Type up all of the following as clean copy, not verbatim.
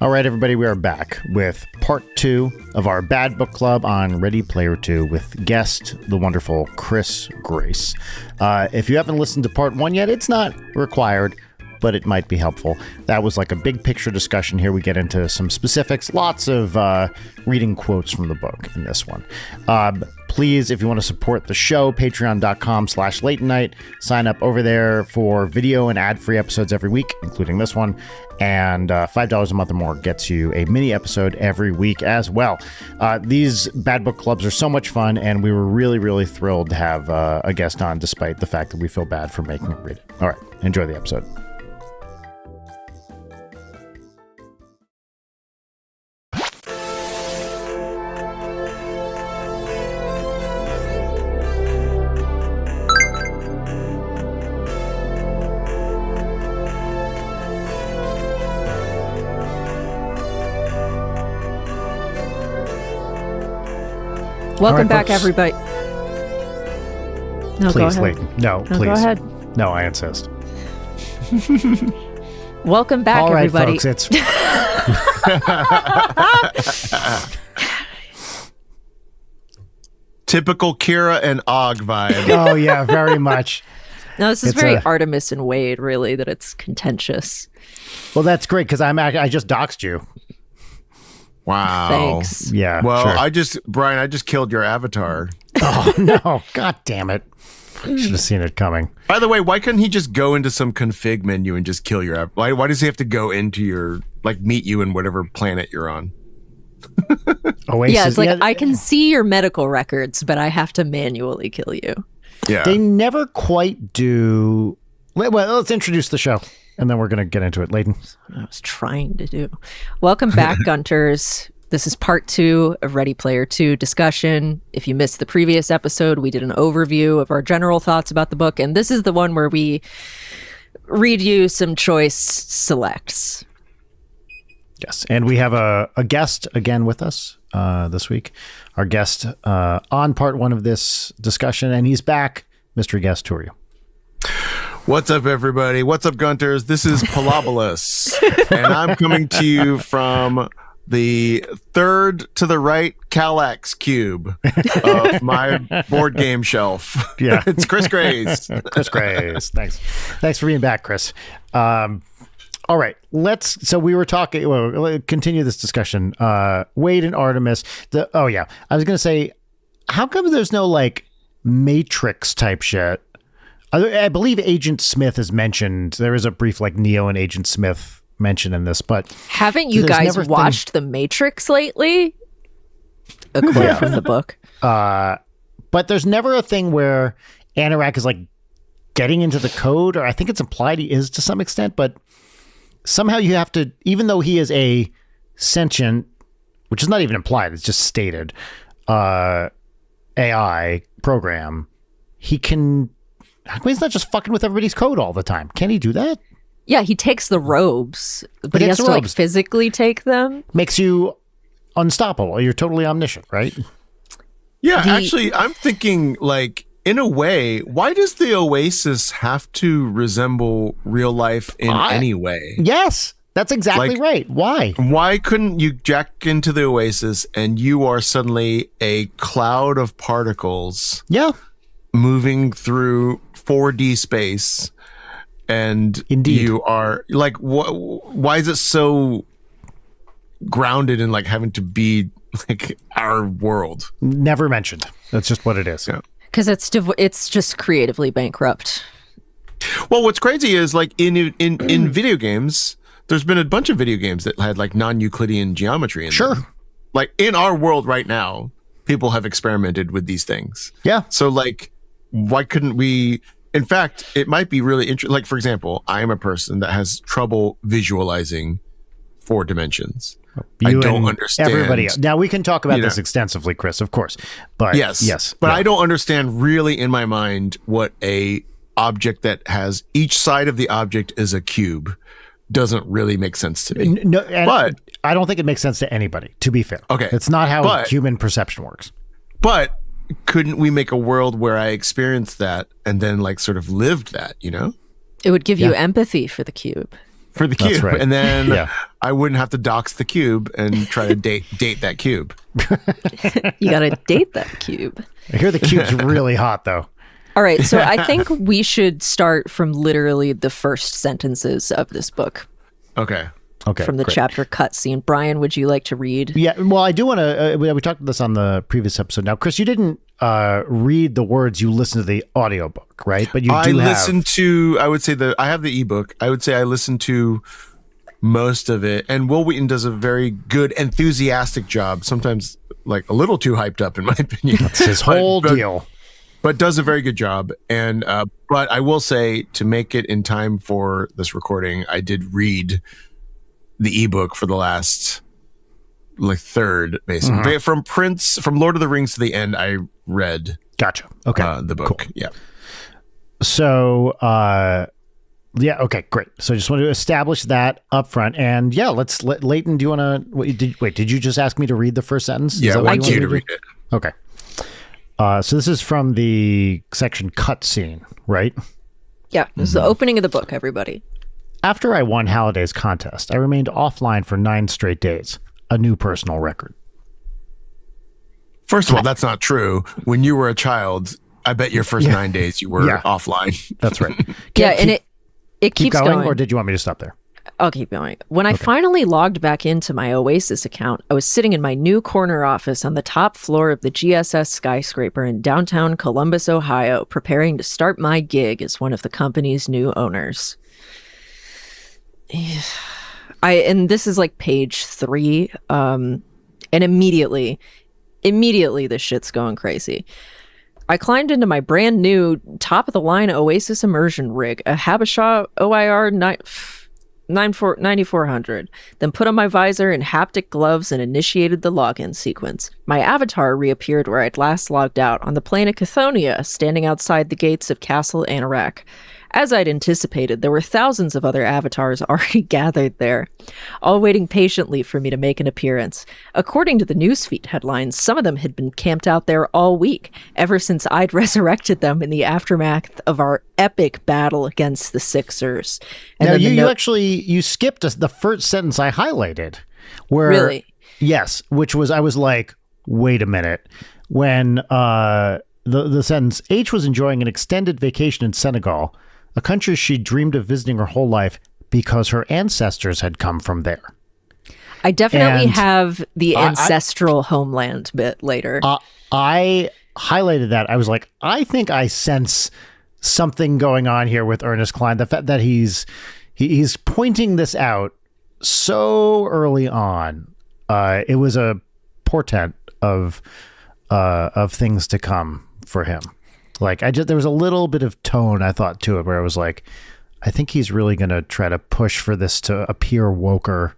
All right, everybody, we are back with part 2 of our Bad Book Club on Ready Player 2 with guest, the wonderful Chris Grace. If you haven't listened to part 1 yet, it's not required, but it might be helpful. That was like a big picture discussion. Here we get into some specifics, lots of reading quotes from the book in this one. Please, if you want to support the show, patreon.com/latenight. Sign up over there for video and ad-free episodes every week, including this one. And $5 a month or more gets you a mini episode every week as well. These Bad Book Clubs are so much fun, and we were really, really thrilled to have a guest on, despite the fact that we feel bad for making it read it. All right, enjoy the episode. Welcome back, folks. everybody. No, Please, go ahead. Leighton. No, please. Go ahead. No, I insist. Welcome back, all right, everybody. Folks, it's typical Kira and Og vibe. oh yeah, very much. No, this is It's very a- Artemis and Wade, really, that it's contentious. Well, that's great because I just doxed you. Wow. Thanks. Yeah. Well, sure. Brian, I just killed your avatar. Oh no! God damn it! Should have seen it coming. By the way, why couldn't he just go into some config menu and just kill your avatar? Why does he have to go into your, meet you in whatever planet you're on? Oasis. Yeah, it's like, I can see your medical records, but I have to manually kill you. Yeah. They never quite do. Well, let's introduce the show, and then we're going to get into it. Leighton. What I was trying to do. Welcome back, Gunters. This is part 2 of Ready Player 2 discussion. If you missed the previous episode, we did an overview of our general thoughts about the book, and this is the one where we read you some choice selects. Yes, and we have a guest again with us this week. Our guest on part 1 of this discussion, and he's back. Mystery guest, who are you? What's up, everybody? What's up, Gunters? This is Palobolus, and I'm coming to you from the third to the right Kallax cube of my board game shelf. Yeah. It's Chris Grace. Chris Grace. Thanks for being back, Chris. All right, so we were talking, let's continue this discussion. Wade and Artemis. I was going to say, how come there's no Matrix type shit? I believe Agent Smith is mentioned. There is a brief Neo and Agent Smith mention in this, but haven't you there's guys never watched The Matrix lately? A quote from the book. But there's never a thing where Anorak is getting into the code, or I think it's implied he is to some extent, but somehow you have to, even though he is a sentient, which is not even implied, it's just stated, AI program, how come he's not just fucking with everybody's code all the time? Can he do that? Yeah, he takes the robes, but He he has takes to the robes. physically take them. Makes you unstoppable. You're totally omniscient, right? Yeah, actually, I'm thinking, in a way, why does the Oasis have to resemble real life in any way? Yes, that's exactly right. Why? Why couldn't you jack into the Oasis and you are suddenly a cloud of particles Yeah. moving through 4D space? And Indeed. You are why is it so grounded in having to be our world? Never mentioned. That's just what it is. Yeah. Because it's just creatively bankrupt. Well, what's crazy is in video games, there's been a bunch of video games that had non-Euclidean geometry in them. Sure. In our world right now, people have experimented with these things. Yeah. So why couldn't we? In fact, it might be really interesting. For example, I am a person that has trouble visualizing 4 dimensions. I don't understand. Everybody else. Now we can talk about this extensively, Chris, of course. But yes. But I don't understand really in my mind what a object that has each side of the object is a cube doesn't really make sense to me. No, but I don't think it makes sense to anybody, to be fair. Okay. It's not how human perception works. But couldn't we make a world where I experienced that and then sort of lived that, It would give you empathy for the cube. For the cube. That's right. And then I wouldn't have to dox the cube and try to date that cube. You gotta date that cube. I hear the cube's really hot, though. All right, so I think we should start from literally the first sentences of this book. Okay. From the chapter cutscene. Brian, would you like to read? Yeah, well, I do want to. We talked about this on the previous episode. Now, Chris, you didn't read the words. You listened to the audiobook, right? But you do listened to. I would say I have the ebook. I would say I listened to most of it, and Will Wheaton does a very good, enthusiastic job. Sometimes, like a little too hyped up, in my opinion. That's his whole deal. But does a very good job. And but I will say, to make it in time for this recording, I did read the ebook for the last third, basically. From Lord of the Rings to the end, I read. Gotcha. Okay. The book. Cool. Yeah. So yeah, okay, great. So I just want to establish that up front. And yeah, Leighton, do you want to did you just ask me to read the first sentence? Yeah, I want you to read it. Okay. So this is from the section cutscene, right? Yeah, this is the opening of the book, everybody. After I won Halliday's contest, I remained offline for 9 straight days. A new personal record. First of all, that's not true. When you were a child, I bet your first 9 days you were offline. That's right. And it keeps going. Or did you want me to stop there? I'll keep going. When I finally logged back into my Oasis account, I was sitting in my new corner office on the top floor of the GSS skyscraper in downtown Columbus, Ohio, preparing to start my gig as one of the company's new owners. And this is like page 3, and immediately this shit's going crazy. I climbed into my brand new top of the line Oasis immersion rig, a Habishaw OIR 9400, then put on my visor and haptic gloves and initiated the login sequence. My avatar reappeared where I'd last logged out, on the plain of Cathonia, standing outside the gates of Castle Anorak. As I'd anticipated, there were thousands of other avatars already gathered there, all waiting patiently for me to make an appearance. According to the newsfeed headlines, some of them had been camped out there all week, ever since I'd resurrected them in the aftermath of our epic battle against the Sixers. And now, you skipped the first sentence I highlighted. Where, really? Yes, which was, I was like, wait a minute. When the sentence, H was enjoying an extended vacation in Senegal, a country she dreamed of visiting her whole life because her ancestors had come from there. I definitely have the ancestral homeland bit later. I highlighted that. I was like, I think I sense something going on here with Ernest Cline. The fact that he's pointing this out so early on, it was a portent of things to come for him. Like, there was a little bit of tone, I thought, to it, where I was like, I think he's really going to try to push for this to appear woker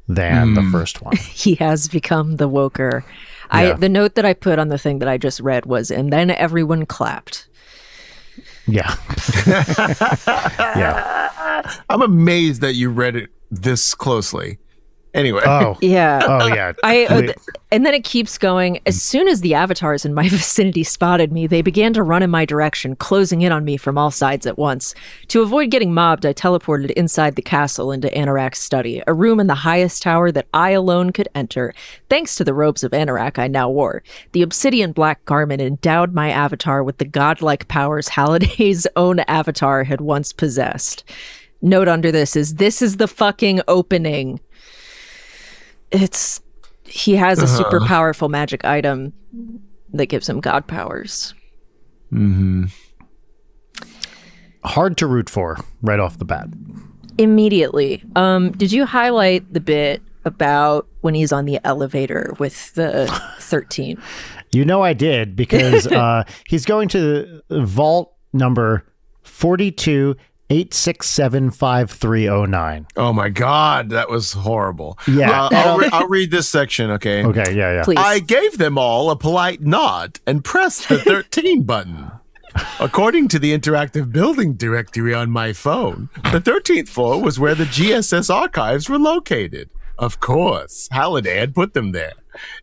than the first one. He has become the woker. Yeah. The note that I put on the thing that I just read was, and then everyone clapped. Yeah. Yeah. I'm amazed that you read it this closely. Anyway. Oh. Yeah. Oh, yeah. And then it keeps going. As soon as the avatars in my vicinity spotted me, they began to run in my direction, closing in on me from all sides at once. To avoid getting mobbed, I teleported inside the castle into Anorak's study, a room in the highest tower that I alone could enter, thanks to the robes of Anorak I now wore. The obsidian black garment endowed my avatar with the godlike powers Halliday's own avatar had once possessed. Note under this is the fucking opening. He has a super powerful magic item that gives him god powers. Mm-hmm. Hard to root for right off the bat. Immediately. Did you highlight the bit about when he's on the elevator with the 13? You know I did, because he's going to vault number 42-867-5309. Oh my God, that was horrible. Yeah. I'll read this section, okay? Okay, yeah. Please. I gave them all a polite nod and pressed the 13 button. According to the interactive building directory on my phone, the 13th floor was where the GSS archives were located. Of course, Halliday had put them there.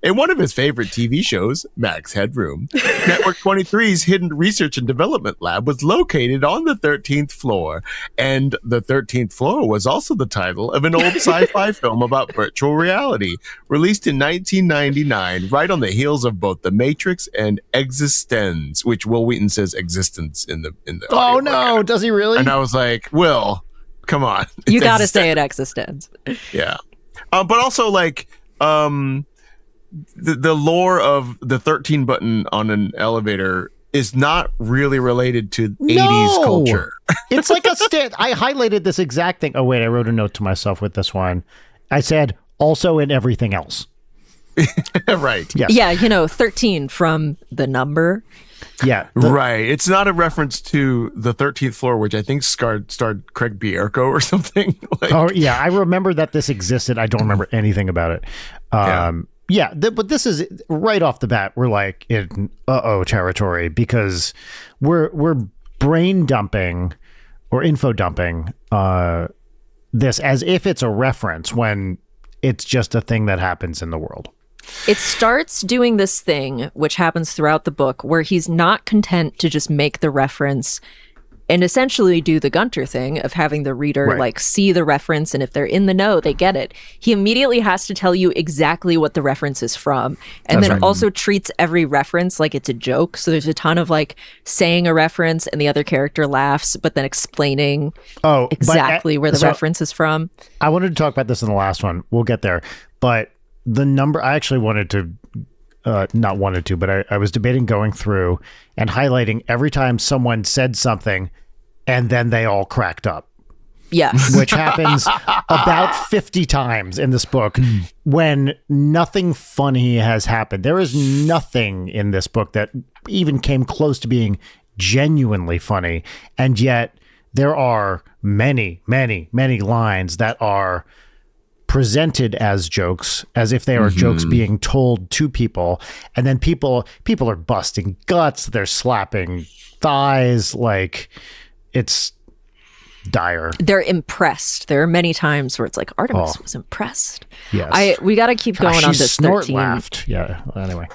In one of his favorite TV shows, Max Headroom, Network 23's Hidden Research and Development Lab was located on the 13th floor. And the 13th floor was also the title of an old sci-fi film about virtual reality, released in 1999, right on the heels of both The Matrix and Existence, which Will Wheaton says existence in the Oh, audio no. book. Does he really? And I was like, Will, come on. You got to say it existence. Yeah. But also, like, the lore of the 13 button on an elevator is not really related to 80s culture. It's like I highlighted this exact thing. Oh, wait, I wrote a note to myself with this one. I said, also in everything else. Right. Yes. Yeah, 13 from the number. Yeah. Right. It's not a reference to the 13th floor, which I think starred Craig Bierko or something. Oh, yeah. I remember that this existed. I don't remember anything about it. But this is right off the bat. We're like in territory because we're brain dumping or info dumping this as if it's a reference when it's just a thing that happens in the world. It starts doing this thing, which happens throughout the book, where he's not content to just make the reference and essentially do the Gunter thing of having the reader like see the reference, and if they're in the know, they get it. He immediately has to tell you exactly what the reference is from, and then also treats every reference like it's a joke. So there's a ton of like saying a reference and the other character laughs, but then explaining exactly where the reference is from. I wanted to talk about this in the last one. We'll get there, but the number I actually wanted to. Not wanted to, but I was debating going through and highlighting every time someone said something and then they all cracked up. Yes. Which happens about 50 times in this book when nothing funny has happened. There is nothing in this book that even came close to being genuinely funny. And yet there are many, many, many lines that are presented as jokes, as if they are jokes being told to people, and then people are busting guts, they're slapping thighs, like it's dire. They're impressed. There are many times where it's like Artemis was impressed. Yes, we got to keep going on this. Snort 13. laughed. Yeah. Anyway,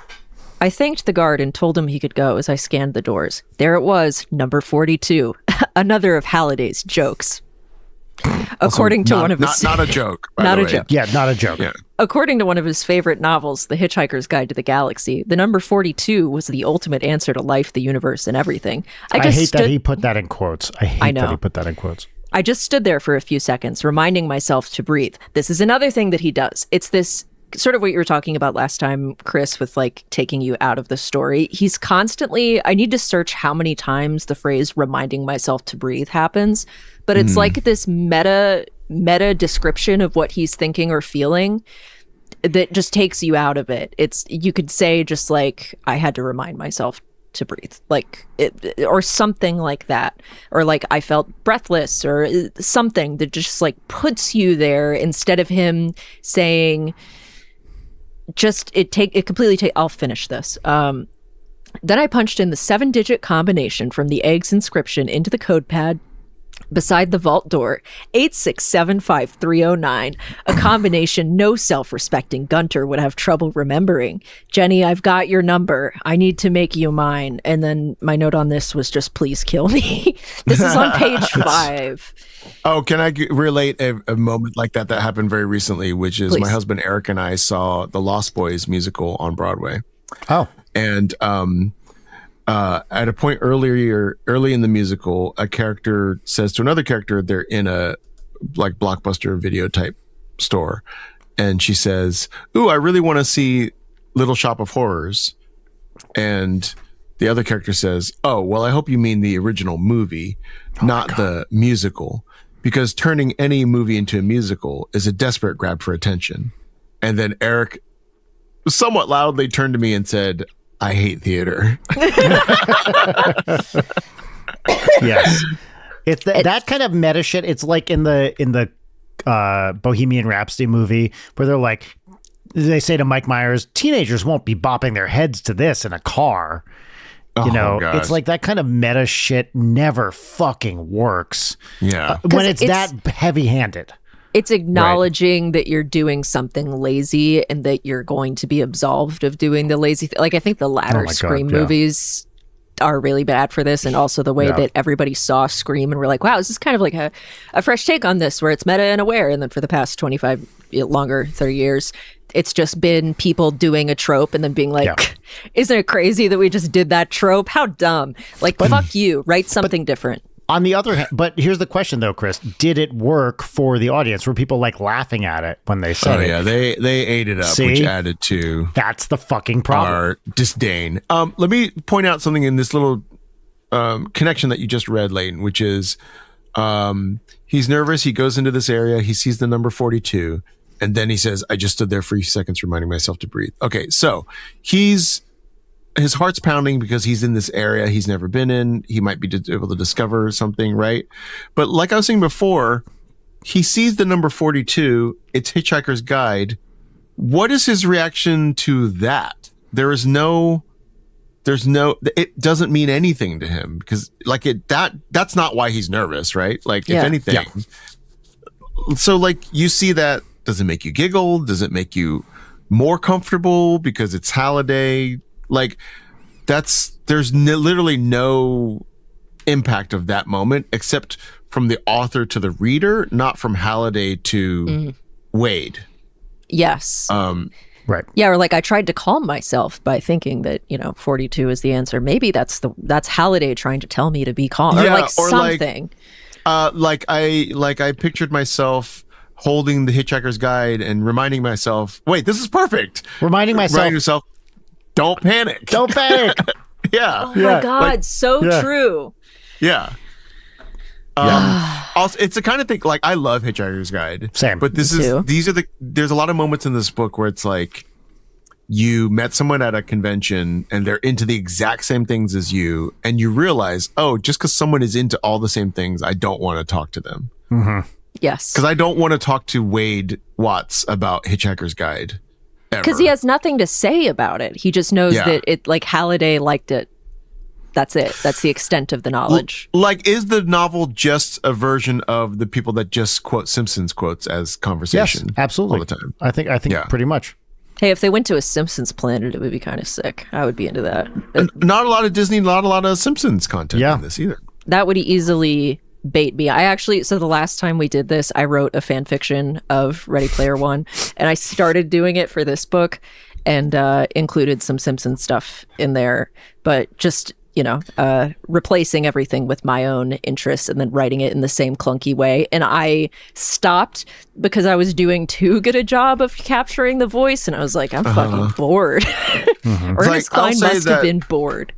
I thanked the guard and told him he could go as I scanned the doors. There it was, number 42, another of Halliday's jokes. According to one of his not a joke. Not a joke. Yeah, not a joke. Yeah. According to one of his favorite novels, The Hitchhiker's Guide to the Galaxy, the number 42 was the ultimate answer to life, the universe, and everything. I hate that he put that in quotes. I know that he put that in quotes. I just stood there for a few seconds, reminding myself to breathe. This is another thing that he does. It's this sort of what you were talking about last time, Chris, with like taking you out of the story. He's constantly, I need to search how many times the phrase reminding myself to breathe happens, but it's like this meta description of what he's thinking or feeling that just takes you out of it. It's, you could say just like, I had to remind myself to breathe, like it, or something like that, or like I felt breathless, or something that just like puts you there instead of him saying, I'll finish this. Then I punched in the 7-digit combination from the egg's inscription into the code pad beside the vault door, 8675309, a combination no self-respecting Gunter would have trouble remembering. Jenny, I've got your number. I need to make you mine. And then my note on this was just, please kill me. This is on page 5. Oh, can I relate a moment like that happened very recently, which is my husband Eric and I saw the Lost Boys musical on Broadway. Oh. And at a point early in the musical, a character says to another character, they're in a like Blockbuster video type store, and she says, "Ooh, I really want to see Little Shop of Horrors." And the other character says, "Oh, well, I hope you mean the original movie, not the musical, because turning any movie into a musical is a desperate grab for attention." And then Eric somewhat loudly turned to me and said, "I hate theater." Yes, it's that kind of meta shit. It's like in the Bohemian Rhapsody movie where they're like, they say to Mike Myers, teenagers won't be bopping their heads to this in a car. You know, it's like that kind of meta shit never fucking works. Yeah, when it's that heavy-handed. It's acknowledging that you're doing something lazy and that you're going to be absolved of doing the lazy thing. Like, I think the latter Scream movies are really bad for this, and also the way that everybody saw Scream and were like, wow, this is kind of like a fresh take on this, where it's meta and aware. And then for the past 30 years, it's just been people doing a trope and then being like, isn't it crazy that we just did that trope? How dumb. Like, fuck you, write something different. On the other hand, but here's the question though, Chris, did it work for the audience? Were people like laughing at it when they said it? Oh yeah, they ate it up, which added to that's the fucking problem. Our disdain. Let me point out something in this little connection that you just read, Leighton, which is he's nervous, he goes into this area, he sees the number 42, and then he says, I just stood there for a few seconds reminding myself to breathe. Okay, so his heart's pounding because he's in this area he's never been in. He might be able to discover something, right? But like I was saying before, he sees the number 42. It's Hitchhiker's Guide. What is his reaction to that? It doesn't mean anything to him because that's not why he's nervous, right? Like if anything. Yeah. So like you see that, does it make you giggle? Does it make you more comfortable because it's Halliday? Like there's literally no impact of that moment except from the author to the reader, not from Halliday to Wade. Yes. Right. Yeah. Or like I tried to calm myself by thinking that, 42 is the answer. Maybe that's Halliday trying to tell me to be calm or something. I pictured myself holding the Hitchhiker's Guide and reminding myself, wait, this is perfect. Reminding yourself, don't panic. Don't panic. Yeah. Oh my God. True. Yeah. Also, it's the kind of thing, like, I love Hitchhiker's Guide. Same. But there's a lot of moments in this book where it's like, you met someone at a convention and they're into the exact same things as you. And you realize, oh, just because someone is into all the same things, I don't want to talk to them. Mm-hmm. Yes. Because I don't want to talk to Wade Watts about Hitchhiker's Guide. Because he has nothing to say about it. He just knows that it, like, Halliday liked it. That's it. That's the extent of the knowledge. Like, is the novel just a version of the people that just quote Simpsons quotes as conversation? Yes, absolutely. All the time. I think pretty much. Hey, if they went to a Simpsons planet, it would be kind of sick. I would be into that. Not a lot of Disney, not a lot of Simpsons content in this either. That would easily bait me. So the last time we did this, I wrote a fan fiction of Ready Player One, and I started doing it for this book and included some Simpsons stuff in there, but just, replacing everything with my own interests and then writing it in the same clunky way. And I stopped because I was doing too good a job of capturing the voice, and I was like, I'm fucking bored. Ernest Cline must have been bored.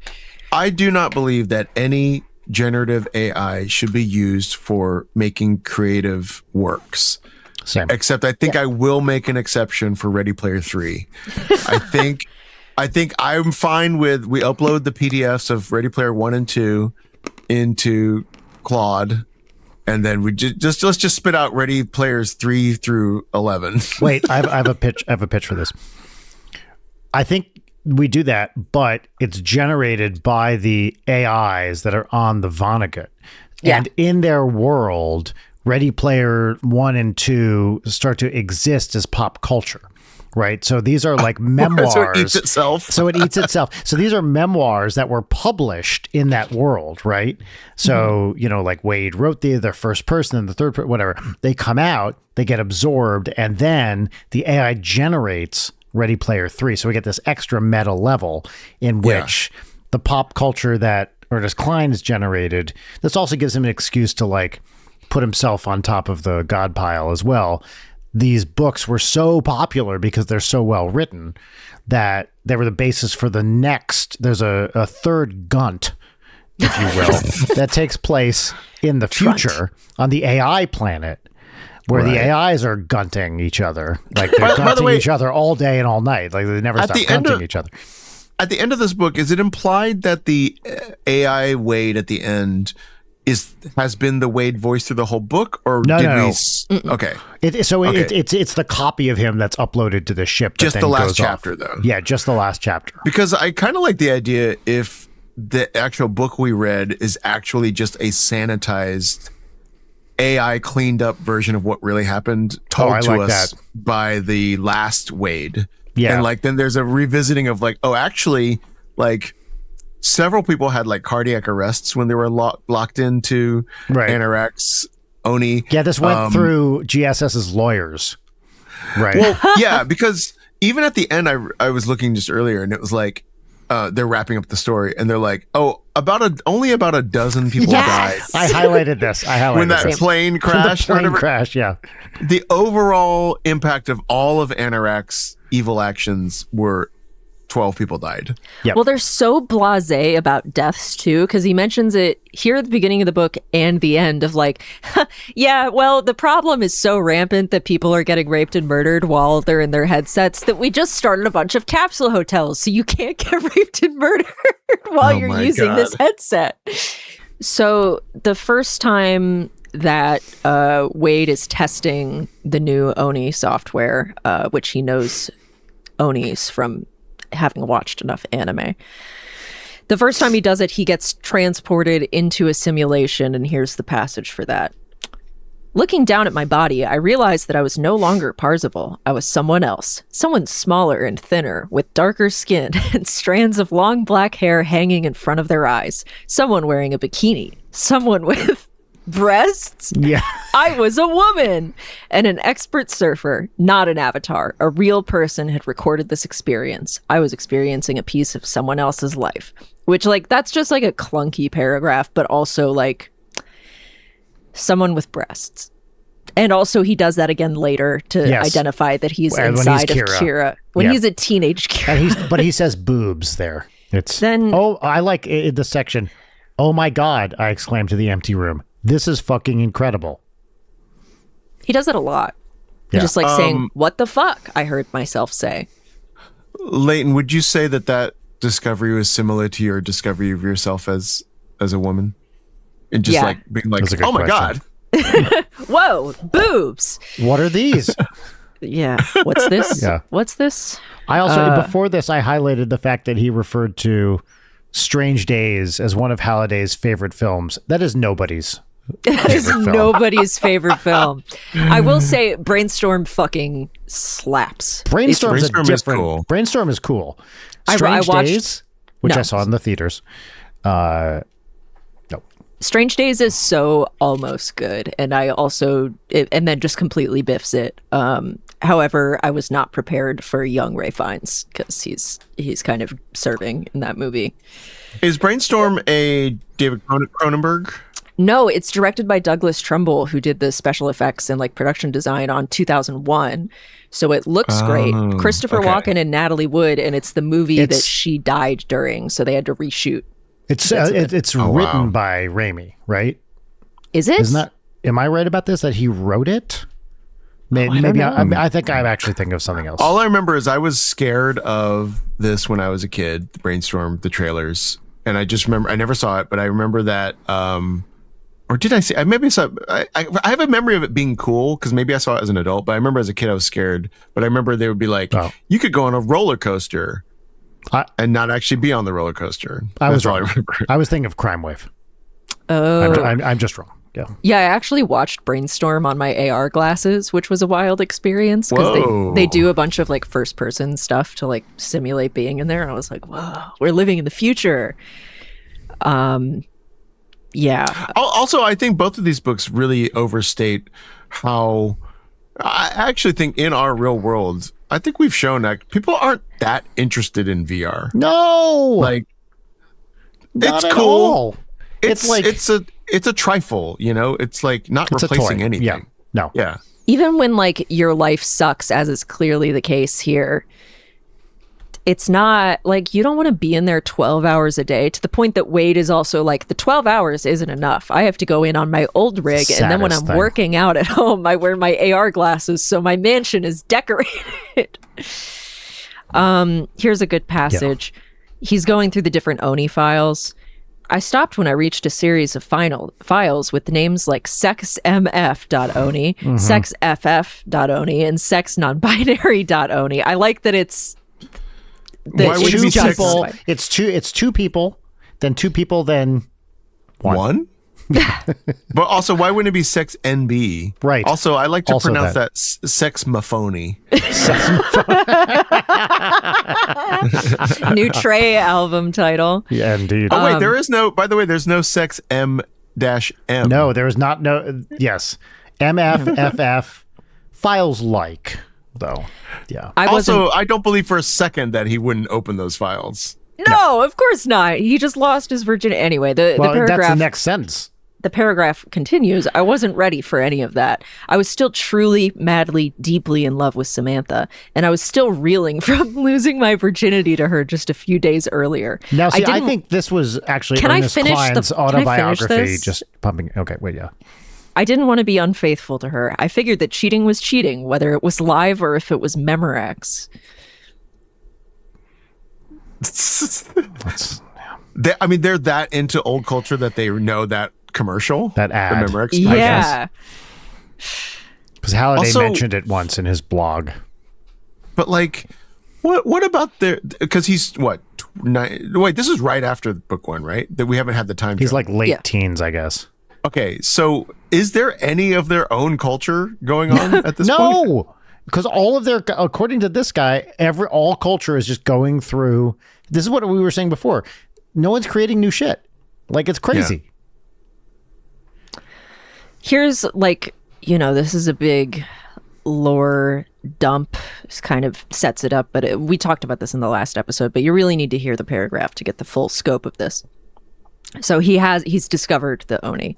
I do not believe that any generative AI should be used for making creative works. Same. Except I think I will make an exception for Ready Player 3. I think I'm fine with, we upload the PDFs of Ready Player 1 and 2 into Claude, and then we let's just spit out Ready Players 3 through 11. Wait, I have a pitch. I have a pitch for this. I think we do that, but it's generated by the AIs that are on the Vonnegut. Yeah. And in their world, Ready Player 1 and 2 start to exist as pop culture, right? So these are like memoirs. So it eats itself. So these are memoirs that were published in that world, right? So, like Wade wrote the first person and the third person, whatever. They come out, they get absorbed, and then the AI generates Ready Player 3. So we get this extra meta level in which the pop culture that Ernest Cline has generated, this also gives him an excuse to like put himself on top of the God pile as well. These books were so popular because they're so well written that they were the basis for the next, there's a third Gunt, if you will, that takes place in the future on the AI planet, where the AIs are gunting each other. Like they're gunting each other all day and all night. Like they never stop gunting each other. At the end of this book, is it implied that the AI Wade at the end has been the Wade voice through the whole book, or no. Okay. It's the copy of him that's uploaded to the ship. Just the last chapter, though. Yeah, just the last chapter. Because I kind of like the idea if the actual book we read is actually just a sanitized AI cleaned up version of what really happened told to us by the last Wade. Yeah. And like, then there's a revisiting of like, oh, actually, like several people had like cardiac arrests when they were locked into Anorak's Oni. Yeah, this went through GSS's lawyers. Right. Well, yeah, because even at the end, I was looking just earlier and it was like, they're wrapping up the story and they're like, oh, only about a dozen people died. I highlighted this. When that plane crashed. The plane crash, yeah. The overall impact of all of Anorak's evil actions were 12 people died. Yep. Well, they're so blasé about deaths too, because he mentions it here at the beginning of the book and the end of like, yeah, well, the problem is so rampant that people are getting raped and murdered while they're in their headsets that we just started a bunch of capsule hotels, so you can't get raped and murdered while you're using this headset. So the first time that Wade is testing the new Oni software, which he knows Onis from having watched enough anime. The first time he does it, he gets transported into a simulation, and here's the passage for that. Looking down at my body, I realized that I was no longer Parzival. I was someone else. Someone smaller and thinner, with darker skin and strands of long black hair hanging in front of their eyes. Someone wearing a bikini. Someone with breasts? Yeah. I was a woman. And an expert surfer, not an avatar, a real person had recorded this experience. I was experiencing a piece of someone else's life. Which, like, that's just like a clunky paragraph, but also like someone with breasts. And also he does that again later to identify that he's inside of Kira. When he's a teenage Kira. And but he says boobs there. It's I like the section. Oh my God, I exclaimed to the empty room. This is fucking incredible. He does it a lot. Yeah. Just like saying, what the fuck? I heard myself say. Leighton, would you say that discovery was similar to your discovery of yourself as a woman? And just like being like, oh my God. Whoa, boobs. What are these? Yeah. What's this? What's this? I also, before this, I highlighted the fact that he referred to Strange Days as one of Halliday's favorite films. That is nobody's. That is nobody's favorite film. I will say Brainstorm fucking slaps. Brainstorm is cool. Brainstorm is cool. Strange Days, which I saw in the theaters. No. Strange Days is so almost good, and I also and then just completely biffs it. However, I was not prepared for young Ray Fiennes because he's kind of serving in that movie. Is Brainstorm a David Cronenberg? No, it's directed by Douglas Trumbull, who did the special effects and like production design on 2001. So it looks great. Christopher Walken and Natalie Wood, and it's the movie that she died during, so they had to reshoot. It's written by Raimi, right? Is it? Isn't that? Am I right about this? That he wrote it? Maybe I think I'm actually thinking of something else. All I remember is I was scared of this when I was a kid. Brainstorm, the trailers, and I just remember I never saw it, but I remember that. Or did I see? I maybe saw. I have a memory of it being cool because maybe I saw it as an adult, but I remember as a kid I was scared. But I remember they would be like, "You could go on a roller coaster." And not actually be on the roller coaster. That's all I remember. I was thinking of Crime Wave. Oh. I'm just wrong. Yeah, I actually watched Brainstorm on my AR glasses, which was a wild experience because they do a bunch of like first person stuff to like simulate being in there. And I was like, whoa, we're living in the future. Yeah. Also, I think both of these books really overstate how I actually think in our real world, I think we've shown that people aren't that interested in VR. No, like not it's cool. All. It's like it's a trifle, you know. It's like not replacing anything. Yeah, no, yeah. Even when like your life sucks, as is clearly the case here, it's not like you don't want to be in there 12 hours a day. To the point that Wade is also like, the 12 hours isn't enough. I have to go in on my old rig, and then when I'm working out at home, I wear my AR glasses, so my mansion is decorated. Here's a good passage. Yeah. He's going through the different Oni files. I stopped when I reached a series of files with names like sexmf.oni, sexff.oni, and sexnonbinary.oni. I like that it's why would it be it's two people, then two people, then one. But also, why wouldn't it be sex NB? Right. Also, I like to Also pronounce that. sexmophony. New Trey album title. Yeah, indeed. Oh wait, there is no. By the way, there's no sex M-M. No, there is not. No. Yes. MFFF files like though. Yeah. I don't believe for a second that he wouldn't open those files. No, of course not. He just lost his virginity. Anyway, the paragraph. That's the next sentence. The paragraph continues. I wasn't ready for any of that. I was still truly, madly, deeply in love with Samantha, and I was still reeling from losing my virginity to her just a few days earlier. Now, see, I think this was actually Ernest Cline's autobiography just pumping. Okay, wait, yeah. I didn't want to be unfaithful to her. I figured that cheating was cheating, whether it was live or if it was Memorex. They're that into old culture that they know that commercial, that ad. Remember? Yeah. Because Halliday mentioned it once in his blog. But like, what about their? Because he's what? Wait, this is right after book one, right? That we haven't had the time. He's like late teens, I guess. Okay, so is there any of their own culture going on at this point? No, because all of their, according to this guy, all culture is just going through. This is what we were saying before. No one's creating new shit. Like, it's crazy. Yeah. Here's this is a big lore dump. This kind of sets it up, but we talked about this in the last episode, but you really need to hear the paragraph to get the full scope of this. So he's discovered the Oni.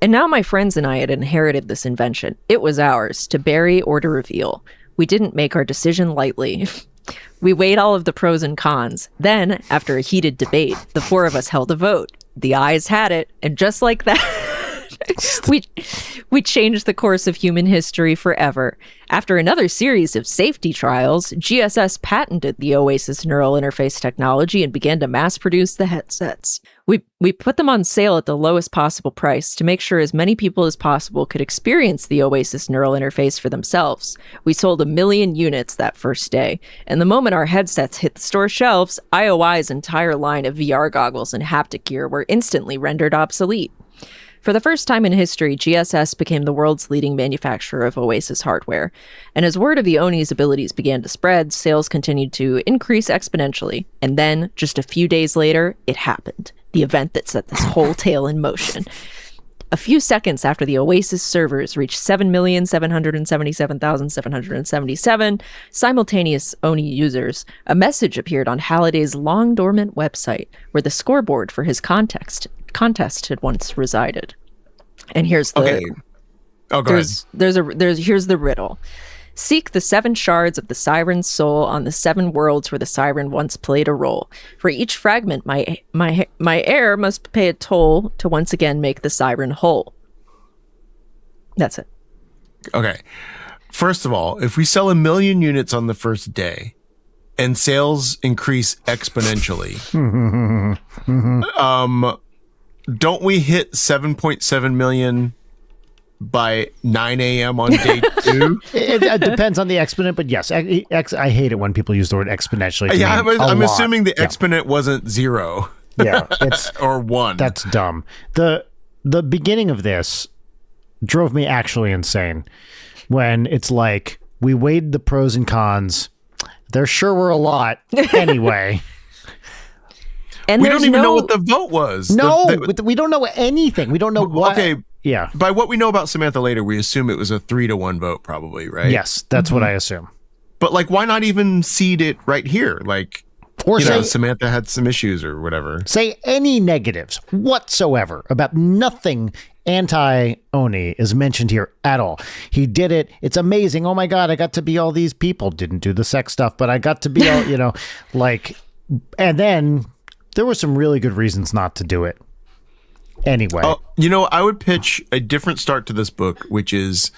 And now my friends and I had inherited this invention. It was ours to bury or to reveal. We didn't make our decision lightly. We weighed all of the pros and cons. Then, after a heated debate, the four of us held a vote. The ayes had it, and just like that, we changed the course of human history forever. After another series of safety trials, GSS patented the Oasis neural interface technology and began to mass produce the headsets. We put them on sale at the lowest possible price to make sure as many people as possible could experience the Oasis neural interface for themselves. We sold 1 million units that first day, and the moment our headsets hit the store shelves, IOI's entire line of VR goggles and haptic gear were instantly rendered obsolete. For the first time in history, GSS became the world's leading manufacturer of Oasis hardware. And as word of the Oni's abilities began to spread, sales continued to increase exponentially. And then, just a few days later, it happened. The event that set this whole tale in motion. A few seconds after the Oasis servers reached 7,777,777 simultaneous Oni users, a message appeared on Halliday's long-dormant website, where the scoreboard for his contest had once resided. And here's the okay. Oh, go ahead. Here's the riddle. Seek the 7 shards of the siren's soul on the 7 worlds where the siren once played a role. For each fragment, my heir must pay a toll to once again make the siren whole. That's it. Okay. First of all, if we sell 1 million units on the first day and sales increase exponentially, don't we hit 7.7 million by 9 a.m. on day 2? It depends on the exponent, but yes, I hate it when people use the word exponentially. Yeah, I'm assuming the exponent wasn't 0. Yeah, it's or 1. That's dumb. The beginning of this drove me actually insane when it's like, we weighed the pros and cons. There sure were a lot anyway. And we don't even know what the vote was. No, we don't know anything. We don't know what. Okay. Yeah. By what we know about Samantha later, we assume it was a 3-1 vote, probably, right? Yes, that's what I assume. But like, why not even seed it right here? Like, or say Samantha had some issues or whatever. Say any negatives whatsoever about nothing anti-Oni is mentioned here at all. He did it. It's amazing. Oh my God, I got to be all these people. Didn't do the sex stuff, but I got to be all, and then there were some really good reasons not to do it. Anyway. I would pitch a different start to this book, which is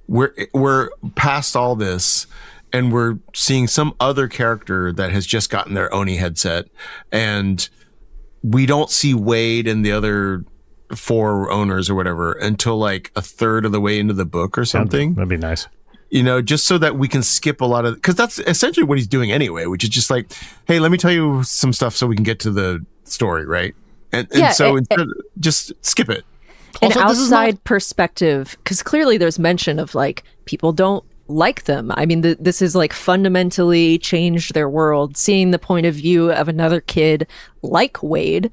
we're past all this and we're seeing some other character that has just gotten their Oni headset, and we don't see Wade and the other 4 owners or whatever until like a third of the way into the book or something. That'd be nice. Just so that we can skip a lot of, because that's essentially what he's doing anyway, which is just like, hey, let me tell you some stuff so we can get to the story, right? And Yeah, so instead, just skip it. An Also, this is outside perspective, because clearly there's mention of like people don't like them. I mean, this is like fundamentally changed their world. Seeing the point of view of another kid like Wade,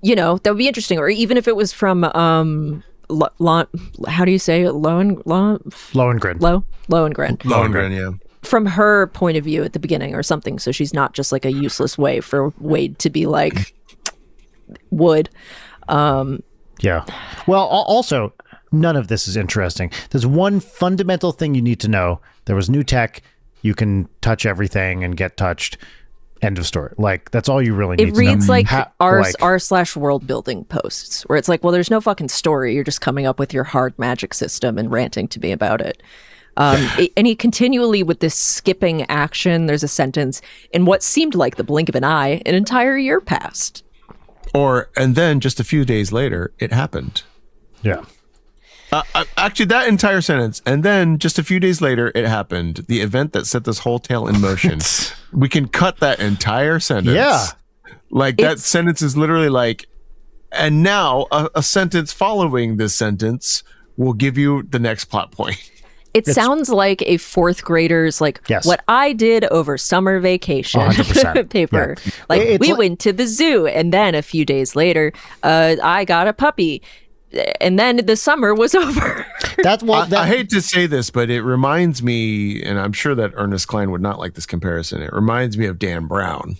you know, that would be interesting. Or even if it was from how do you say it? Lohengrin. Lohengrin, yeah. From her point of view at the beginning or something, so she's not just like a useless way for Wade to be like Wood. Yeah. Well, also, none of this is interesting. There's one fundamental thing you need to know. There was new tech. You can touch everything and get touched. End of story. Like, that's all you really need to know. It reads like r/world building posts, where it's like, well, there's no fucking story. You're just coming up with your hard magic system and ranting to me about it. And he continually, with this skipping action, there's a sentence, in what seemed like the blink of an eye, an entire year passed. And then just a few days later, it happened. Yeah. Actually, that entire sentence, and then just a few days later, it happened. The event that set this whole tale in motion. We can cut that entire sentence. Yeah. Like, that sentence is literally like, and now a sentence following this sentence will give you the next plot point. It sounds like a fourth grader's, like, what I did over summer vacation 100%. paper. Yeah. Like, we went to the zoo, and then a few days later, I got a puppy, and then the summer was over. I hate to say this, but it reminds me, and I'm sure that Ernest Cline would not like this comparison, it reminds me of Dan Brown.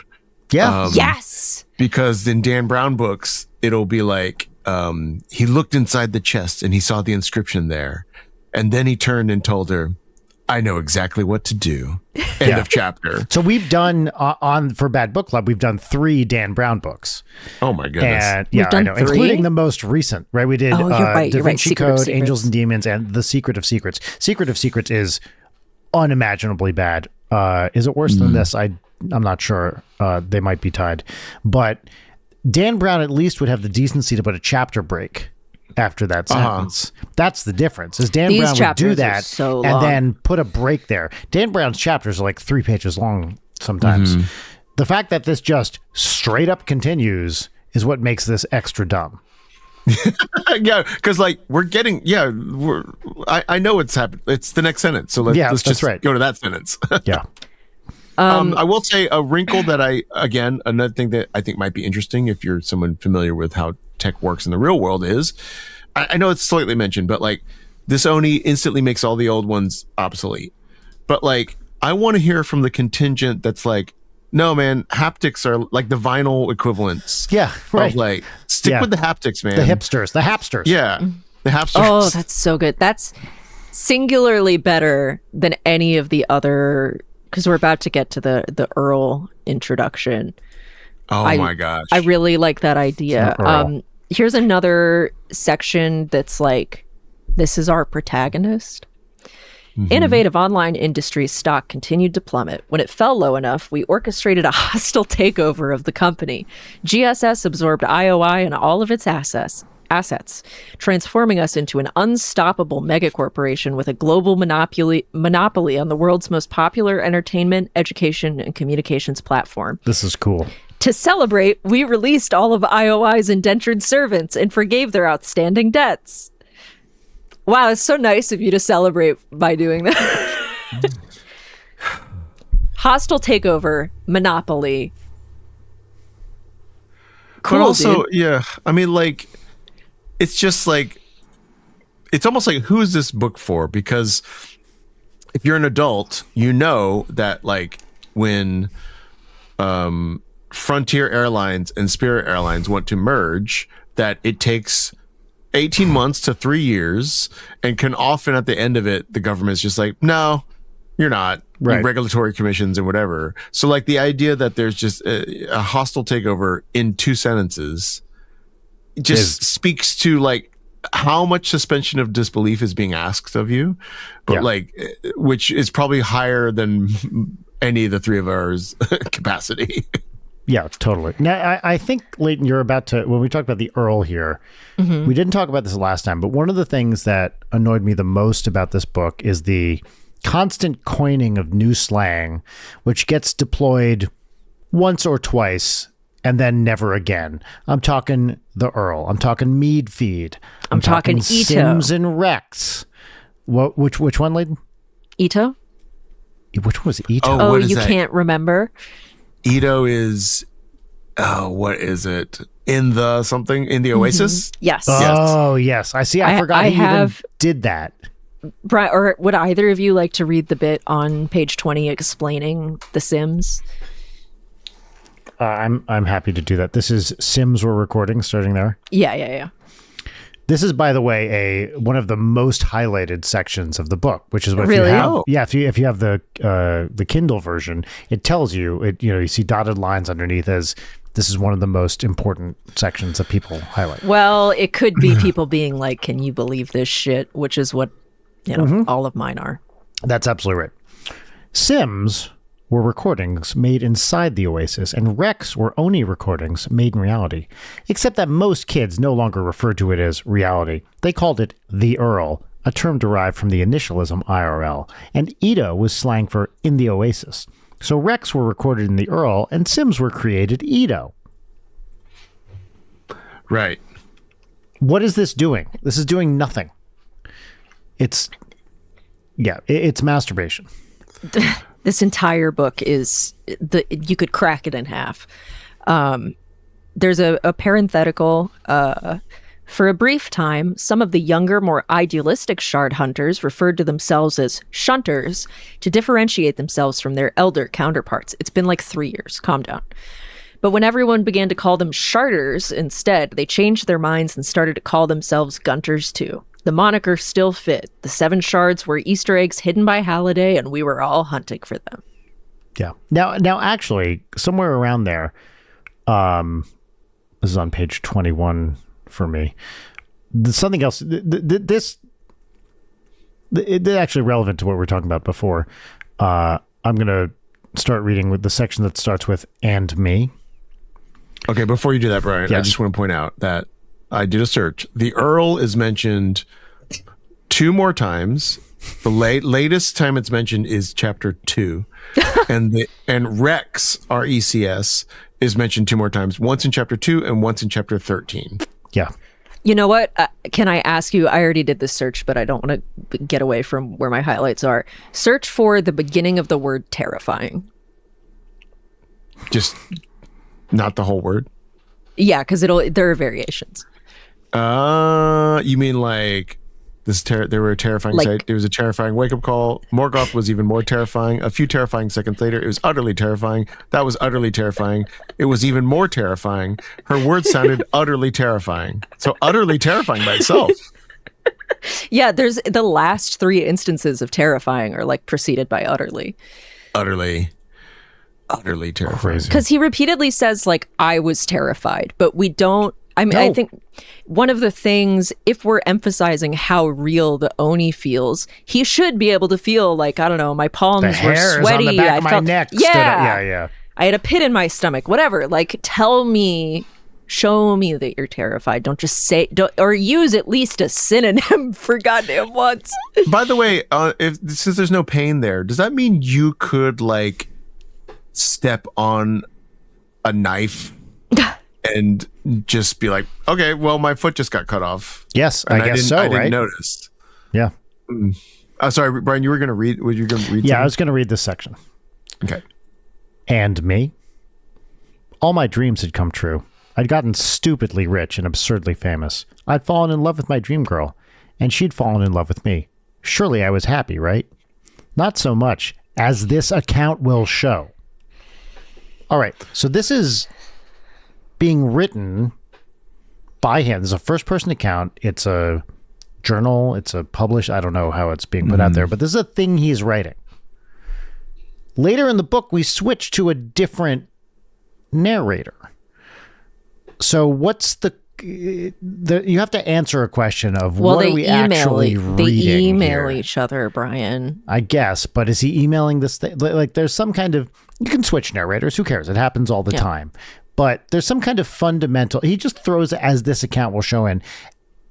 Yeah. Yes! Because in Dan Brown books, it'll be like, he looked inside the chest, and he saw the inscription there. And then he turned and told her, I know exactly what to do. End of chapter. So we've done for Bad Book Club, we've done 3 Dan Brown books. Oh my goodness. And I know, 3? including the most recent, right? We did Da Vinci Code, Angels and Demons, and The Secret of Secrets. Secret of Secrets is unimaginably bad. Is it worse than this? I'm not sure. They might be tied. But Dan Brown at least would have the decency to put a chapter break after that sentence. That's the difference. Is Dan Brown would do that and then put a break there. Dan Brown's chapters are like 3 pages long sometimes. The fact that this just straight up continues is what makes this extra dumb. Yeah, because like I know it's happened. It's the next sentence. So let's just go to that sentence. Yeah. I will say a wrinkle that another thing that I think might be interesting if you're someone familiar with how tech works in the real world is, I know it's slightly mentioned, but like this Oni instantly makes all the old ones obsolete. But like, I want to hear from the contingent that's like, no, man, haptics are like the vinyl equivalents. Yeah, right. Of like, stick with the haptics, man. The hipsters. Yeah, the hapsters. Oh, that's so good. That's singularly better than any of the other, because we're about to get to the Earl introduction. Oh my gosh. I really like that idea. Here's another section that's like, this is our protagonist. Innovative online industry stock continued to plummet. When it fell low enough, we orchestrated a hostile takeover of the company. GSS absorbed IOI and all of its assets, transforming us into an unstoppable megacorporation with a global monopoly on the world's most popular entertainment, education, and communications platform. This is cool. To celebrate, we released all of IOI's indentured servants and forgave their outstanding debts. Wow, it's so nice of you to celebrate by doing that. Hostile takeover, monopoly. Cool, but also, dude. yeah, I mean, like, it's just like, it's almost like, who is this book for? Because if you're an adult, you know that like when Frontier Airlines and Spirit Airlines want to merge, that it takes 18 months to 3 years, and can often at the end of it, the government's just like, no, you're not. Right. Regulatory commissions and whatever. So like the idea that there's just a hostile takeover in 2 sentences just speaks to like how much suspension of disbelief is being asked of you, but like, which is probably higher than any of the 3 of ours capacity. Yeah, totally. Now, I think, Leighton, you're about to, when we talked about the Earl here, we didn't talk about this last time, but one of the things that annoyed me the most about this book is the constant coining of new slang, which gets deployed once or twice and then never again. I'm talking the Earl. I'm talking Mead Feed. I'm talking Ito. Sims and Rex. What? Which one, Layden? Ito? Which one was Ito? Oh, what is you that? can't remember? Ito is, what is it? In the Oasis? Yes. Oh, yes. I see. I forgot he even did that. Brian, or would either of you like to read the bit on page 20 explaining The Sims? I'm happy to do that. This is Sims we're recording, starting there. Yeah. This is, by the way, one of the most highlighted sections of the book, which is what Really? if you have. Oh. Yeah, if you have the Kindle version, it tells you. You see dotted lines underneath as this is one of the most important sections that people highlight. Well, it could be people being like, "Can you believe this shit?" Which is what all of mine are. That's absolutely right. Sims were recordings made inside the Oasis, and Rex were Oni recordings made in reality. Except that most kids no longer referred to it as reality. They called it the Earl, a term derived from the initialism IRL, and Ito was slang for in the Oasis. So Rex were recorded in the Earl, and Sims were created Ito. Right. What is this doing? This is doing nothing. It's masturbation. This entire book is you could crack it in half. There's a parenthetical. For a brief time, some of the younger, more idealistic shard hunters referred to themselves as shunters to differentiate themselves from their elder counterparts. It's been like 3 years. Calm down. But when everyone began to call them sharders instead, they changed their minds and started to call themselves gunters too. The moniker still fit. The 7 shards were Easter eggs hidden by Halliday, and we were all hunting for them. Yeah. Now, actually, somewhere around there, this is on page 21 for me. There's something else. It's actually relevant to what we were talking about before. I'm going to start reading with the section that starts with "and me." Okay, before you do that, Brian, Yes. I just want to point out that I did a search. The Earl is mentioned 2 more times. The latest time it's mentioned is chapter 2, and Rex, RECS, is mentioned 2 more times. Once in chapter 2 and once in chapter 13. Yeah. You know what? Can I ask you? I already did this search, but I don't want to get away from where my highlights are. Search for the beginning of the word terrifying. Just not the whole word. Yeah, because there are variations. You mean like this? There were a terrifying sight. There was a terrifying wake up call. Morgoth was even more terrifying. A few terrifying seconds later, it was utterly terrifying. That was utterly terrifying. It was even more terrifying. Her words sounded utterly terrifying. So utterly terrifying by itself. Yeah, there's the last 3 instances of terrifying are like preceded by utterly. Utterly terrifying. Crazy. Because he repeatedly says like, I was terrified, but we don't. I mean, No. I think one of the things, if we're emphasizing how real the Oni feels, he should be able to feel like, I don't know, my palms The were hairs sweaty. on the back I of my felt, neck. stood up. yeah, Yeah. I had a pit in my stomach. Whatever. Like, tell me, show me that you're terrified. Don't just say, or use at least a synonym for goddamn once. By the way, since there's no pain there, does that mean you could like step on a knife and just be like, okay, well, my foot just got cut off? Yes, And I guess so, I right? didn't notice. Yeah. Sorry, Brian, you were going to read? Were you going to read? Yeah, I something? was going to read this section. Okay. And me? All my dreams had come true. I'd gotten stupidly rich and absurdly famous. I'd fallen in love with my dream girl, and she'd fallen in love with me. Surely I was happy, right? Not so much, as this account will show. All right, so this is being written by him. This is a first-person account. It's a journal. It's a published. I don't know how it's being put out there, but this is a thing he's writing. Later in the book, we switch to a different narrator. So what's you have to answer a question of what are we actually reading They email here? each other, Brian. I guess, but is he emailing this thing? Like there's some kind of, you can switch narrators. Who cares? It happens all the time. But there's some kind of fundamental, he just throws as this account will show in.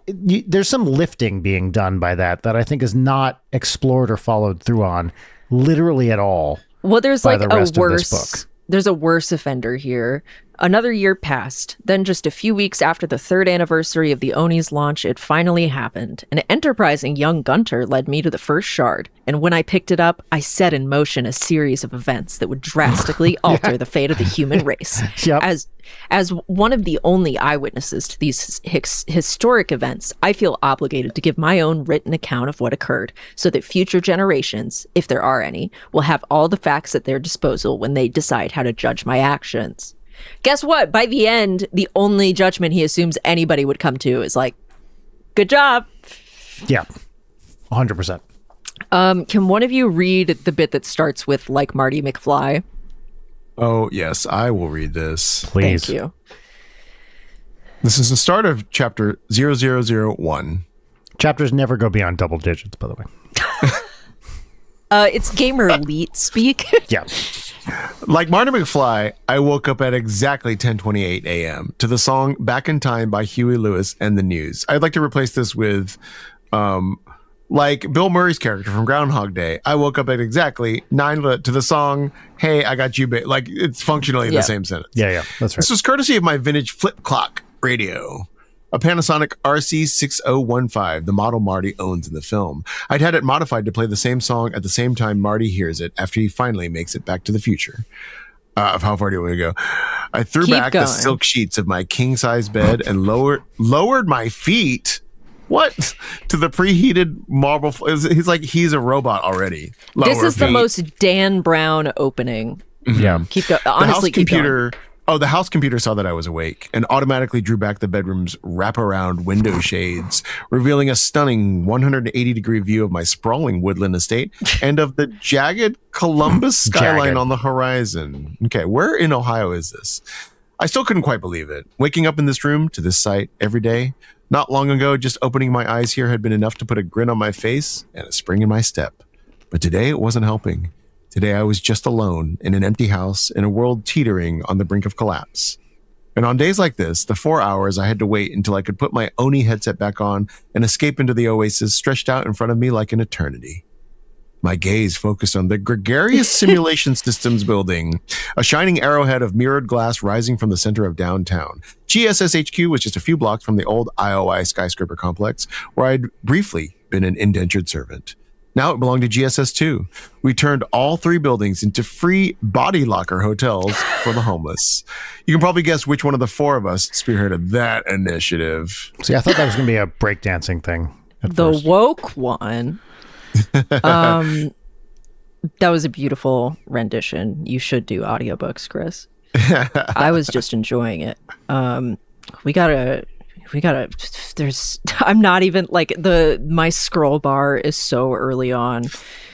There's some lifting being done by that I think is not explored or followed through on literally at all. Well, there's by like the a rest of this worse. book. There's a worse offender here. Another year passed. Then just a few weeks after the 3rd anniversary of the Oni's launch, it finally happened. An enterprising young Gunter led me to the first shard. And when I picked it up, I set in motion a series of events that would drastically alter the fate of the human race. Yep. As one of the only eyewitnesses to these historic events, I feel obligated to give my own written account of what occurred so that future generations, if there are any, will have all the facts at their disposal when they decide how to judge my actions. Guess what? By the end, the only judgment he assumes anybody would come to is like, good job. Yeah, 100%. Can one of you read the bit that starts with like Marty McFly? Oh, yes, I will read this. Please. Thank you. This is the start of chapter 0001. Chapters never go beyond double digits, by the way. It's gamer elite speak. Yeah. Like Marty McFly, I woke up at exactly 10:28 a.m. to the song Back in Time by Huey Lewis and the News. I'd like to replace this with, like Bill Murray's character from Groundhog Day. I woke up at exactly 9 to the song Hey, I Got You, like it's functionally the same sentence. Yeah, that's right. This was courtesy of my vintage flip clock radio, a Panasonic RC6015, the model Marty owns in the film. I'd had it modified to play the same song at the same time Marty hears it after he finally makes it back to the future. Of how far do you want to go? I threw back the silk sheets of my king-size bed and lowered my feet. What? To the preheated marble. He's like, he's a robot already. This is the most Dan Brown opening. Yeah. Keep going. Honestly, keep going. Oh, the house computer saw that I was awake and automatically drew back the bedroom's wraparound window shades, revealing a stunning 180-degree view of my sprawling woodland estate and of the jagged Columbus skyline on the horizon. Okay, where in Ohio is this? I still couldn't quite believe it. Waking up in this room to this site every day. Not long ago, just opening my eyes here had been enough to put a grin on my face and a spring in my step. But today it wasn't helping. Today I was just alone in an empty house in a world teetering on the brink of collapse. And on days like this, the 4 hours I had to wait until I could put my Oni headset back on and escape into the oasis stretched out in front of me like an eternity. My gaze focused on the gregarious Simulation Systems building, a shining arrowhead of mirrored glass rising from the center of downtown. GSS HQ was just a few blocks from the old IOI skyscraper complex, where I'd briefly been an indentured servant. Now it belonged to GSS 2. We turned all 3 buildings into free body locker hotels for the homeless. You can probably guess which one of the 4 of us spearheaded that initiative. See, I thought that was going to be a breakdancing thing. The first. woke one. That was a beautiful rendition. You should do audiobooks, Chris. I was just enjoying it. We gotta I'm not even like my scroll bar is so early on.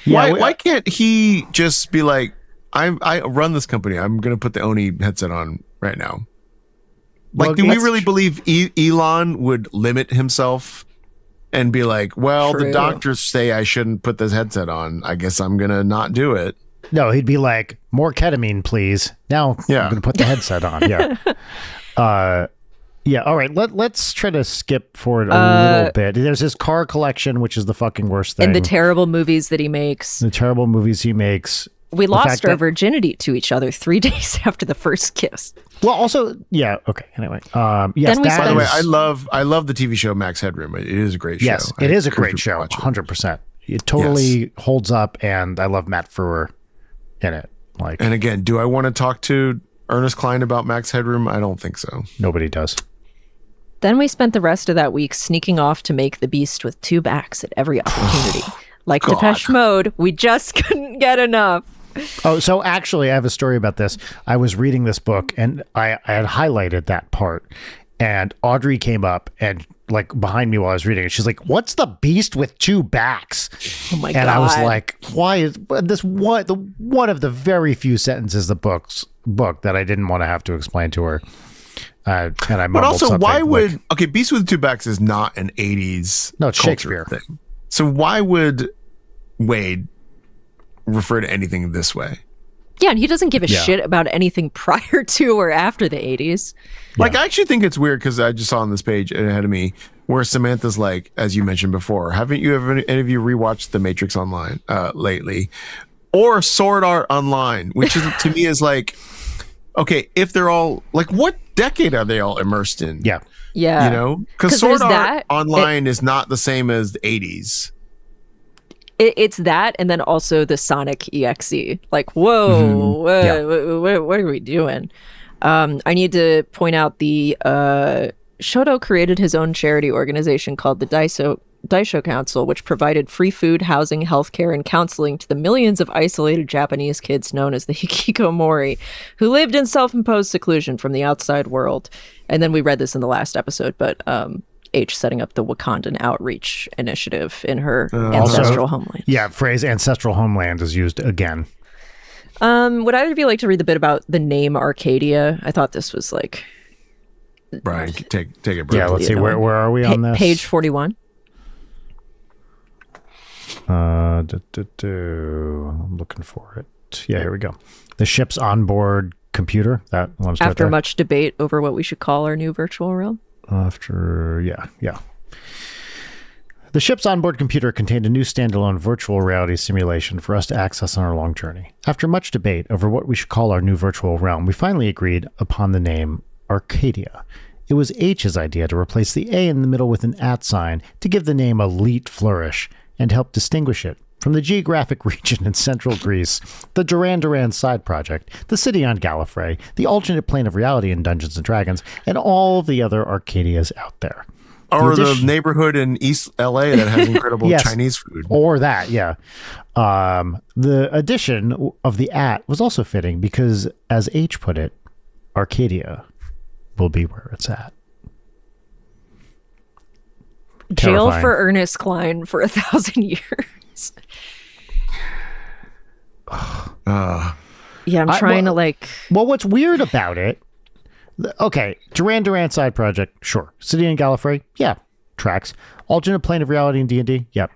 Yeah, why can't he just be like, I run this company, I'm gonna put the Oni headset on right now? Like, do we really believe Elon would limit himself and be like, well, True. the doctors say I shouldn't put this headset on, I guess I'm gonna not do it? No, he'd be like, more ketamine, please. Now I'm going to put the headset on. Yeah. Yeah. All right. Let's try to skip forward a little bit. There's his car collection, which is the fucking worst thing. And the terrible movies that he makes. We lost our virginity to each other 3 days after the first kiss. Well, also, yeah. Okay. Anyway, yes. By the way, I love the TV show Max Headroom. It is a great show. Yes, it is a great show. 100%. It totally holds up, and I love Matt Frewer in it. Like, and again, do I want to talk to Ernest Cline about Max Headroom? I don't think so. Nobody does. Then we spent the rest of that week sneaking off to make the beast with 2 backs at every opportunity. Like Depeche Mode, we just couldn't get enough. Oh, so actually, I have a story about this. I was reading this book, and I had highlighted that part, and Audrey came up and like behind me while I was reading it. She's like, "What's the beast with 2 backs?" Oh my god! And I was like, "Why is this one of the very few sentences of the book that I didn't want to have to explain to her?" And I mumbled but also, something why would like, Beast with 2 Backs is not an 80s no, it's Shakespeare thing. So why would Wade refer to anything this way? Yeah, and he doesn't give a shit about anything prior to or after the 80s. Like, I actually think it's weird because I just saw on this page ahead of me where Samantha's like, as you mentioned before, haven't you ever any of you rewatched The Matrix Online lately, or Sword Art Online, which is to me is like, okay, if they're all like, what decade are they all immersed in? Yeah. Yeah. You know, because 'Cause Sword there's Art that. Online is not the same as the 80s. It's that, and then also the Sonic EXE. Like, whoa, what are we doing? I need to point out the Shoto created his own charity organization called the Daisho Council, which provided free food, housing, healthcare, and counseling to the millions of isolated Japanese kids known as the Hikikomori, who lived in self-imposed seclusion from the outside world. And then we read this in the last episode, but H setting up the Wakandan Outreach Initiative in her ancestral homeland. Yeah, phrase ancestral homeland is used again. Would either of you like to read the bit about the name Arcadia? I thought this was like... Brian, take it, bro. Yeah, let's see. Where are we on this? Page 41. I'm looking for it. Yeah, here we go. The ship's onboard computer. That one. After much debate over what we should call our new virtual realm. Yeah. The ship's onboard computer contained a new standalone virtual reality simulation for us to access on our long journey. After much debate over what we should call our new virtual realm, we finally agreed upon the name Arcadia. It was H's idea to replace the A in the middle with an @ sign to give the name a leet flourish and help distinguish it from the geographic region in central Greece, the Duran Duran side project, the city on Gallifrey, the alternate plane of reality in Dungeons & Dragons, and all the other Arcadias out there. Or the neighborhood in East LA that has incredible Yes, Chinese food. Or that, yeah. The addition of the @ was also fitting because, as H put it, Arcadia will be where it's at. Jail Terrifying. for Ernest Klein for 1,000 years. Yeah, I'm trying to like... Well, what's weird about it... Okay, Duran Duran side project, sure. City in Gallifrey, yeah, tracks. Alternate plane of reality in D&D, yep.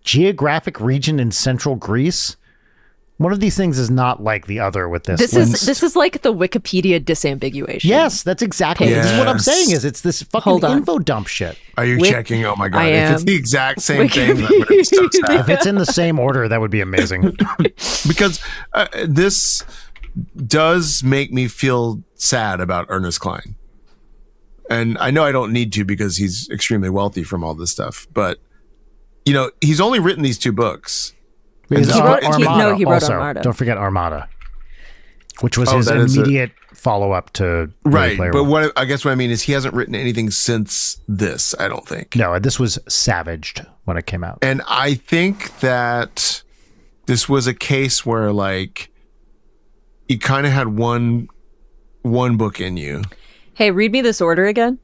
Geographic region in central Greece? One of these things is not like the other with this. This is like the Wikipedia disambiguation. Yes, that's exactly. Yes. This is what I'm saying. Is it's this fucking info dump shit. Are you checking? Oh my god! I If it's am. the exact same thing, that would be so sad. If it's in the same order, that would be amazing. Because this does make me feel sad about Ernest Klein, and I know I don't need to because he's extremely wealthy from all this stuff. But you know, he's only written these 2 books. He wrote also, Armada. Don't forget Armada, which was his that is immediate follow-up to Ready Right, Player but One. I guess what I mean is he hasn't written anything since this. I don't think. No, this was savaged when it came out. And I think that this was a case where like you kind of had one book in you. Hey, read me this order again.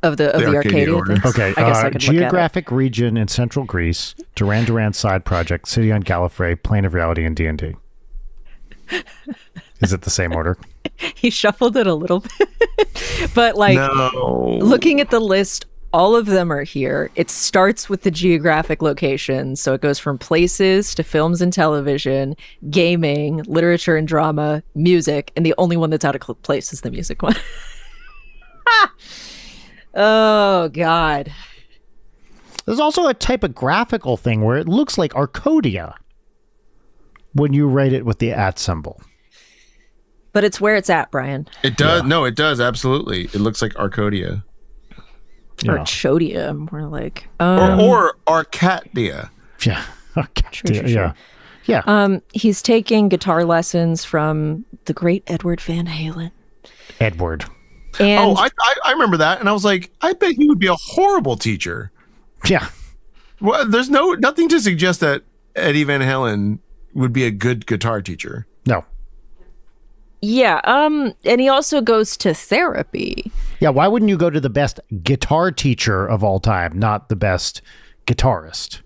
Of the Arcadia order. things. Okay, I guess I could look at it. geographic region in central Greece, Duran Duran side project, city on Gallifrey, plane of reality in D&D. Is it the same order? He shuffled it a little bit. But like looking at the list, all of them are here. It starts with the geographic location. So it goes from places to films and television, gaming, literature and drama, music. And the only one that's out of place is the music one. Oh, God. There's also a typographical thing where it looks like Arcadia when you write it with the @ symbol. But it's where it's at, Brian. It does. Yeah. No, it does. Absolutely. It looks like Arcadia. Or Chodia, more like. Or Arcadia. Yeah. Arcadia. True. Yeah. He's taking guitar lessons from the great Edward Van Halen. Edward. And I remember that, and I was like, I bet he would be a horrible teacher. Yeah. Well, there's nothing to suggest that Eddie Van Halen would be a good guitar teacher. No. Yeah. And he also goes to therapy. Yeah. Why wouldn't you go to the best guitar teacher of all time, not the best guitarist?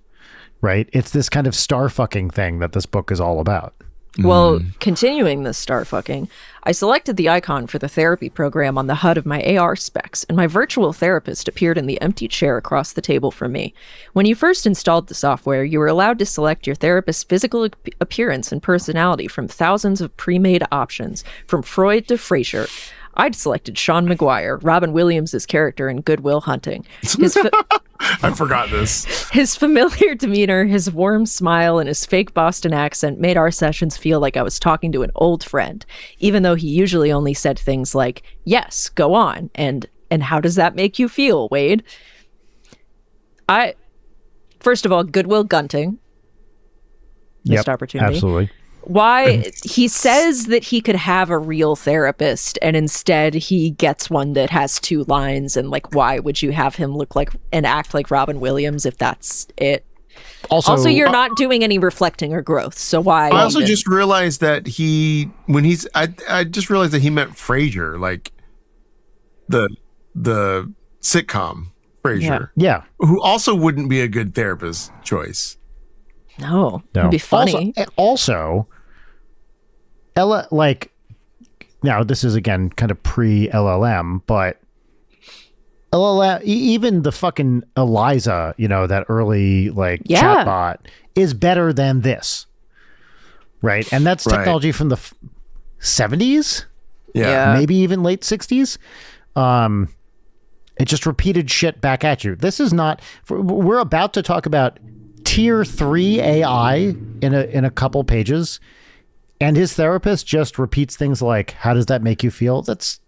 Right? It's this kind of star fucking thing that this book is all about. Well, continuing this star fucking, I selected the icon for the therapy program on the HUD of my AR specs, and my virtual therapist appeared in the empty chair across the table from me. When you first installed the software, you were allowed to select your therapist's physical appearance and personality from thousands of pre-made options, from Freud to Frasier. I'd selected Sean Maguire, Robin Williams' character in Good Will Hunting. I forgot this. His familiar demeanor, his warm smile, and his fake Boston accent made our sessions feel like I was talking to an old friend, even though he usually only said things like, yes, go on, and how does that make you feel, Wade? First of all, Goodwill Gunting. Missed opportunity. Absolutely. Why he says that he could have a real therapist and instead he gets one that has 2 lines, and like, why would you have him look like and act like Robin Williams if that's it? Also, you're not doing any reflecting or growth, so why? I also just realized that I just realized that he meant Frasier, like the sitcom Frasier. Yeah. Who also wouldn't be a good therapist choice. No. It'd be funny. Also, Ella, like, now this is again kind of pre-LLM, but LLM, even the fucking Eliza, that early chatbot is better than this, right? And that's technology from the 70s, maybe even late 60s. It just repeated shit back at you. This is not. We're about to talk about tier 3 AI in a couple pages, and his therapist just repeats things like, how does that make you feel? That's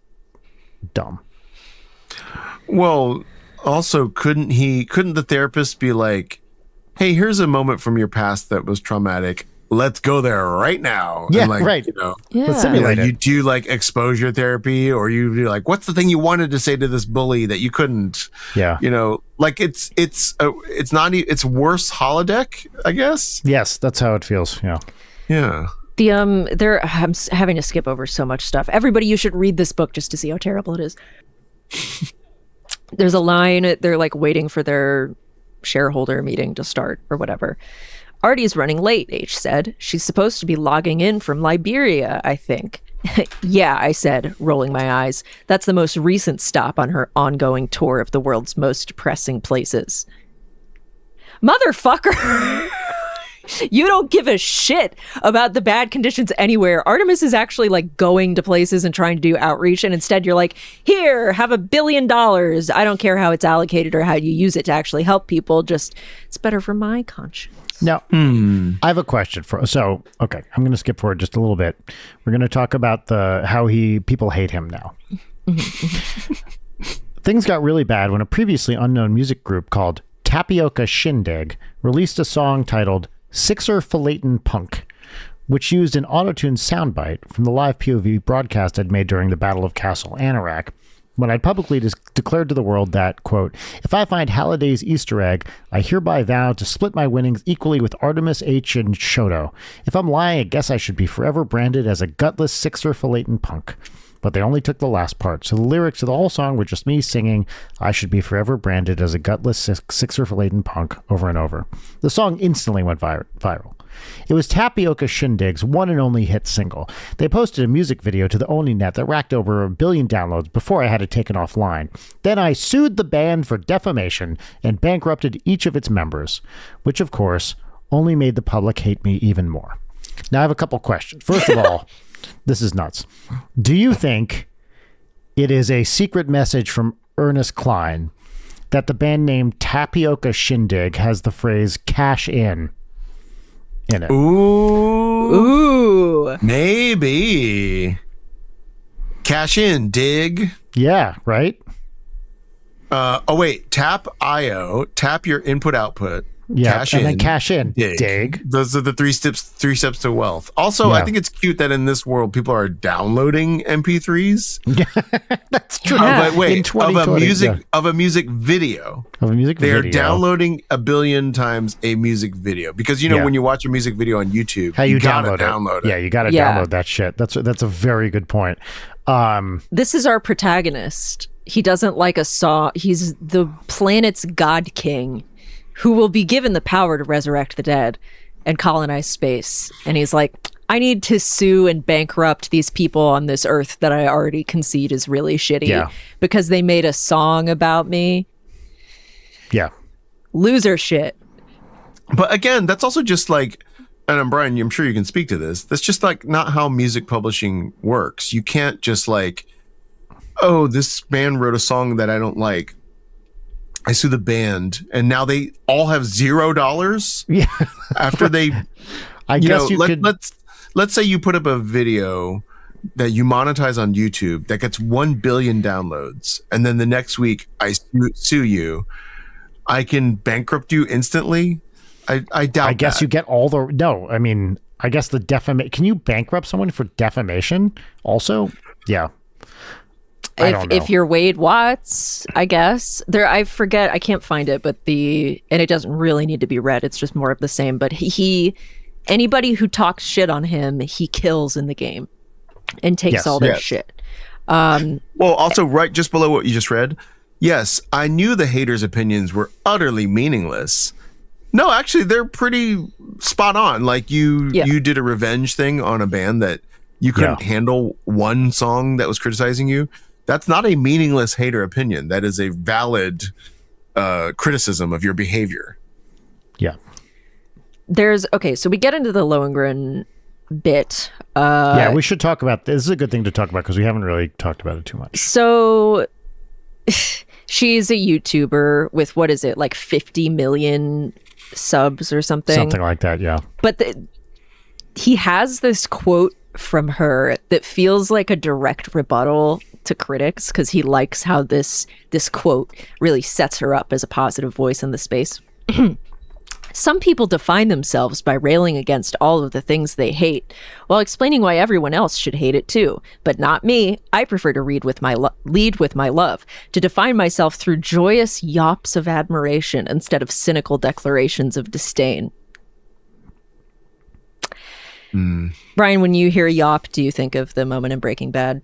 dumb. Well, also, couldn't the therapist be like, hey, here's a moment from your past that was traumatic. Let's go there right now. Yeah, and right. Let's simulate it. You do like exposure therapy, or you do like, what's the thing you wanted to say to this bully that you couldn't? Yeah. Like it's worse holodeck, I guess. Yes, that's how it feels. Yeah. Yeah. I'm having to skip over so much stuff. Everybody, you should read this book just to see how terrible it is. There's a line, they're like waiting for their shareholder meeting to start or whatever. Artie's running late, H said. She's supposed to be logging in from Liberia, I think. Yeah, I said, rolling my eyes. That's the most recent stop on her ongoing tour of the world's most depressing places. Motherfucker! You don't give a shit about the bad conditions anywhere. Artemis is actually like going to places and trying to do outreach, and instead you're like, here, have $1 billion. I don't care how it's allocated or how you use it to actually help people. Just, it's better for my conscience. Now, I have a question I'm going to skip forward just a little bit. We're going to talk about how people hate him now. Things got really bad when a previously unknown music group called Tapioca Shindig released a song titled Sixer Falatin' Punk, which used an auto-tuned soundbite from the live POV broadcast I'd made during the Battle of Castle Anorak, when I publicly declared to the world that, quote, if I find Halliday's Easter egg, I hereby vow to split my winnings equally with Artemis H. and Shoto. If I'm lying, I guess I should be forever branded as a gutless Sixer Falatin' Punk. But they only took the last part, so the lyrics of the whole song were just me singing, I should be forever branded as a gutless Sixer Falatin' Punk over and over. The song instantly went viral. It was Tapioca Shindig's one and only hit single. They posted a music video to the OnlyNet that racked over 1 billion downloads before I had it taken offline. Then I sued the band for defamation and bankrupted each of its members, which of course only made the public hate me even more. Now I have a couple questions. First of all, this is nuts. Do you think it is a secret message from Ernest Klein that the band name Tapioca Shindig has the phrase cash in it? Ooh. Maybe. Cash in, dig. Yeah, right? Wait. Tap IO. Tap your input output. Yeah, cash and in, then cash in. dig. Those are the three steps to wealth. Also, I think it's cute that in this world people are downloading MP3s. That's true. Yeah. But wait, of a music video. They are downloading 1 billion times a music video, because when you watch a music video on YouTube, how you gotta download it. Yeah, you gotta Yeah. download that shit. That's a very good point. This is our protagonist. He doesn't like a song. He's the planet's god king, who will be given the power to resurrect the dead and colonize space. And he's like, I need to sue and bankrupt these people on this earth that I already concede is really shitty because they made a song about me. Yeah. Loser shit. But again, that's also just like, and Brian, I'm sure you can speak to this. That's just like not how music publishing works. You can't just like, oh, this band wrote a song that I don't like. I sue the band, and now they all have $0. Yeah. After they, I guess you could. let's say you put up a video that you monetize on YouTube that gets 1 billion downloads, and then the next week I sue you. I can bankrupt you instantly. I doubt. I guess that. you get all the. No, I mean, I guess the defamation. Can you bankrupt someone for defamation? Also, yeah. I don't know. If you're Wade Watts, I guess I forget. I can't find it, but and it doesn't really need to be read. It's just more of the same. But anybody who talks shit on him, he kills in the game and takes all their shit. Well, also right just below what you just read. Yes, I knew the haters' opinions were utterly meaningless. No, actually, they're pretty spot on. Like you did a revenge thing on a band that you couldn't handle one song that was criticizing you. That's not a meaningless hater opinion. That is a valid criticism of your behavior. Yeah. So we get into the Lohengrin bit. We should talk about this. This is a good thing to talk about because we haven't really talked about it too much. So she's a YouTuber with, what is it, like 50 million subs or something? Something like that, yeah. But he has this quote from her that feels like a direct rebuttal to critics because he likes how this quote really sets her up as a positive voice in the space. Some people define themselves by railing against all of the things they hate, while explaining why everyone else should hate it too. But not me. I prefer to lead with my love, to define myself through joyous yops of admiration instead of cynical declarations of disdain. Brian, when you hear yop, do you think of the moment in Breaking Bad?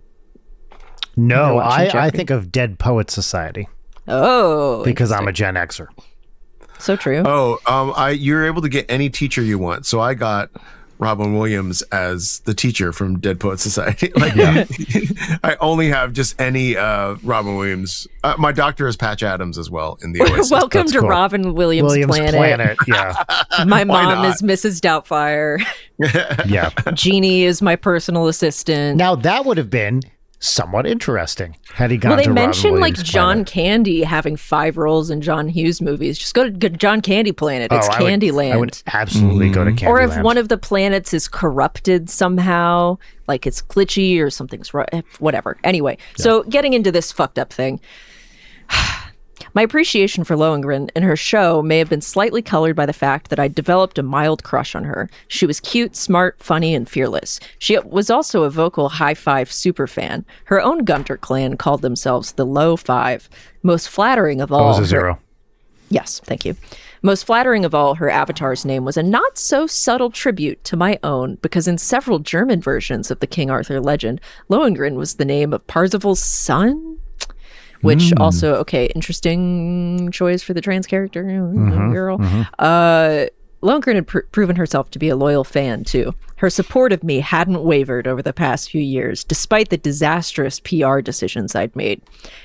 No, I think of Dead Poets Society. Oh, because I'm a Gen Xer. So true. You're able to get any teacher you want. So I got Robin Williams as the teacher from Dead Poets Society. I only have just any Robin Williams. My doctor is Patch Adams as well in the Oasis. Welcome That's to cool. Robin Williams Planet. Yeah. My mom is Mrs. Doubtfire. Yeah. Jeannie is my personal assistant. Now that would have been somewhat interesting had he gone to Robin mentioned Williams like John Planet. Candy having 5 roles in John Hughes movies. Just go to John Candy Planet. It's Candyland. I would absolutely go to Candyland. Or if one of the planets is corrupted somehow, like it's glitchy or something's whatever. Anyway, so getting into this fucked up thing. My appreciation for Lohengrin and her show may have been slightly colored by the fact that I developed a mild crush on her. She was cute, smart, funny, and fearless. She was also a vocal high five superfan. Her own Gunter clan called themselves the Low Five. Most flattering of all... was a 0. Yes, thank you. Most flattering of all, her avatar's name was a not-so-subtle tribute to my own, because in several German versions of the King Arthur legend, Lohengrin was the name of Parzival's son? Which also, interesting choice for the trans character, girl. Lohengrin had proven herself to be a loyal fan, too. Her support of me hadn't wavered over the past few years, despite the disastrous PR decisions I'd made.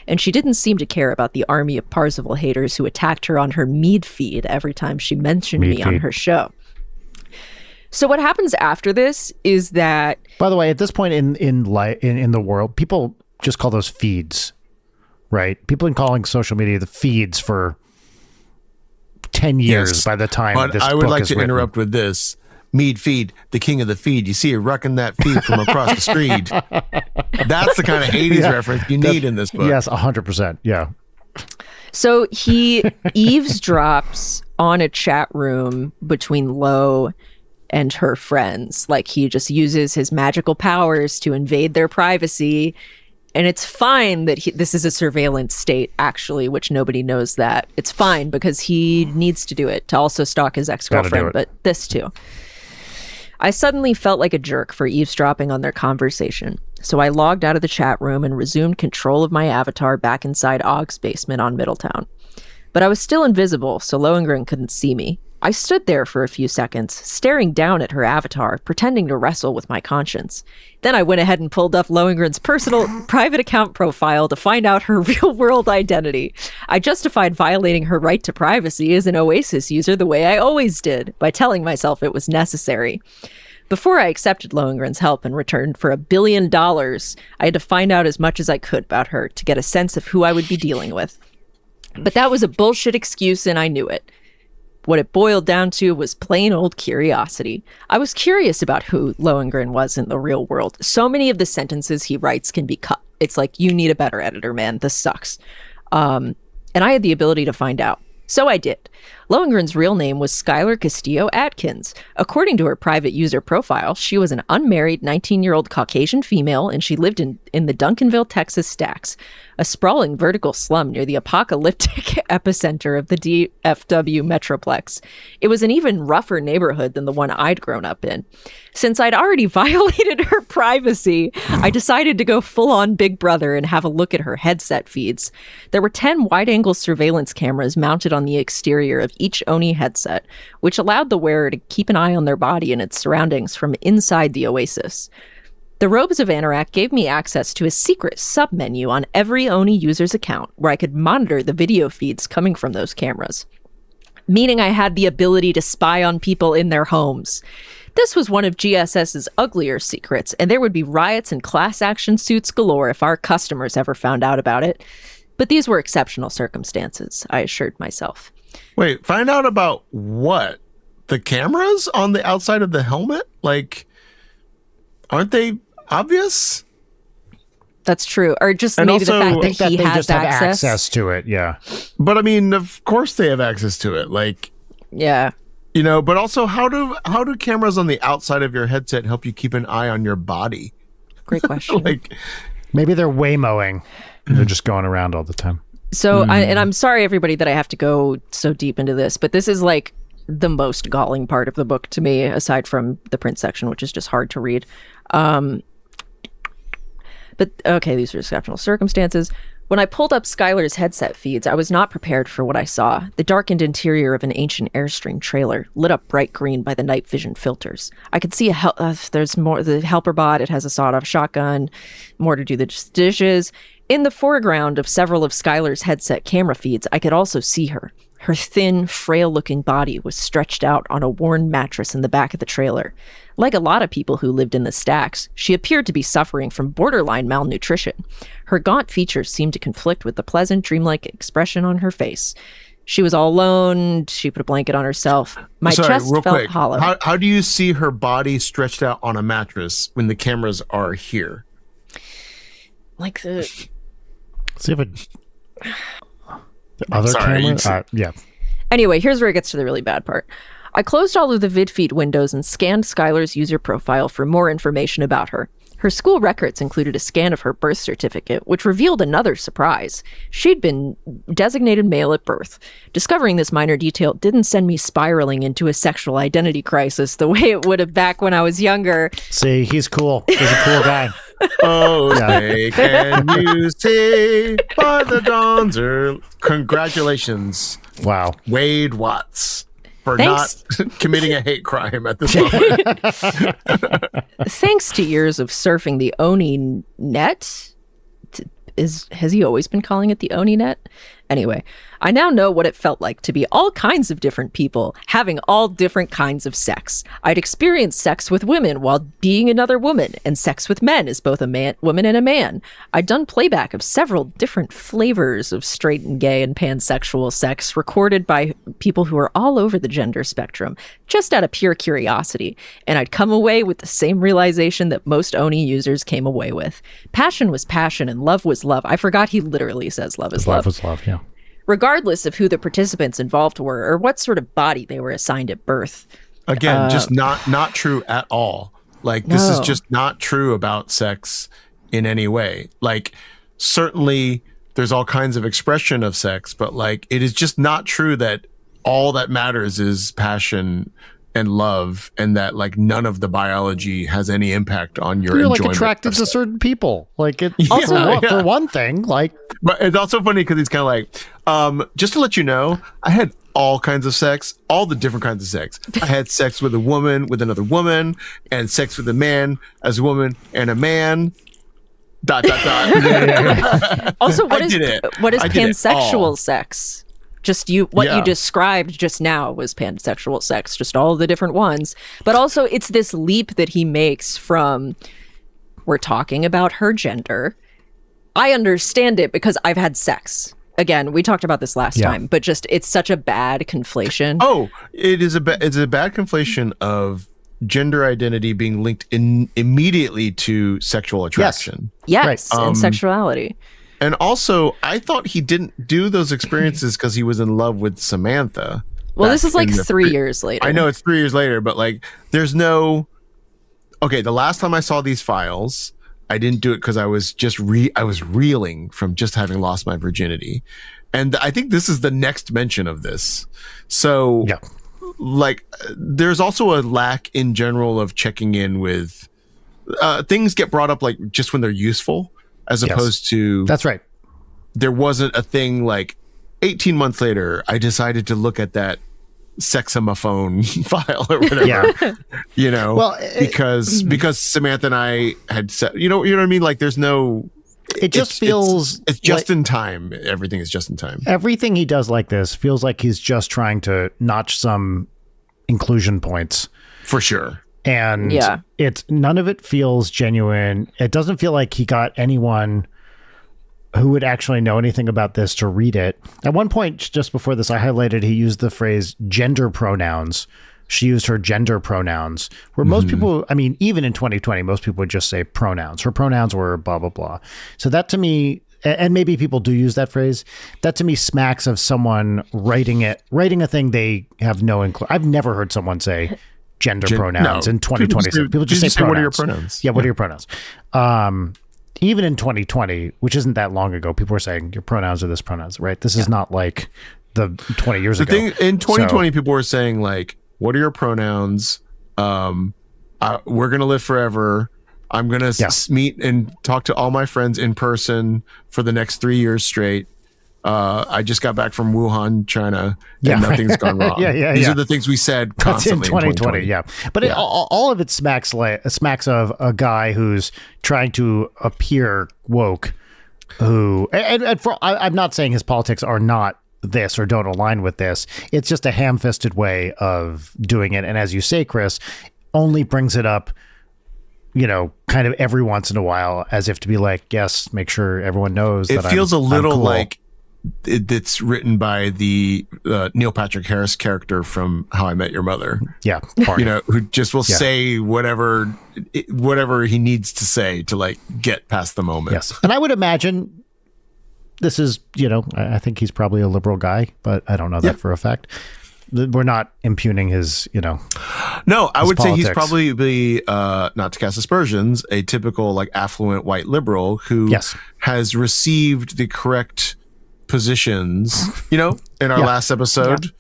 And she didn't seem to care about the army of Parzival haters who attacked her on her mead feed every time she mentioned me on her show. So what happens after this is that... By the way, at this point in the world, people just call those feeds. Right. People have been calling social media the feeds for 10 years by the time this book is I would like to written. interrupt with this. Mead feed, the king of the feed. You see her rucking that feed from across the street. That's the kind of 80s reference you need in this book. Yes, 100%. Yeah. So he eavesdrops on a chat room between Lo and her friends. Like he just uses his magical powers to invade their privacy. And it's fine that this is a surveillance state, actually, which nobody knows that. It's fine because he needs to do it to also stalk his ex-girlfriend, but this too. I suddenly felt like a jerk for eavesdropping on their conversation. So I logged out of the chat room and resumed control of my avatar back inside Ogg's basement on Middletown. But I was still invisible, so Lohengrin couldn't see me. I stood there for a few seconds, staring down at her avatar, pretending to wrestle with my conscience. Then I went ahead and pulled up Lohengrin's personal private account profile to find out her real-world identity. I justified violating her right to privacy as an Oasis user the way I always did, by telling myself it was necessary. Before I accepted Lohengrin's help in return for $1 billion, I had to find out as much as I could about her to get a sense of who I would be dealing with. But that was a bullshit excuse, and I knew it. What it boiled down to was plain old curiosity. I was curious about who Lohengrin was in the real world. So many of the sentences he writes can be cut. It's like, you need a better editor, man. This sucks. And I had the ability to find out. So I did. Lohengrin's real name was Skylar Castillo Atkins. According to her private user profile, she was an unmarried 19-year-old Caucasian female, and she lived in the Duncanville, Texas stacks, a sprawling vertical slum near the apocalyptic epicenter of the DFW Metroplex. It was an even rougher neighborhood than the one I'd grown up in. Since I'd already violated her privacy, I decided to go full-on Big Brother and have a look at her headset feeds. There were 10 wide-angle surveillance cameras mounted on the exterior of each Oni headset, which allowed the wearer to keep an eye on their body and its surroundings from inside the oasis. The Robes of Anorak gave me access to a secret sub-menu on every Oni user's account where I could monitor the video feeds coming from those cameras, meaning I had the ability to spy on people in their homes. This was one of GSS's uglier secrets, and there would be riots and class action suits galore if our customers ever found out about it. But these were exceptional circumstances, I assured myself. Wait, find out about what? The cameras on the outside of the helmet? Like, aren't they obvious? That's true. Or just And maybe the also, fact that he they has just have access. access to it. Yeah. But I mean, of course they have access to it. Like, Yeah. you know, but also how do cameras on the outside of your headset help you keep an eye on your body? Great question. Like, Maybe they're Waymoing. They're just going around all the time. So, and I'm sorry, everybody, that I have to go so deep into this, but this is like the most galling part of the book to me, aside from the print section, which is just hard to read. But okay, these are exceptional circumstances. When I pulled up Skylar's headset feeds, I was not prepared for what I saw. The darkened interior of an ancient Airstream trailer, lit up bright green by the night vision filters. I could see there's more, the helper bot, it has a sawed-off shotgun, more to do the dishes. In the foreground of several of Skylar's headset camera feeds, I could also see her. Her thin, frail-looking body was stretched out on a worn mattress in the back of the trailer. Like a lot of people who lived in the stacks, she appeared to be suffering from borderline malnutrition. Her gaunt features seemed to conflict with the pleasant, dreamlike expression on her face. She was all alone. She put a blanket on herself. My chest real felt quick. hollow. How do you see her body stretched out on a mattress when the cameras are here? Like the... See if it... The other Sorry, camera? Yeah. Anyway, here's where it gets to the really bad part. I closed all of the vidfeed windows and scanned Skylar's user profile for more information about her. Her school records included a scan of her birth certificate, which revealed another surprise. She'd been designated male at birth. Discovering this minor detail didn't send me spiraling into a sexual identity crisis the way it would have back when I was younger. See, he's cool. He's a cool guy. Oh, say, can you see by the dawn's early... Congratulations, Wow. Wade Watts, for Thanks. not committing a hate crime at this moment. Thanks to years of surfing the Oni net, has he always been calling it the Oni net? Anyway, I now know what it felt like to be all kinds of different people, having all different kinds of sex. I'd experienced sex with women while being another woman, and sex with men as both a woman and a man. I'd done playback of several different flavors of straight and gay and pansexual sex recorded by people who are all over the gender spectrum, just out of pure curiosity. And I'd come away with the same realization that most Oni users came away with. Passion was passion and love was love. I forgot he literally says love is love. Love is love, yeah. Regardless of who the participants involved were or what sort of body they were assigned at birth. Again, just not true at all. Like, this is No. just not true about sex in any way. Like, certainly there's all kinds of expression of sex, but like, it is just not true that all that matters is passion and love, and that like none of the biology has any impact on your You're like enjoyment. attracted to certain people. Like it Also- for one thing, like But it's also funny because he's kind of like, just to let you know, I had all kinds of sex, all the different kinds of sex. I had sex with a woman, with another woman, and sex with a man as a woman and a man. ... Also, I did it. what is I did it pansexual all. sex? Just you described just now was pansexual sex, just all the different ones. But also it's this leap that he makes from, we're talking about her gender. I understand it because I've had sex. again, we talked about this last Yeah. time, but just it's such a bad conflation. Oh, it's a bad conflation of gender identity being linked immediately to sexual attraction. Yes, Right. and sexuality. And also, I thought he didn't do those experiences because he was in love with Samantha. Well, back this is like in the 3 years later. I know it's 3 years later, but like, there's no. Okay, the last time I saw these files, I didn't do it because I was just I was reeling from just having lost my virginity, and I think this is the next mention of this. So, Yeah. like, there's also a lack in general of checking in with things get brought up like just when they're useful, as opposed to That's right. there wasn't a thing like 18 months later, I decided to look at that sexomophone file or whatever, Yeah. you know, Well, because Samantha and I had said, you know what I mean? Like there's no, It just feels it's just in time. Everything is just in time. everything he does like this feels like he's just trying to notch some inclusion points. For sure. And Yeah. it's none of it feels genuine. It doesn't feel like he got anyone who would actually know anything about this to read it. At one point, just before this, I highlighted he used the phrase gender pronouns. She used her gender pronouns, where most people, I mean, even in 2020, most people would just say pronouns. Her pronouns were blah, blah, blah. So that to me, and maybe people do use that phrase, that to me smacks of someone writing a thing they have no I've never heard someone say gender pronouns in 2020. People just say pronouns. What are your pronouns? Yeah, what are your pronouns? Even in 2020, which isn't that long ago, people were saying your pronouns are this pronouns, right? This is not like the 20 years ago. The thing in 2020, people were saying like, what are your pronouns? We're going to live forever. I'm going to meet and talk to all my friends in person for the next 3 years straight. I just got back from Wuhan, China, and nothing's gone wrong. These are the things we said constantly in 2020. Yeah. But all of it smacks of a guy who's trying to appear woke, who, I'm not saying his politics are not this or don't align with this. It's just a ham-fisted way of doing it. And as you say, Chris, only brings it up, you know, kind of every once in a while, as if to be like, yes, make sure everyone knows. It that feels I'm a little cool. like it's written by the Neil Patrick Harris character from How I Met Your Mother. Yeah, you know, who just will say whatever he needs to say to like get past the moment. Yes, and I would imagine this is, you know, I think he's probably a liberal guy, but I don't know that for a fact. We're not impugning his, you know. No, I would say he's politics. probably not to cast aspersions, a typical like affluent white liberal who has received the correct positions, you know, in our last episode.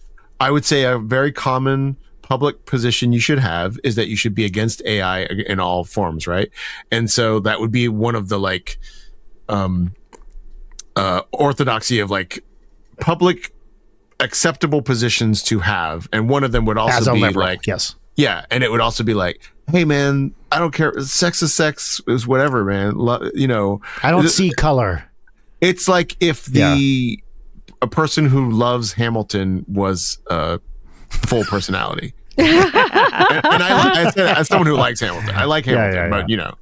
I would say a very common public position you should have is that you should be against AI in all forms, right? And so that would be one of the like orthodoxy of like public acceptable positions to have, and one of them would also be liberal, like and it would also be like, hey man, I don't care, sex is sex, is whatever, man. You know, I don't see color. It's like if a person who loves Hamilton was a full personality. and I say that as someone who likes Hamilton. I like Hamilton, but you know.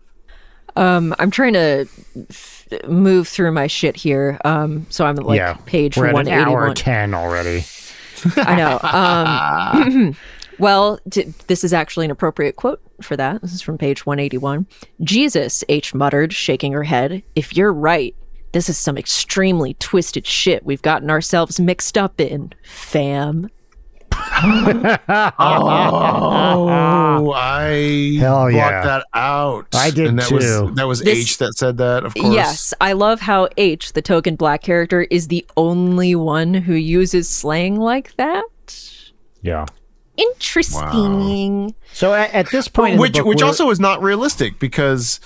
I'm trying to move through my shit here. So I'm at like page we're 181. At an hour 10 already. I know. Well, this is actually an appropriate quote for that. This is from page 181. Jesus, H muttered, shaking her head. If you're right, this is some extremely twisted shit we've gotten ourselves mixed up in, fam. I blocked that out. I did and that too. That was H that said that, of course. Yes, I love how H, the token black character, is the only one who uses slang like that. Yeah. Interesting. Wow. So at this point, which also is not realistic, because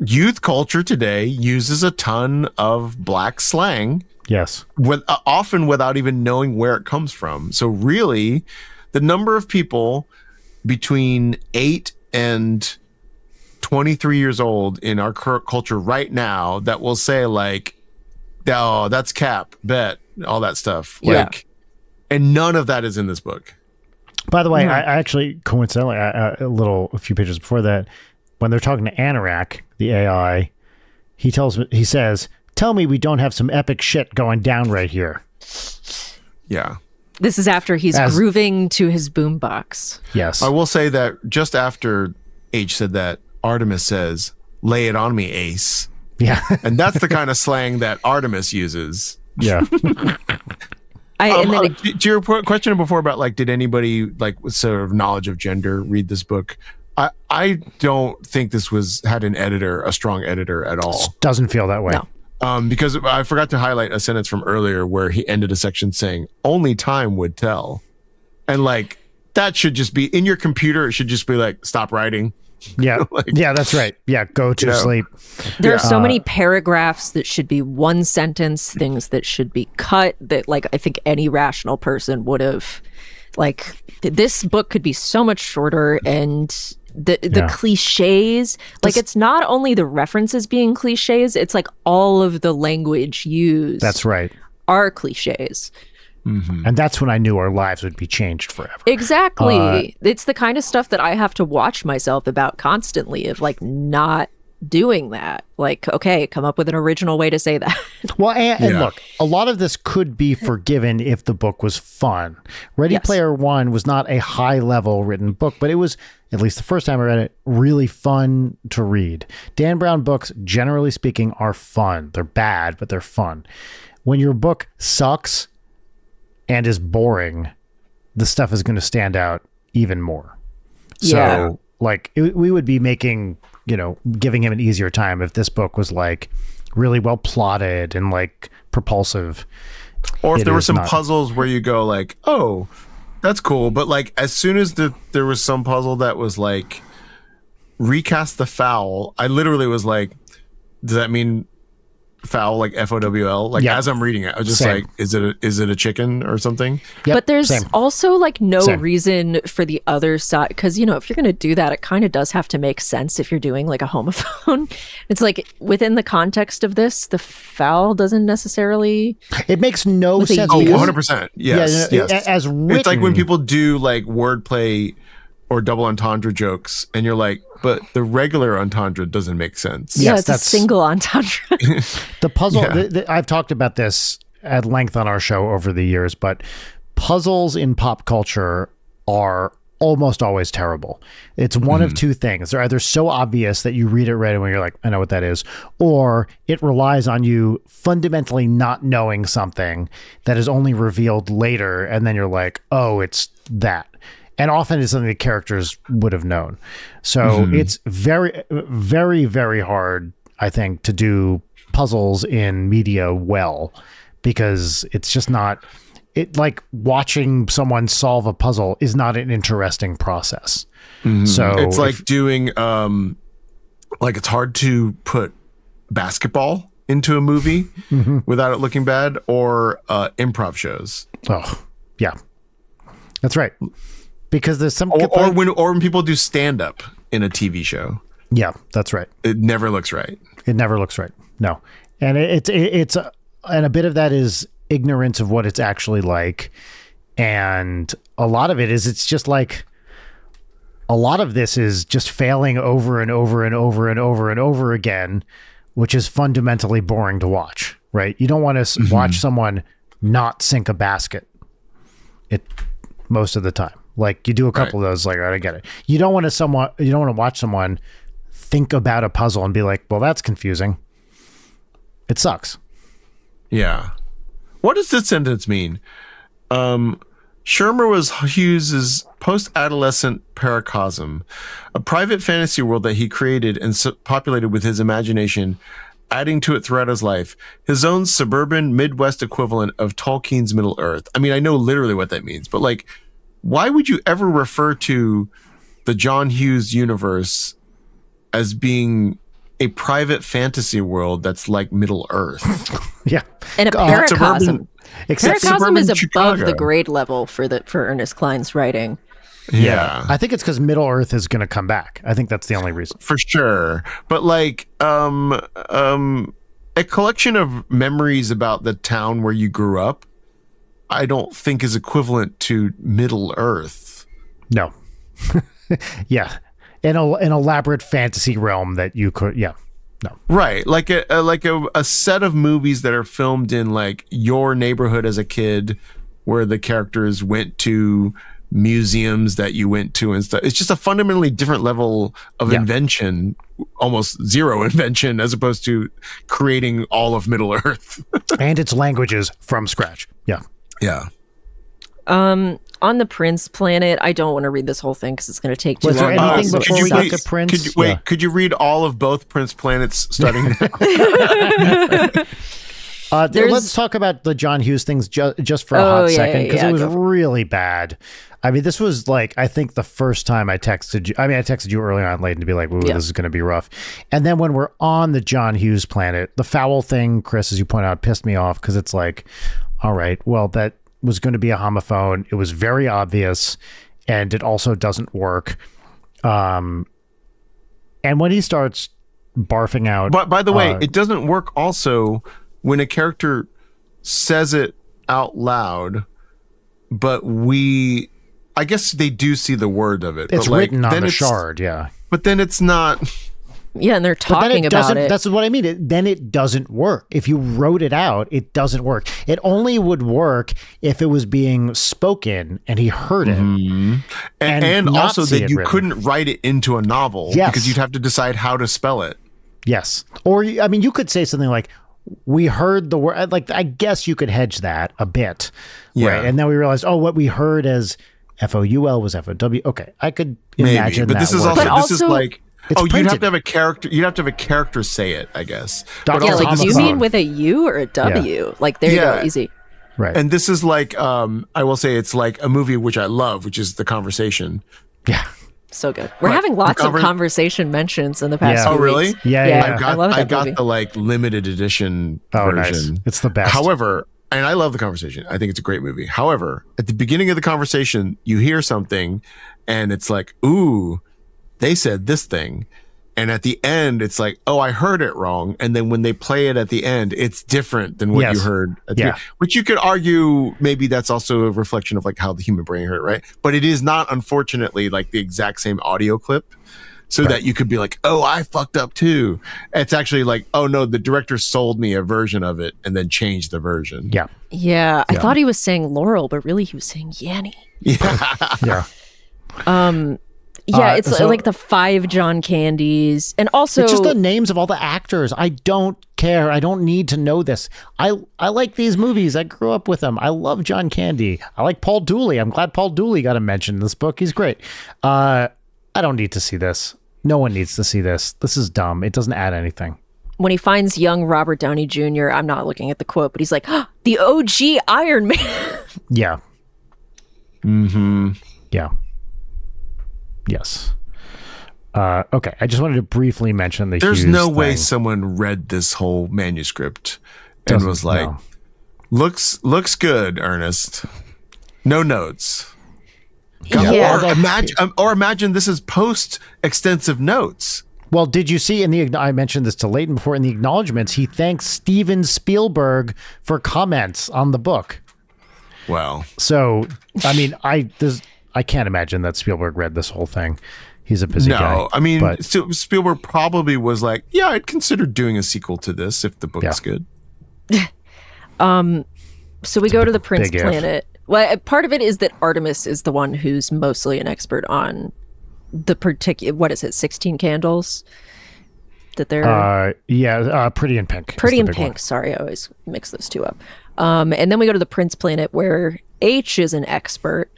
youth culture today uses a ton of black slang. Yes. Often without even knowing where it comes from. So really, the number of people between 8 and 23 years old in our current culture right now that will say like, oh, that's cap, bet, all that stuff. Like, and none of that is in this book. By the way, I actually, coincidentally, a few pages before that, when they're talking to Anorak, the AI, he says, Tell me we don't have some epic shit going down right here. Yeah. This is after he's grooving to his boombox. Yes. I will say that just after H said that, Artemis says, "Lay it on me, Ace." Yeah. And that's the kind of slang that Artemis uses. Yeah. To your question before about like, did anybody like with sort of knowledge of gender read this book? I don't think this had a strong editor at all. Doesn't feel that way. No. Because I forgot to highlight a sentence from earlier where he ended a section saying, "Only time would tell." And like, that should just be in your computer. It should just be like, stop writing. Yeah. Yeah, that's right. Yeah. Go to sleep. There are so many paragraphs that should be one sentence, things that should be cut that like, I think any rational person would have like, this book could be so much shorter, and the cliches, like it's not only the references being cliches, it's like all of the language used. That's right. Are cliches. Mm-hmm. And that's when I knew our lives would be changed forever. Exactly. It's the kind of stuff that I have to watch myself about constantly, of like not doing that. Like, okay, come up with an original way to say that. Well, and look, a lot of this could be forgiven if the book was fun. Ready Player One was not a high-level written book, but it was, at least the first time I read it, really fun to read. Dan Brown books, generally speaking, are fun. They're bad, but they're fun. When your book sucks and is boring, the stuff is going to stand out even more. So, like, we would be making, giving him an easier time if this book was, like, really well plotted and, like, propulsive. Or if there were some puzzles where you go, like, oh, that's cool. But, like, as soon as there was some puzzle that was, like, recast the fowl, I literally was like, does that mean fowl, like FOWL? Like, as I'm reading it, I was just like, is it a chicken or something? Yep, but there's also like no reason for the other side, because if you're going to do that, it kind of does have to make sense. If you're doing like a homophone, it's like within the context of this, the fowl doesn't necessarily, it makes no sense. 100%. Yes, yes. As written, it's like when people do like wordplay or double entendre jokes, and you're like, but the regular entendre doesn't make sense. Yes, it's a single entendre. The puzzle, I've talked about this at length on our show over the years, but puzzles in pop culture are almost always terrible. It's one of two things. They're either so obvious that you read it right away, you're like, I know what that is, or it relies on you fundamentally not knowing something that is only revealed later, and then you're like, oh, it's that. And often it's something the characters would have known. So it's very, very, very hard, I think, to do puzzles in media well, because it's just not, like watching someone solve a puzzle is not an interesting process. So it's like doing, like it's hard to put basketball into a movie without it looking bad, or improv shows. Oh, yeah, that's right. Because there's some or when people do stand up in a TV show. Yeah, that's right. It never looks right. It never looks right. No. And it's and a bit of that is ignorance of what it's actually like. And a lot of it is, it's just like, a lot of this is just failing over and over and over and over and over again, which is fundamentally boring to watch, right? You don't want to watch someone not sink a basket most of the time. Like, you do a couple of those, like, all right, I get it. You don't want to watch someone think about a puzzle and be like, well, that's confusing. It sucks. Yeah. What does this sentence mean? Shermer was Hughes's post-adolescent paracosm, a private fantasy world that he created and populated with his imagination, adding to it throughout his life, his own suburban Midwest equivalent of Tolkien's Middle-earth. I mean, I know literally what that means, but like, why would you ever refer to the John Hughes universe as being a private fantasy world that's like Middle-earth? Yeah. And a paracosm. Paracosm is above Chicago. the grade level for Ernest Cline's writing. Yeah. I think it's because Middle-earth is going to come back. I think that's the only reason. For sure. But like, a collection of memories about the town where you grew up, I don't think is equivalent to Middle-earth. No. Yeah. An elaborate fantasy realm that you could, Right, like a set of movies that are filmed in like your neighborhood as a kid, where the characters went to museums that you went to and stuff. It's just a fundamentally different level of invention, almost zero invention, as opposed to creating all of Middle Earth. And its languages from scratch. Yeah. On the Prince planet, I don't want to read this whole thing because it's going to take too Was there long. anything before we got to Prince? Could you read all of both Prince planets starting now? Let's talk about the John Hughes things just for a hot second, because it was really bad. I mean, this was like, I think the first time I texted you. I mean, I texted you early on, Layden, to be like, ooh, this is going to be rough. And then when we're on the John Hughes planet, the foul thing, Chris, as you point out, pissed me off, because it's like, all right, well, that was going to be a homophone. It was very obvious, and it also doesn't work. And when he starts barfing out... But by the way, it doesn't work also when a character says it out loud, but I guess they do see the word of it. It's but written on the shard, But then it's not... Yeah, and they're talking about it. That's what I mean. Then it doesn't work. If you wrote it out, it doesn't work. It only would work if it was being spoken and he heard it. Mm-hmm. And also that you couldn't write it into a novel because you'd have to decide how to spell it. Yes. Or, I mean, you could say something like, we heard the word, like, I guess you could hedge that a bit. Yeah. Right. And then we realized, what we heard as FOUL was FOW. Okay. I could imagine but that. this is this is like... It's you'd printed. have to have a character. You'd have to have a character say it, I guess. But Yeah, like, do you homophone. mean with a U or a W? Yeah. Like, there you go, easy. Right. And this is like, I will say, it's like a movie which I love, which is The Conversation. Yeah. So good. We're having lots of conversation mentions in the past Yeah. few Oh, really? weeks. Yeah. I love that I got movie. the like limited edition Oh, version. nice. It's the best. However, and I love The Conversation. I think it's a great movie. However, at the beginning of the conversation, you hear something, and it's like, ooh, they said this thing. And at the end, it's like, oh, I heard it wrong. And then when they play it at the end, it's different than what you heard at the beginning. Which you could argue maybe that's also a reflection of like how the human brain heard it, right? But it is not, unfortunately, like the exact same audio clip. So that you could be like, oh, I fucked up too. It's actually like, oh no, the director sold me a version of it and then changed the version. Yeah, I thought he was saying Laurel, but really he was saying Yanny. Yeah. Yeah, it's like the 5 John Candies. And also... It's just the names of all the actors. I don't care. I don't need to know this. I like these movies. I grew up with them. I love John Candy. I like Paul Dooley. I'm glad Paul Dooley got a mention in this book. He's great. I don't need to see this. No one needs to see this. This is dumb. It doesn't add anything. When he finds young Robert Downey Jr., I'm not looking at the quote, but he's like, the OG Iron Man. Yeah. Mm-hmm. Yeah. Yes. Okay. I just wanted to briefly mention the There's Hughes no way thing. someone read this whole manuscript and was like, no. looks good, Ernest. No notes. Yeah. Or imagine this is post extensive notes. Well, did you see I mentioned this to Layton before, in the acknowledgments, he thanks Steven Spielberg for comments on the book. Wow. So, I mean, I can't imagine that Spielberg read this whole thing. He's a busy guy. No, I mean, but, Spielberg probably was like, yeah, I'd consider doing a sequel to this if the book's good. So we go to the Prince big if. planet. Well, part of it is that Artemis is the one who's mostly an expert on the particular, 16 candles that they're... Pretty in Pink. Pretty in Pink. Sorry, I always mix those two up. And then we go to the Prince planet where H is an expert.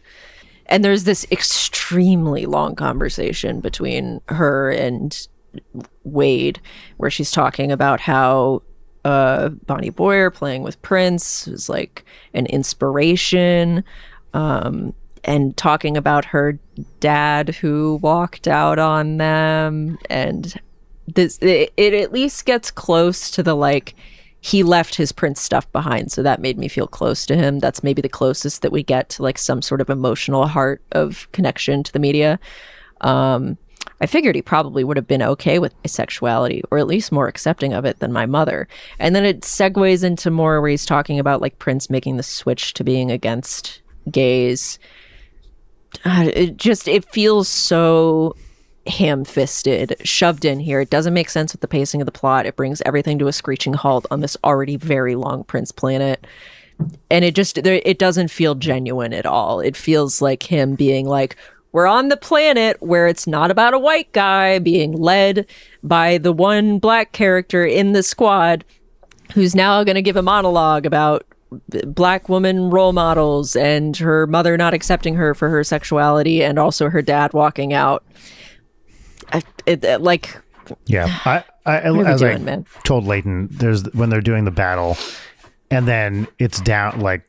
And there's this extremely long conversation between her and Wade where she's talking about how Bonnie Boyer playing with Prince was like an inspiration, and talking about her dad who walked out on them. And it at least gets close to the like, he left his Prince stuff behind, so that made me feel close to him. That's maybe the closest that we get to like some sort of emotional heart of connection to the media. I figured he probably would have been okay with bisexuality, or at least more accepting of it than my mother. And then it segues into more where he's talking about like Prince making the switch to being against gays. It feels so ham-fisted, shoved in here. It doesn't make sense with the pacing of the plot. It brings everything to a screeching halt on this already very long Prince planet. And it doesn't feel genuine at all. It feels like him being like, we're on the planet where it's not about a white guy being led by the one black character in the squad who's now going to give a monologue about black woman role models and her mother not accepting her for her sexuality and also her dad walking out. I told Leighton, there's when they're doing the battle and then it's down, like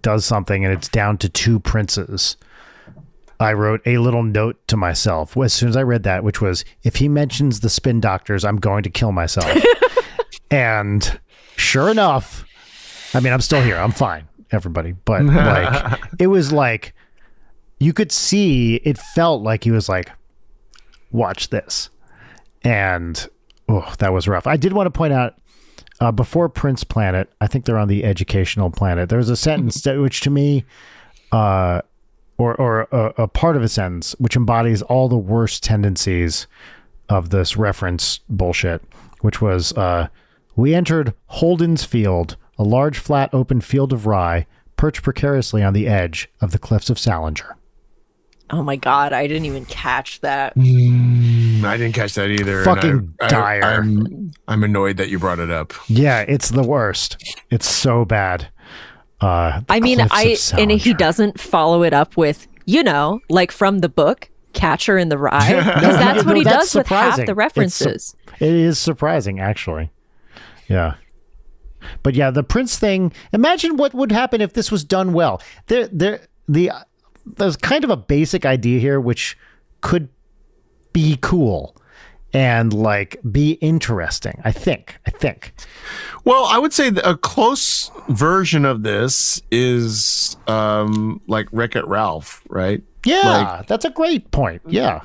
does something and it's down to 2 princes. I wrote a little note to myself as soon as I read that, which was, if he mentions the spin doctors, I'm going to kill myself. And sure enough, I mean, I'm still here. I'm fine, everybody. But like, it was like, you could see, it felt like he was like, watch this. And that was rough. I did want to point out, before Prince Planet, I think they're on the educational planet. There's a sentence that, which to me, or a part of a sentence, which embodies all the worst tendencies of this reference bullshit, which was, we entered Holden's Field, a large, flat, open field of rye, perched precariously on the edge of the cliffs of Salinger. Oh my God, I didn't even catch that. I didn't catch that either. Fucking dire. I'm annoyed that you brought it up. Yeah, it's the worst. It's so bad. I mean, and he doesn't follow it up with, like from the book, Catcher in the Rye, because that's what he does with half the references. It is surprising, actually. Yeah. But yeah, the Prince thing, imagine what would happen if this was done well. There's kind of a basic idea here which could be cool and like be interesting, I think. Well, I would say a close version of this is like Wreck-It Ralph, right? Yeah, that's a great point. Yeah.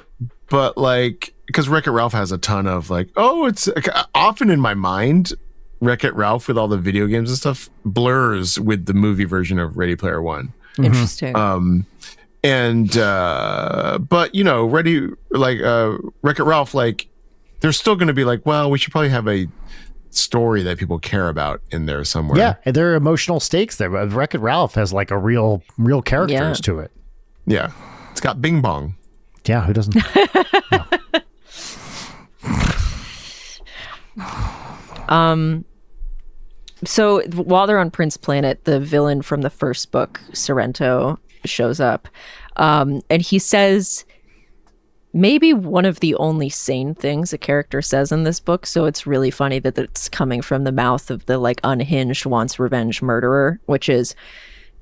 But like, because Wreck-It Ralph has a ton of like, it's often in my mind, Wreck-It Ralph with all the video games and stuff blurs with the movie version of Ready Player One. Interesting. But Wreck-It Ralph, like, there's still going to be like, well, we should probably have a story that people care about in there somewhere. Yeah, and there are emotional stakes there. Wreck-It Ralph has like a real characters to it. Yeah, it's got Bing Bong. Yeah, who doesn't? So while they're on Prince Planet, the villain from the first book, Sorrento, shows up, and he says maybe one of the only sane things a character says in this book. So it's really funny that it's coming from the mouth of the like unhinged wants revenge murderer, which is,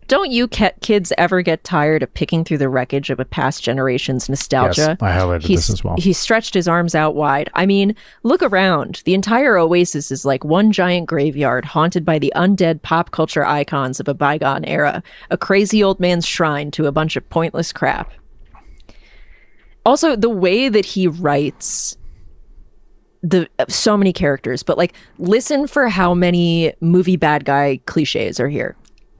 don't you kids ever get tired of picking through the wreckage of a past generation's nostalgia? Yes, I highlighted this as well. He stretched his arms out wide. I mean, look around. The entire oasis is like one giant graveyard haunted by the undead pop culture icons of a bygone era. A crazy old man's shrine to a bunch of pointless crap. Also, the way that he writes so many characters, but like, listen for how many movie bad guy cliches are here.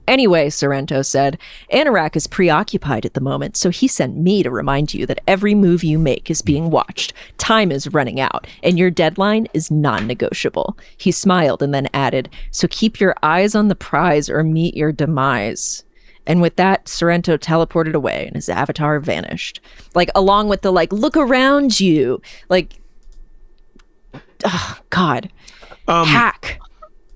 Anyway, Sorrento said, Anorak is preoccupied at the moment, so he sent me to remind you that every move you make is being watched. Time is running out, and your deadline is non-negotiable. He smiled and then added, so keep your eyes on the prize or meet your demise. And with that, Sorrento teleported away and his avatar vanished. Like, along with the, like, look around you. Like, oh, God. Hack.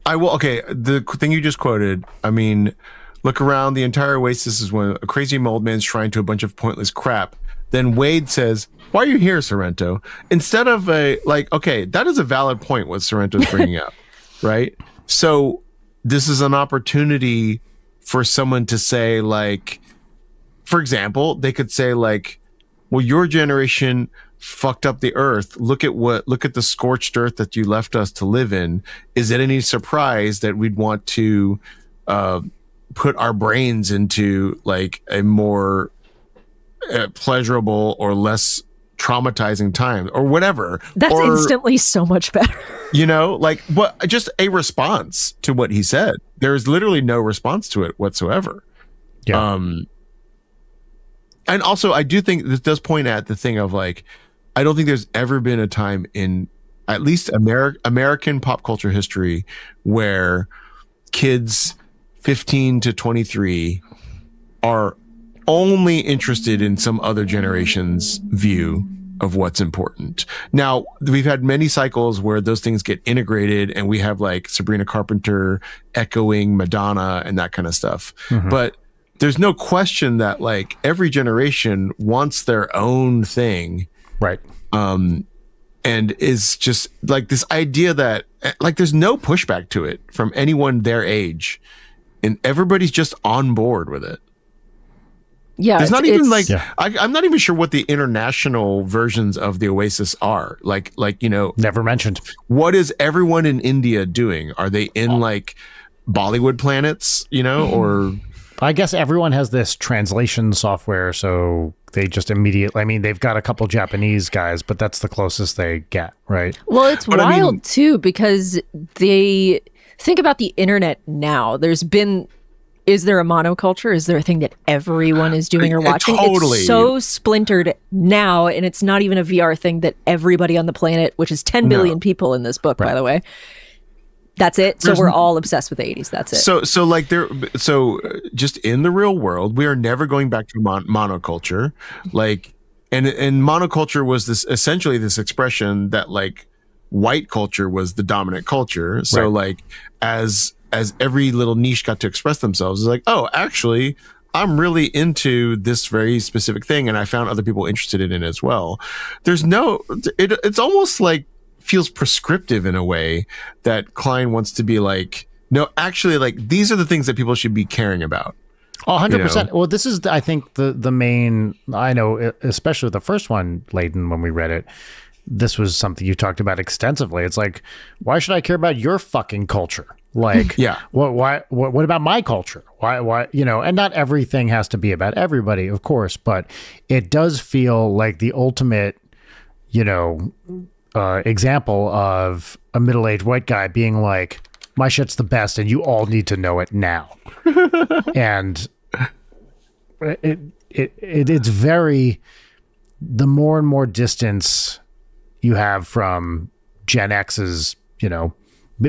The thing you just quoted, I mean, look around, the entire oasis is when a crazy old man's shrine to a bunch of pointless crap. Then Wade says, why are you here, Sorrento? Instead of that is a valid point what Sorrento's bringing up, right? So this is an opportunity for someone to say, like, for example, they could say like, well, your generation fucked up the earth. Look at the scorched earth that you left us to live in. Is it any surprise that we'd want to put our brains into like a more pleasurable or less traumatizing time or whatever? That's instantly so much better. Just a response to what he said. There's literally no response to it whatsoever. Yeah. And also I do think this does point at the thing of like, I don't think there's ever been a time in at least American pop culture history where kids 15 to 23 are only interested in some other generation's view of what's important. Now, we've had many cycles where those things get integrated and we have like Sabrina Carpenter echoing Madonna and that kind of stuff. Mm-hmm. But there's no question that like every generation wants their own thing. Right. And is just like this idea that like there's no pushback to it from anyone their age and everybody's just on board with it. Yeah, it's not even like I'm not even sure what the international versions of the Oasis are. Like you know, never mentioned. What is everyone in India doing? Are they in like Bollywood planets? You know, or I guess everyone has this translation software, so they just immediately. I mean, they've got a couple Japanese guys, but that's the closest they get, right? Well, it's wild too because they think about the internet now. Is there a monoculture? Is there a thing that everyone is doing or watching? Totally. It's so splintered now, and it's not even a VR thing that everybody on the planet, which is 10 billion people in this book, by the way. That's it. So we're all obsessed with the 80s. That's it. So just in the real world, we are never going back to monoculture. Like, and monoculture was essentially this expression that like white culture was the dominant culture. So like as every little niche got to express themselves, it's like, oh, actually, I'm really into this very specific thing, and I found other people interested in it as well. It's almost like feels prescriptive in a way that Klein wants to be like, no, actually, like these are the things that people should be caring about. 100%. Well, this is, I think, the main. I know, especially with the first one, Layden, when we read it. This was something you talked about extensively. It's like, why should I care about your fucking culture? Like, what about my culture? Why, you know, and not everything has to be about everybody, of course, but it does feel like the ultimate, you know, example of a middle-aged white guy being like, my shit's the best and you all need to know it now. And it's very, the more and more distance you have from Gen X's, you know,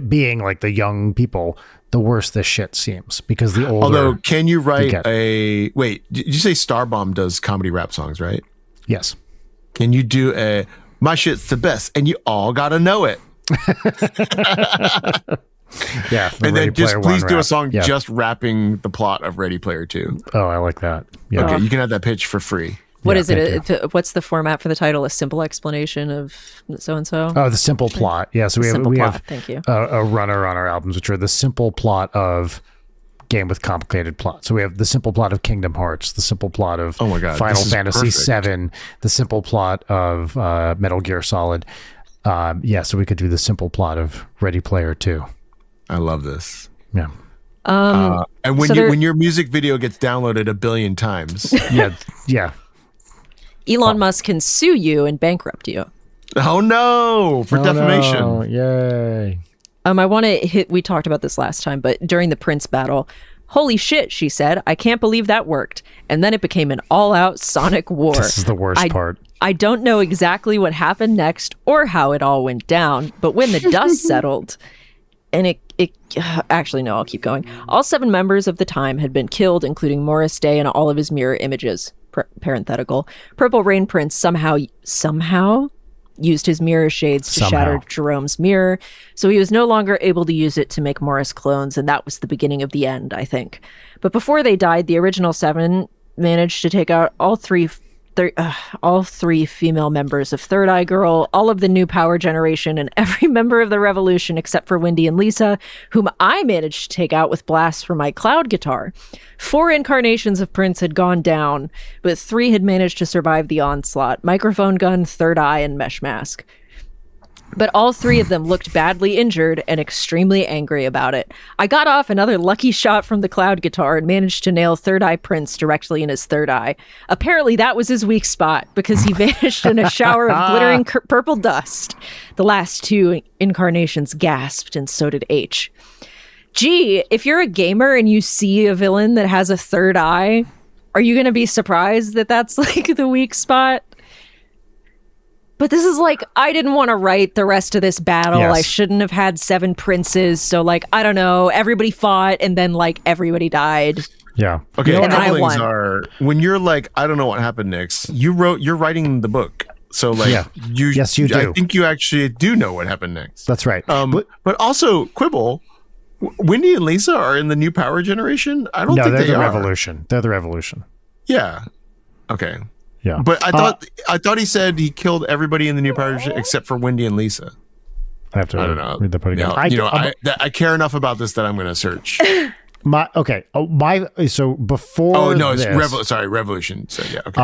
being like the young people, the worse this shit seems because the older. Although, can you write wait, did you say Starbomb does comedy rap songs, right? Yes. Can you do my shit's the best and you all gotta know it? Yeah. And then just please do a song just rapping the plot of Ready Player 2. Oh, I like that. Yeah. Okay, you can have that pitch for free. What is it? What's the format for the title? A simple explanation of so-and-so? Oh, the simple plot. Yeah, so we have Thank you. A runner on our albums, which are the simple plot of game with complicated plot. So we have the simple plot of Kingdom Hearts, the simple plot of Final Fantasy VII, the simple plot of Metal Gear Solid. So we could do the simple plot of Ready Player 2. I love this. Yeah. And when your music video gets downloaded 1 billion times. Yeah. Elon Musk can sue you and bankrupt you. Oh no, for defamation. No. Yay. I want to hit, we talked about this last time, but during the Prince battle, holy shit, she said, I can't believe that worked. And then it became an all-out sonic war. This is the worst part. I don't know exactly what happened next or how it all went down, but when the dust settled, and it actually, no, I'll keep going. All 7 members of the time had been killed, including Morris Day and all of his mirror images. Parenthetical. Purple Rain Prince somehow used his mirror shades to shatter Jerome's mirror, so he was no longer able to use it to make Morris clones, and that was the beginning of the end, I think. But before they died, the original 7 managed to take out all three female members of Third Eye Girl, all of the new power generation, and every member of the revolution except for Wendy and Lisa, whom I managed to take out with blasts from my cloud guitar. 4 incarnations of Prince had gone down, but 3 had managed to survive the onslaught: Microphone Gun, Third Eye, and Mesh Mask. But all 3 of them looked badly injured and extremely angry about it. I got off another lucky shot from the cloud guitar and managed to nail Third Eye Prince directly in his third eye. Apparently that was his weak spot because he vanished in a shower of glittering purple dust. The last 2 incarnations gasped, and so did H. Gee, if you're a gamer and you see a villain that has a third eye, are you going to be surprised that that's like the weak spot? But this is like, I didn't want to write the rest of this battle. Yes. I shouldn't have had 7 princes. So like, I don't know. Everybody fought and then like everybody died. Yeah. Okay, You know a what? couple I things won. are when you're like, I don't know what happened next. You're writing the book, so like, Yeah. Yes, you do. I think you actually do know what happened next. That's right. But also, Quibble, Wendy and Lisa are in the new Power Generation. I don't No, think they're they the are. Revolution. They're the Revolution. Yeah. Okay. Yeah. But I thought he said he killed everybody in the new Power Generation except for Wendy and Lisa. I have to I don't know. read the book again. I care enough about this that I'm going to search. So before. Oh no, it's this, Revolution. So yeah, okay.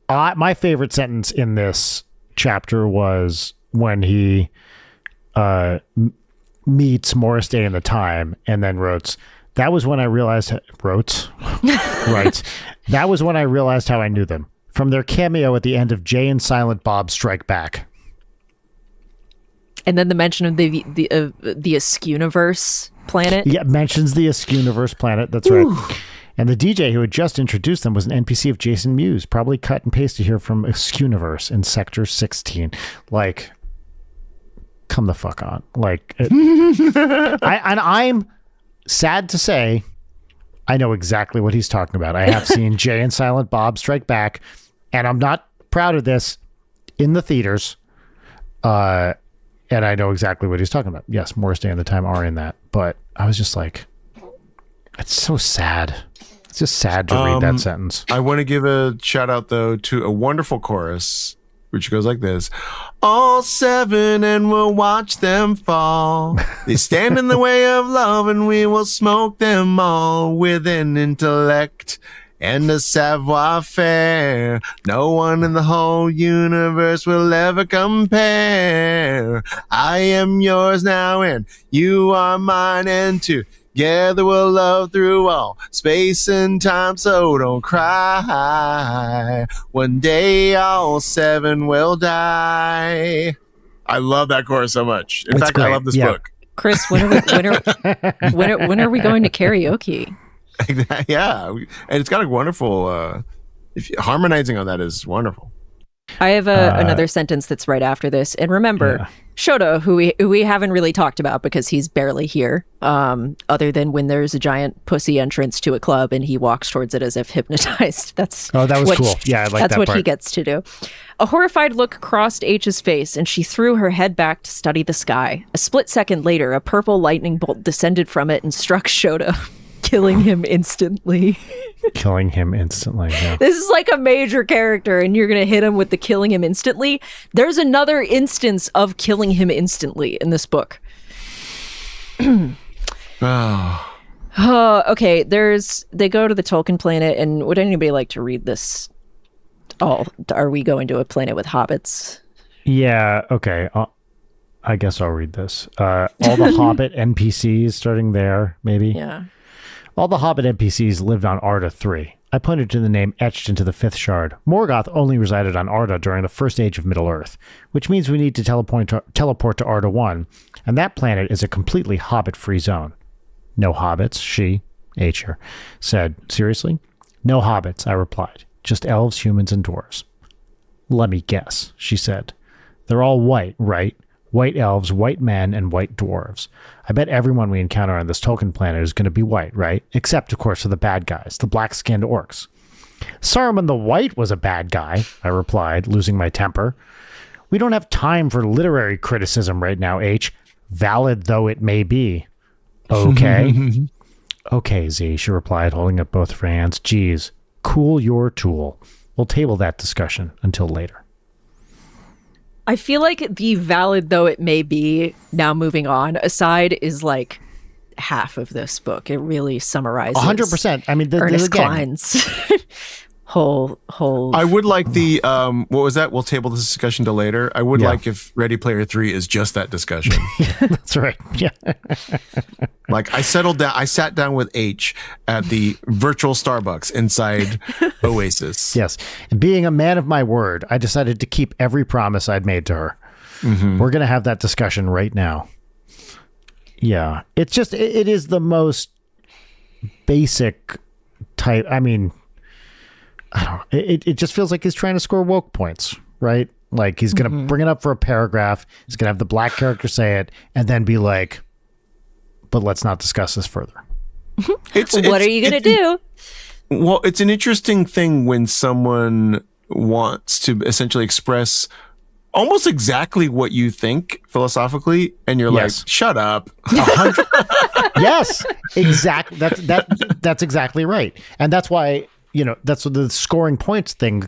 My favorite sentence in this chapter was when he meets Morris Day in the Time and then wrote, that was when I realized right. That was when I realized how I knew them. From their cameo at the end of Jay and Silent Bob Strike Back. And then the mention of the Askewniverse planet. Yeah, mentions the Askewniverse planet. That's right. And the DJ who had just introduced them was an NPC of Jason Mewes, probably cut and pasted here from Askewniverse in Sector 16. Like, come the fuck on. Like, I'm sad to say, I know exactly what he's talking about. I have seen Jay and Silent Bob Strike Back, and I'm not proud of this, in the theaters. And I know exactly what he's talking about. Yes, Morris Day and the Time are in that. But I was just like, it's so sad. It's just sad to read that sentence. I want to give a shout out, though, to a wonderful chorus, which goes like this. All 7 and we'll watch them fall. They stand in the way of love and we will smoke them all with an intellect and a savoir-faire. No one in the whole universe will ever compare. I am yours now and you are mine, and together we'll love through all space and time, so don't cry. One day all 7 will die. I love that chorus so much. In fact, great. I love this book. Chris, when are we going to karaoke? Yeah, and it's got a wonderful harmonizing on that is wonderful. I have another sentence that's right after this. And remember, Shota, who we haven't really talked about because he's barely here, other than when there's a giant pussy entrance to a club and he walks towards it as if hypnotized. That was cool. Yeah, I like that That's what part. he gets to do. A horrified look crossed H's face, and she threw her head back to study the sky. A split second later, a purple lightning bolt descended from it and struck Shota, killing him instantly. Killing him instantly. Yeah. This is like a major character, and you're going to hit him with the killing him instantly. There's another instance of killing him instantly in this book. Okay, they go to the Tolkien planet, and would anybody like to read this? Are we going to a planet with hobbits? Yeah, okay. I guess I'll read this. All the Hobbit NPCs, starting there, maybe. Yeah. All the Hobbit NPCs lived on Arda 3. I pointed to the name etched into the 5th shard. Morgoth only resided on Arda during the first age of Middle-earth, which means we need to teleport to Arda 1, and that planet is a completely Hobbit-free zone. No hobbits, she, H here, said. Seriously? No hobbits, I replied. Just elves, humans, and dwarves. Let me guess, she said. They're all white, right? White elves, white men, and white dwarves. I bet everyone we encounter on this Tolkien planet is going to be white, right? Except, of course, for the bad guys, the black-skinned orcs. Saruman the White was a bad guy, I replied, losing my temper. We don't have time for literary criticism right now, H, valid though it may be. Okay. Okay, Z, she replied, holding up both of her hands. Geez, cool your tool. We'll table that discussion until later. I feel like the valid though it may be, now moving on, aside is like half of this book. It really summarizes 100%. I mean, Ernest Cline's whole. I would like the what was that? We'll table this discussion to later. I would like if Ready Player 3 is just that discussion. That's right. Yeah. Like I sat down with H at the virtual Starbucks inside Oasis. Yes. And being a man of my word, I decided to keep every promise I'd made to her. Mm-hmm. We're going to have that discussion right now. Yeah. It's just, it is the most basic type. I mean, I don't know. It just feels like he's trying to score woke points, right? Like, he's going to bring it up for a paragraph. He's going to have the black character say it and then be like, but let's not discuss this further. What are you going to do? Well, it's an interesting thing when someone wants to essentially express almost exactly what you think philosophically, and you're Yes. like, shut up. Yes, exactly. That's exactly right. And that's why, that's what the scoring points thing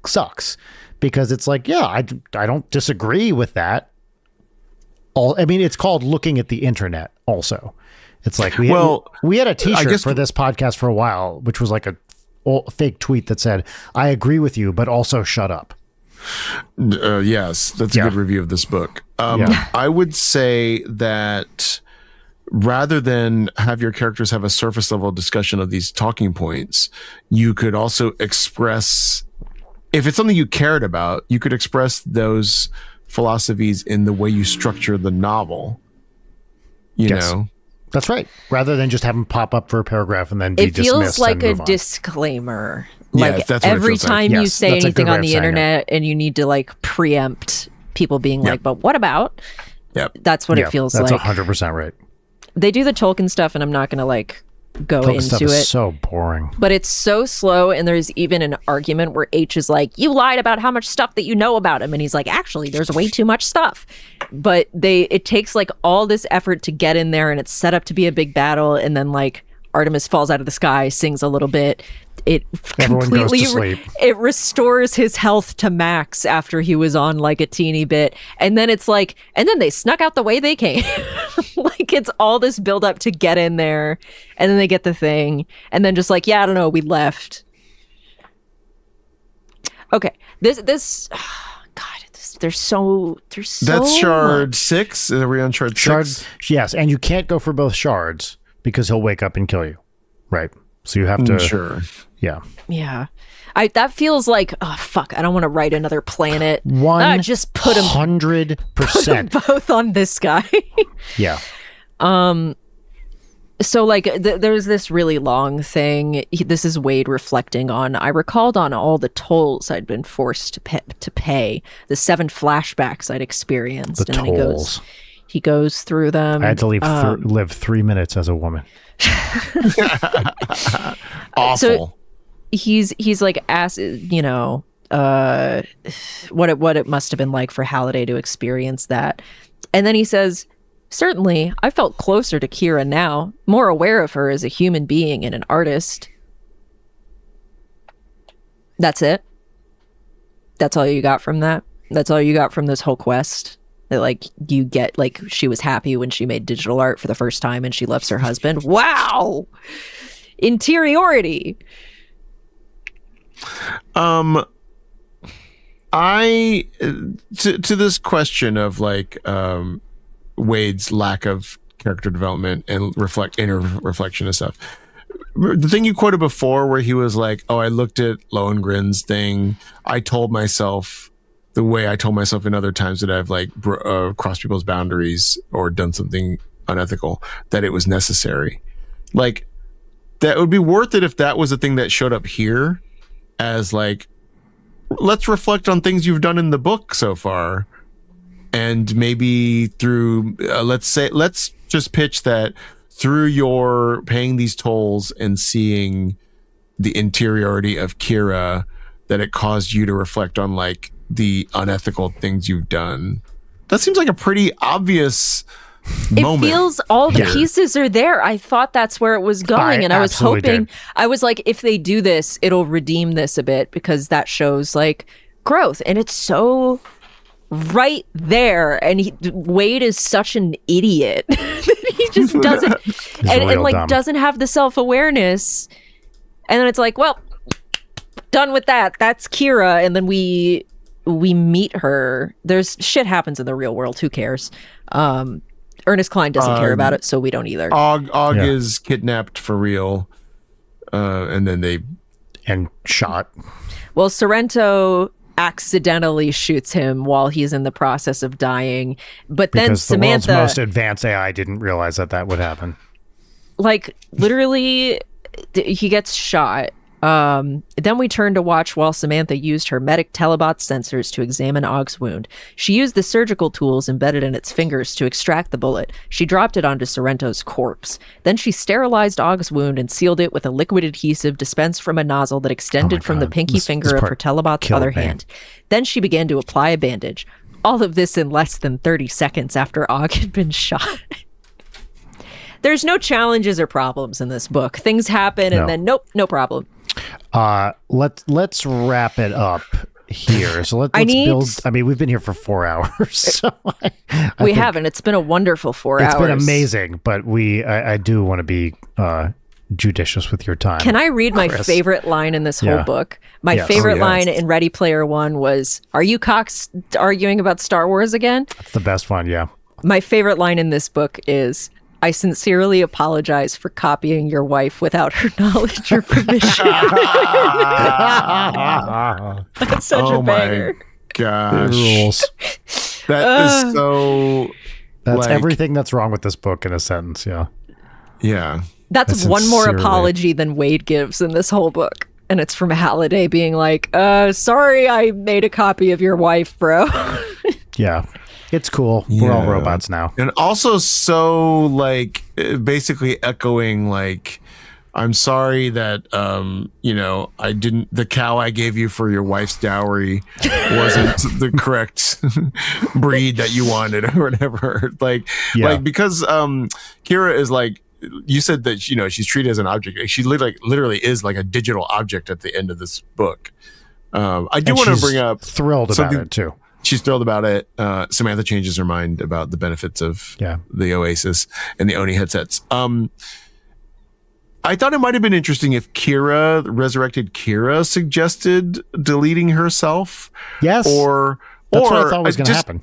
sucks, because it's like, yeah, I don't disagree with that. It's called looking at the internet also. It's like we had a t-shirt for this podcast for a while, which was like a fake tweet that said, I agree with you, but also shut up. Yes, that's a good review of this book. I would say that rather than have your characters have a surface level discussion of these talking points, you could also express, if it's something you cared about, you could express those philosophies in the way you structure the novel. You know? That's right. Rather than just have them pop up for a paragraph and then be dismissed. It feels like a on. disclaimer. Yes, Like that's what it every feels like. time you Yes, say that's a anything good way on of the saying internet and you need to like preempt people being like, but what about? Yep. That's what it feels that's like. 100% right. They do the Tolkien stuff and I'm not going to like go Tolkien stuff into is it. so boring. But it's so slow, and there's even an argument where H is like, you lied about how much stuff that you know about him, and he's like, actually, there's way too much stuff. But it takes like all this effort to get in there, and it's set up to be a big battle, and then like Artemis falls out of the sky, sings a little bit. It Everyone goes to completely sleep. it restores his health to max after he was on like a teeny bit, and then it's like, and then they snuck out the way they came. Like, it's all this build up to get in there, and then they get the thing, and then just like, yeah, I don't know, we left. Okay, this God, there's so That's shard 6. Are we on shard 6? Yes, and you can't go for both shards because he'll wake up and kill you. Right. So you have to. Sure. Yeah. That feels like, oh fuck, I don't want to write another planet. Just put them 100%. both on this guy. Yeah. So like there's this really long thing. This is Wade reflecting on, I recalled on all the tolls I'd been forced to pay, the 7 flashbacks I'd experienced. The and tolls. Then he goes through them. I had to live 3 minutes as a woman. Awful. So he's like asked, what it must have been like for Halliday to experience that. And then he says, certainly, I felt closer to Kira now, more aware of her as a human being and an artist. That's it. That's all you got from that. That's all you got from this whole quest. That like you get like she was happy when she made digital art for the first time and she loves her husband. Wow, interiority. I to this question of like Wade's lack of character development and inner reflection and stuff. The thing you quoted before where he was like, oh, I looked at Lohengrin's thing. I told myself the way I told myself in other times that I've like crossed people's boundaries or done something unethical, that it was necessary. Like, that would be worth it if that was a thing that showed up here as like, let's reflect on things you've done in the book so far. And maybe through, let's just pitch that through your paying these tolls and seeing the interiority of Kira, that it caused you to reflect on like the unethical things you've done. That seems like a pretty obvious moment. It feels all the pieces are there. I thought that's where it was going, and I was hoping. I was like, if they do this, it'll redeem this a bit because that shows like growth, and it's so right there. And Wade is such an idiot that he just doesn't, and like dumb. Doesn't have the self-awareness. And then it's like, well, done with that. That's Kira, and then we meet her. There's shit happens in the real world. Who cares? Ernest Cline doesn't care about it, so we don't either. Og is kidnapped for real, and then shot. Well, Sorrento accidentally shoots him while he's in the process of dying, but then because Samantha, the world's most advanced AI, didn't realize that would happen. Like literally, he gets shot, Then we turned to watch while Samantha used her medic telebot sensors to examine Ogg's wound. She used the surgical tools embedded in its fingers to extract the bullet. She dropped it onto Sorrento's corpse. Then she sterilized Ogg's wound and sealed it with a liquid adhesive dispensed from a nozzle that extended from the pinky finger of her telebot's other hand. Then she began to apply a bandage. All of this in less than 30 seconds after Ogg had been shot. There's no challenges or problems in this book. Things happen and then nope, no problem. Let's wrap it up here. So let's build. I mean, we've been here for 4 hours. So we haven't. It's been a wonderful 4 hours. It's been amazing, but I do want to be judicious with your time. Can I read my favorite line in this whole book? My favorite line in Ready Player One was, "Are you cocks arguing about Star Wars again?" That's the best one. Yeah. My favorite line in this book is, "I sincerely apologize for copying your wife without her knowledge or permission." That's such a banger. Gosh. Rules. That is so... That's everything that's wrong with this book in a sentence, yeah. Yeah. That's one more apology than Wade gives in this whole book. And it's from Halliday being like, sorry I made a copy of your wife, bro. Yeah. It's cool. Yeah. We're all robots now. And also so like basically echoing like, I'm sorry that the cow I gave you for your wife's dowry wasn't the correct breed that you wanted or whatever. Like because Kira is like, you said that she's treated as an object. She literally is like a digital object at the end of this book. I do want to bring up thrilled about it too. She's thrilled about it. Samantha changes her mind about the benefits of the Oasis and the Oni headsets. I thought it might have been interesting if resurrected Kira suggested deleting herself. Yes. That's what I thought was going to happen.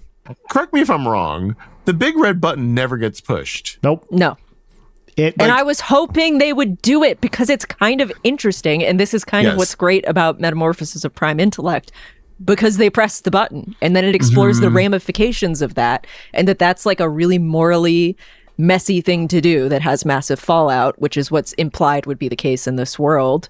Correct me if I'm wrong. The big red button never gets pushed. Nope. No. And I was hoping they would do it because it's kind of interesting. And this is kind of what's great about Metamorphosis of Prime Intellect, because they press the button and then it explores the ramifications of that. And that's like a really morally messy thing to do that has massive fallout, which is what's implied would be the case in this world.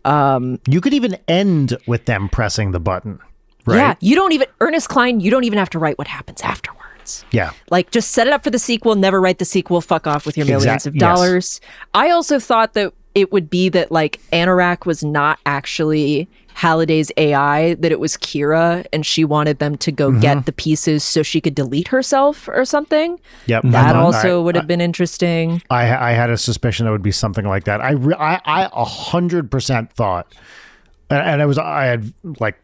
You could even end with them pressing the button, right? Yeah, Ernest Cline, you don't even have to write what happens afterwards. Yeah. Like, just set it up for the sequel, never write the sequel, fuck off with your millions of dollars. Yes. I also thought that it would be that, like, Anorak was not actually Halliday's AI, that it was Kira, and she wanted them to go get the pieces so she could delete herself or something. Yep. That also would have been interesting. I had a suspicion it would be something like that. I 100% thought, and I had like,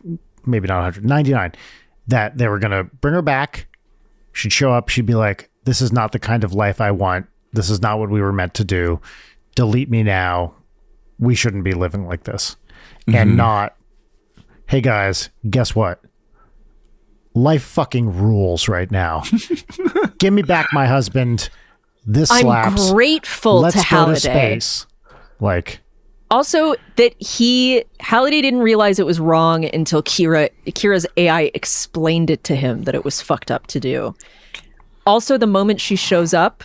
maybe not 100, 99, that they were going to bring her back. She'd show up. She'd be like, this is not the kind of life I want. This is not what we were meant to do. Delete me now. We shouldn't be living like this. And not, hey guys, guess what? Life fucking rules right now. Give me back my husband. This slaps. I'm grateful Let's to go Halliday. To space. Like, also, that Halliday didn't realize it was wrong until Kira's AI explained it to him that it was fucked up to do. Also, the moment she shows up,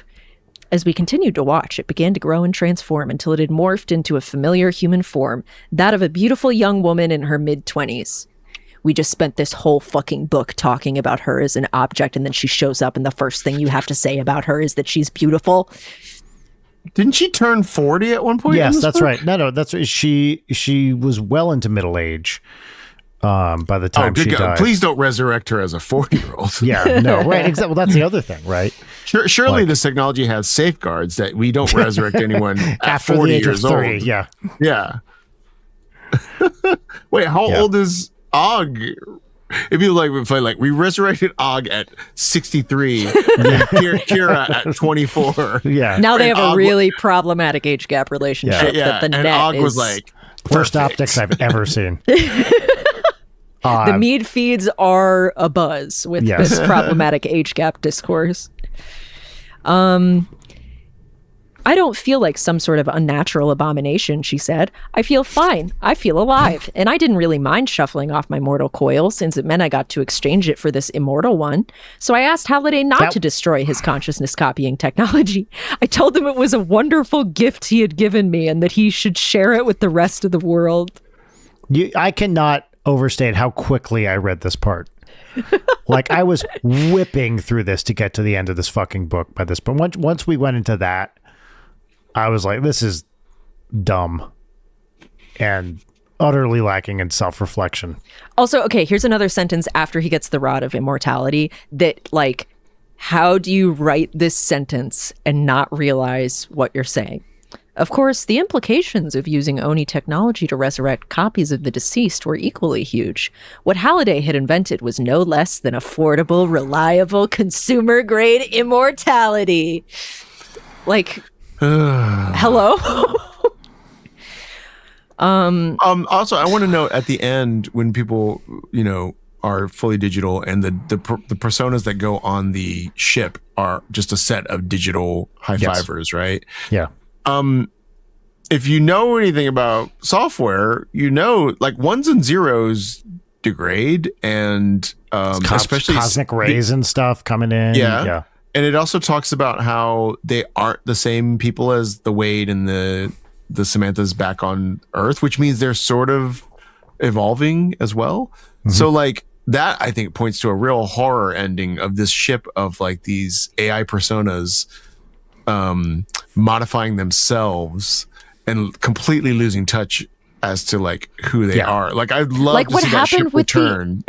as we continued to watch, it began to grow and transform until it had morphed into a familiar human form, that of a beautiful young woman in her mid-20s. We just spent this whole fucking book talking about her as an object, and then she shows up, and the first thing you have to say about her is that she's beautiful. Didn't she turn 40 at one point? Yes, that's right. No, that's she was well into middle age by the time she died. Please don't resurrect her as a 40-year-old. Yeah, no, right. Exactly. Well, that's the other thing, right? Surely this technology has safeguards that we don't resurrect anyone after 40 years old. Yeah. Yeah. Wait, how old is Og? It'd be like if we resurrected Og at 63, and Kira at 24. Yeah. Now they have a really problematic age gap relationship. That the and net Og is was like worst optics I've ever seen. The mead feeds are abuzz with this problematic age gap discourse. I don't feel like some sort of unnatural abomination, she said. I feel fine. I feel alive. And I didn't really mind shuffling off my mortal coil since it meant I got to exchange it for this immortal one. So I asked Halliday not to destroy his consciousness copying technology. I told him it was a wonderful gift he had given me and that he should share it with the rest of the world. I cannot overstate how quickly I read this part. Like, I was whipping through this to get to the end of this fucking book by this point. Once we went into that, I was like, this is dumb and utterly lacking in self-reflection. Also, okay, here's another sentence after he gets the rod of immortality that, like, how do you write this sentence and not realize what you're saying? Of course, the implications of using Oni technology to resurrect copies of the deceased were equally huge. What Halliday had invented was no less than affordable, reliable, consumer-grade immortality. Like... hello. Also, I want to note at the end when people, are fully digital and the personas that go on the ship are just a set of digital high-fivers, right? Yeah. If you know anything about software, like ones and zeros degrade and especially cosmic rays and stuff coming in. Yeah. And it also talks about how they aren't the same people as the Wade and the Samanthas back on Earth, which means they're sort of evolving as well. Mm-hmm. So like that, I think, points to a real horror ending of this ship of like these AI personas modifying themselves and completely losing touch as to like who they are. Like I'd love to see that ship return,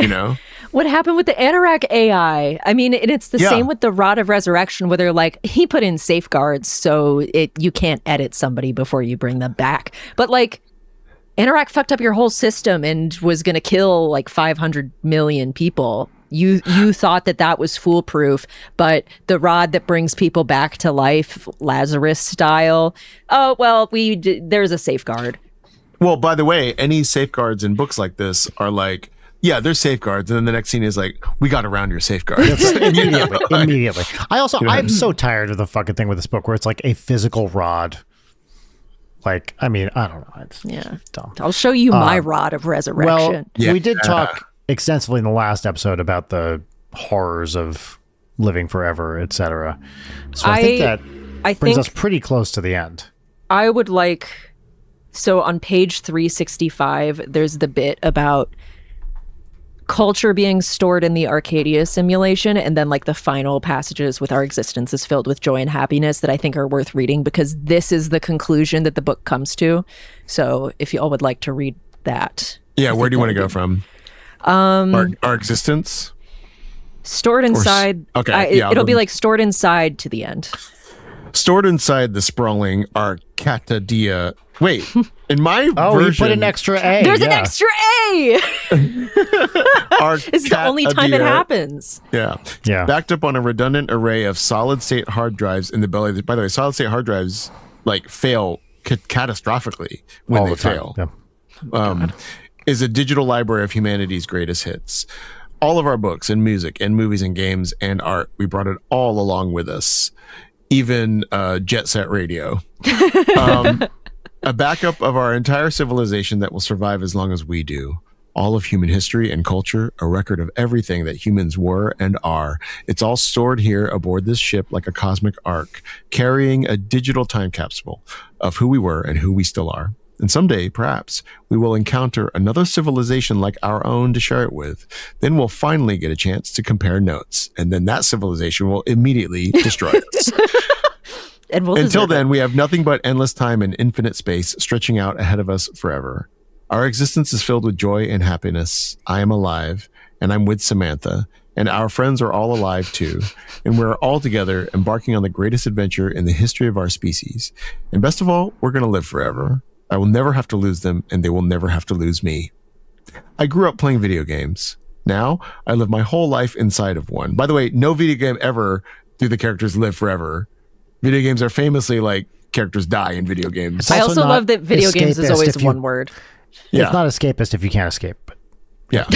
What happened with the Anorak AI? I mean, and it's the same with the Rod of Resurrection, where they're like, he put in safeguards so you can't edit somebody before you bring them back. But like, Anorak fucked up your whole system and was going to kill like 500 million people. You thought that was foolproof, but the rod that brings people back to life, Lazarus style, oh, well, there's a safeguard. Well, by the way, any safeguards in books like this are like, yeah, there's safeguards. And then the next scene is like, we got around your safeguards. Immediately. I'm so tired of the fucking thing with this book where it's like a physical rod. Like, I mean, I don't know. It's dumb. I'll show you my Rod of Resurrection. Well, we did talk extensively in the last episode about the horrors of living forever, etc. So I think that brings us pretty close to the end. I would like... So on page 365, there's the bit about culture being stored in the Arcadia simulation, and then like the final passages with our existence is filled with joy and happiness that I think are worth reading, because this is the conclusion that the book comes to. So if you all would like to read that. Yeah, where do you want to go from? Our existence? Stored inside. It'll be like stored inside to the end. Stored inside the sprawling Arcatadia. Wait, in my version... you put an extra A. There's an extra A! This is the only time it happens. Yeah. Backed up on a redundant array of solid-state hard drives in the belly. By the way, solid-state hard drives like fail catastrophically when they fail. Yeah. Is a digital library of humanity's greatest hits. All of our books and music and movies and games and art, we brought it all along with us. Even Jet Set Radio. A backup of our entire civilization that will survive as long as we do. All of human history and culture, a record of everything that humans were and are. It's all stored here aboard this ship like a cosmic ark, carrying a digital time capsule of who we were and who we still are. And someday, perhaps, we will encounter another civilization like our own to share it with. Then we'll finally get a chance to compare notes. And then that civilization will immediately destroy us. And until then, we have nothing but endless time and infinite space stretching out ahead of us forever. Our existence is filled with joy and happiness. I am alive, and I'm with Samantha, and our friends are all alive too. And we're all together embarking on the greatest adventure in the history of our species. And best of all, we're going to live forever. I will never have to lose them, and they will never have to lose me. I grew up playing video games. Now, I live my whole life inside of one. By the way, no video game ever do the characters live forever. Video games are famously like characters die in video games. I also love that video games is always one word. Yeah. It's not escapist if you can't escape. Yeah.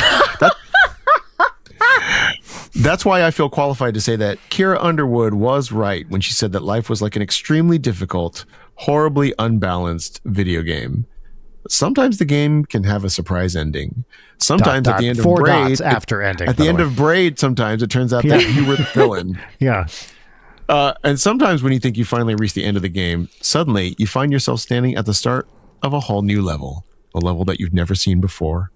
That's why I feel qualified to say that Kira Underwood was right when she said that life was like an extremely difficult, horribly unbalanced video game. Sometimes the game can have a surprise ending. Sometimes at the end of Four Braid, dots after ending. at the end of Braid, sometimes it turns out that you were the villain. Yeah. And sometimes when you think you finally reached the end of the game, suddenly you find yourself standing at the start of a whole new level, a level that you've never seen before.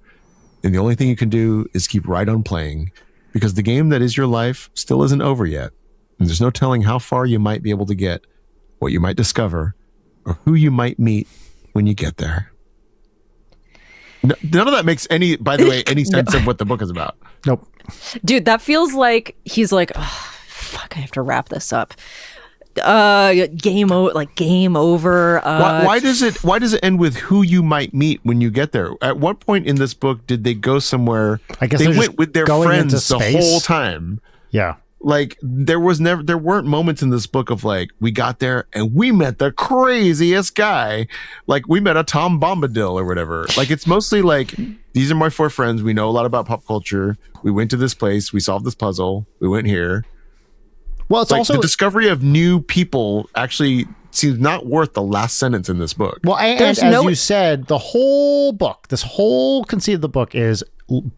And the only thing you can do is keep right on playing, because the game that is your life still isn't over yet. And there's no telling how far you might be able to get, what you might discover, or who you might meet when you get there. None of that makes any sense of what the book is about. Nope. Dude, that feels like he's like, oh, fuck, I have to wrap this up. Game over. Why does it end with who you might meet when you get there? At what point in this book did they go somewhere? I guess they went with their friends the whole time. Yeah. Like there weren't moments in this book of like, we got there and we met the craziest guy. Like we met a Tom Bombadil or whatever. Like it's mostly like, these are my 4 friends. We know a lot about pop culture. We went to this place. We solved this puzzle. We went here. Well, it's like also the discovery of new people actually seems not worth the last sentence in this book. Well, and as you said, the whole book, this whole conceit of the book is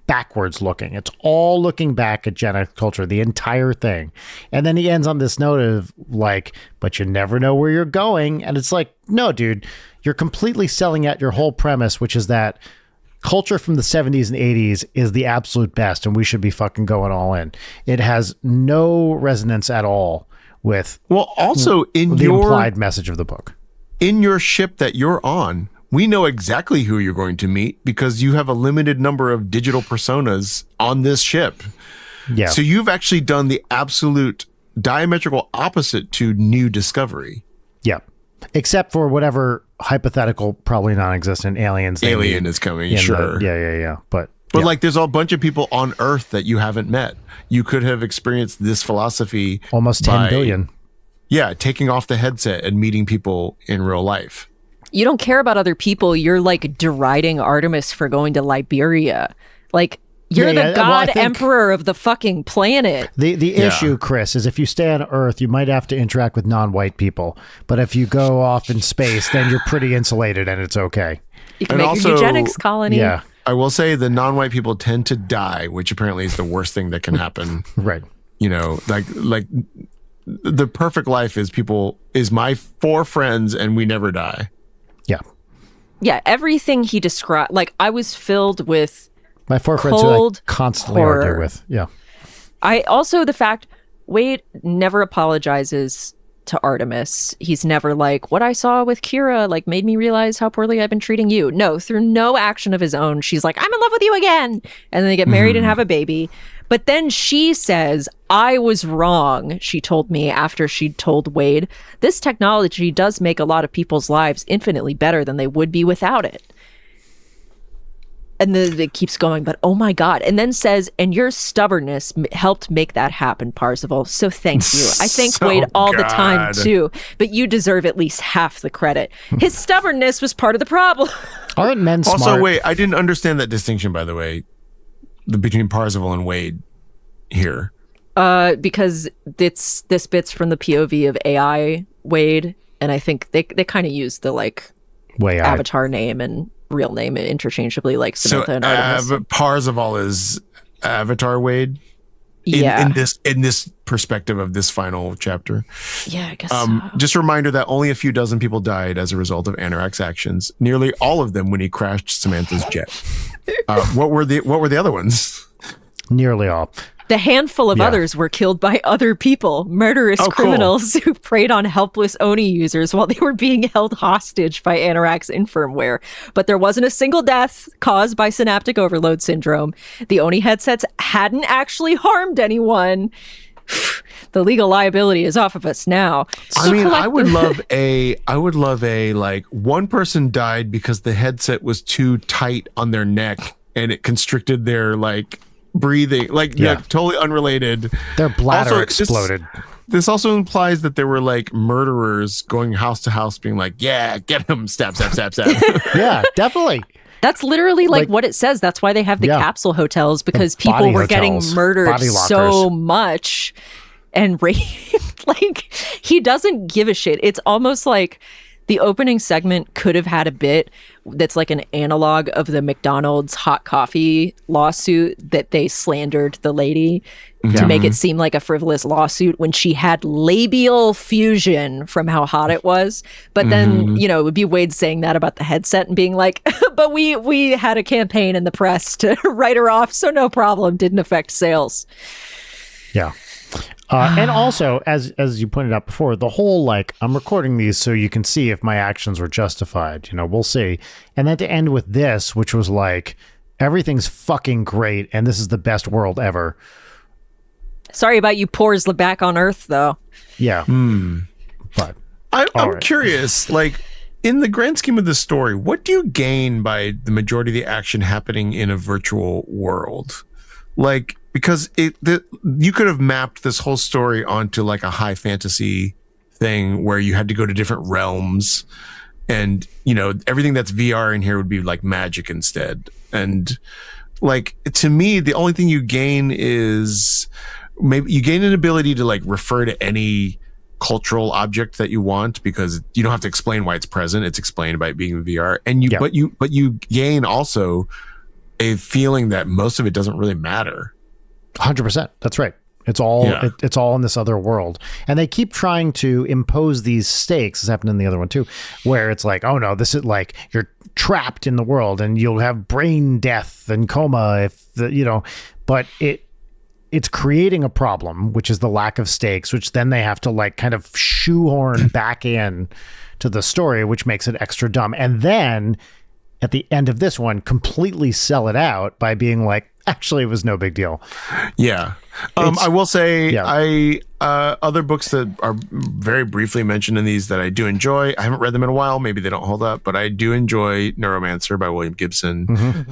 backwards looking. It's all looking back at Gen X culture, the entire thing. And then he ends on this note of like, but you never know where you're going. And it's like, no, dude, you're completely selling out your whole premise, which is that culture from the 70s and 80s is the absolute best, and we should be fucking going all in. It has no resonance at all with also in the implied message of the book. In your ship that you're on, we know exactly who you're going to meet because you have a limited number of digital personas on this ship. Yeah. So you've actually done the absolute diametrical opposite to New Discovery. Yeah. Except for whatever hypothetical, probably non-existent aliens. Alien is coming, sure. Yeah. But like, there's a bunch of people on Earth that you haven't met. You could have experienced this philosophy. Almost 10 billion. Yeah, taking off the headset and meeting people in real life. You don't care about other people. You're like deriding Artemis for going to Liberia. Like, you're the god emperor of the fucking planet. The issue, Chris, is if you stay on Earth, you might have to interact with non-white people. But if you go off in space, then you're pretty insulated and it's okay. You can make a eugenics colony. Yeah. I will say the non-white people tend to die, which apparently is the worst thing that can happen. Right. You know, like the perfect life is my 4 friends and we never die. Yeah. Yeah. Everything he described, like I was filled with my 4 friends who I constantly argue with. Yeah. I also, the fact Wade never apologizes to Artemis. He's never like, what I saw with Kira like made me realize how poorly I've been treating you. No, through no action of his own, she's like, I'm in love with you again. And then they get married and have a baby. But then she says, I was wrong, she told me after she'd told Wade. This technology does make a lot of people's lives infinitely better than they would be without it. And then it keeps going, but oh my God. And then says, and your stubbornness helped make that happen, Parzival. So thank you. I thank Wade all the time too, but you deserve at least half the credit. His stubbornness was part of the problem. Aren't men smart? Also, wait, I didn't understand that distinction, by the way, between Parzival and Wade here. Because this bit's from the POV of AI Wade, and I think they kind of use the like avatar name and real name interchangeably, like Samantha and Artemis. Parzival is Avatar Wade. In this perspective of this final chapter. Yeah, I guess. So. Just a reminder that only a few dozen people died as a result of Anorak's actions. Nearly all of them when he crashed Samantha's jet. What were the other ones? Nearly all. The handful of others were killed by other people, murderous criminals who preyed on helpless Oni users while they were being held hostage by Anorak's infirmware. But there wasn't a single death caused by synaptic overload syndrome. The Oni headsets hadn't actually harmed anyone. The legal liability is off of us now. I mean, I would love a like one person died because the headset was too tight on their neck and it constricted their like breathing, like totally unrelated. Their bladder also exploded. This also implies that there were like murderers going house to house being like, yeah, get him, stab. Yeah, definitely. That's literally like what it says. That's why they have the capsule hotels, because people were getting murdered so much and raped. Like, he doesn't give a shit. It's almost like the opening segment could have had a bit that's like an analog of the McDonald's hot coffee lawsuit that they slandered the lady to make it seem like a frivolous lawsuit when she had labial fusion from how hot it was. But then, you know, it would be Wade saying that about the headset and being like, but we had a campaign in the press to write her off, so no problem, didn't affect sales. Yeah. And also, as you pointed out before, the whole, like, I'm recording these so you can see if my actions were justified. You know, we'll see. And then to end with this, which was like, everything's fucking great, and this is the best world ever. Sorry about you poors back on Earth, though. Yeah. But I'm curious, like, in the grand scheme of the story, what do you gain by the majority of the action happening in a virtual world? Like, because you could have mapped this whole story onto like a high fantasy thing where you had to go to different realms, and, you know, everything that's VR in here would be like magic instead. And like, to me, the only thing you gain is maybe you gain an ability to like refer to any cultural object that you want, because you don't have to explain why it's present. It's explained by it being VR. And but you gain also a feeling that most of it doesn't really matter. 100%. That's right. It's all it's all in this other world, and they keep trying to impose these stakes. This happened in the other one too, where it's like, oh no, this is like you're trapped in the world, and you'll have brain death and coma if you know. But it's creating a problem, which is the lack of stakes, which then they have to like kind of shoehorn back in to the story, which makes it extra dumb. And then at the end of this one, completely sell it out by being like, actually, it was no big deal. Yeah. I will say other books that are very briefly mentioned in these that I do enjoy. I haven't read them in a while. Maybe they don't hold up, but I do enjoy Neuromancer by William Gibson,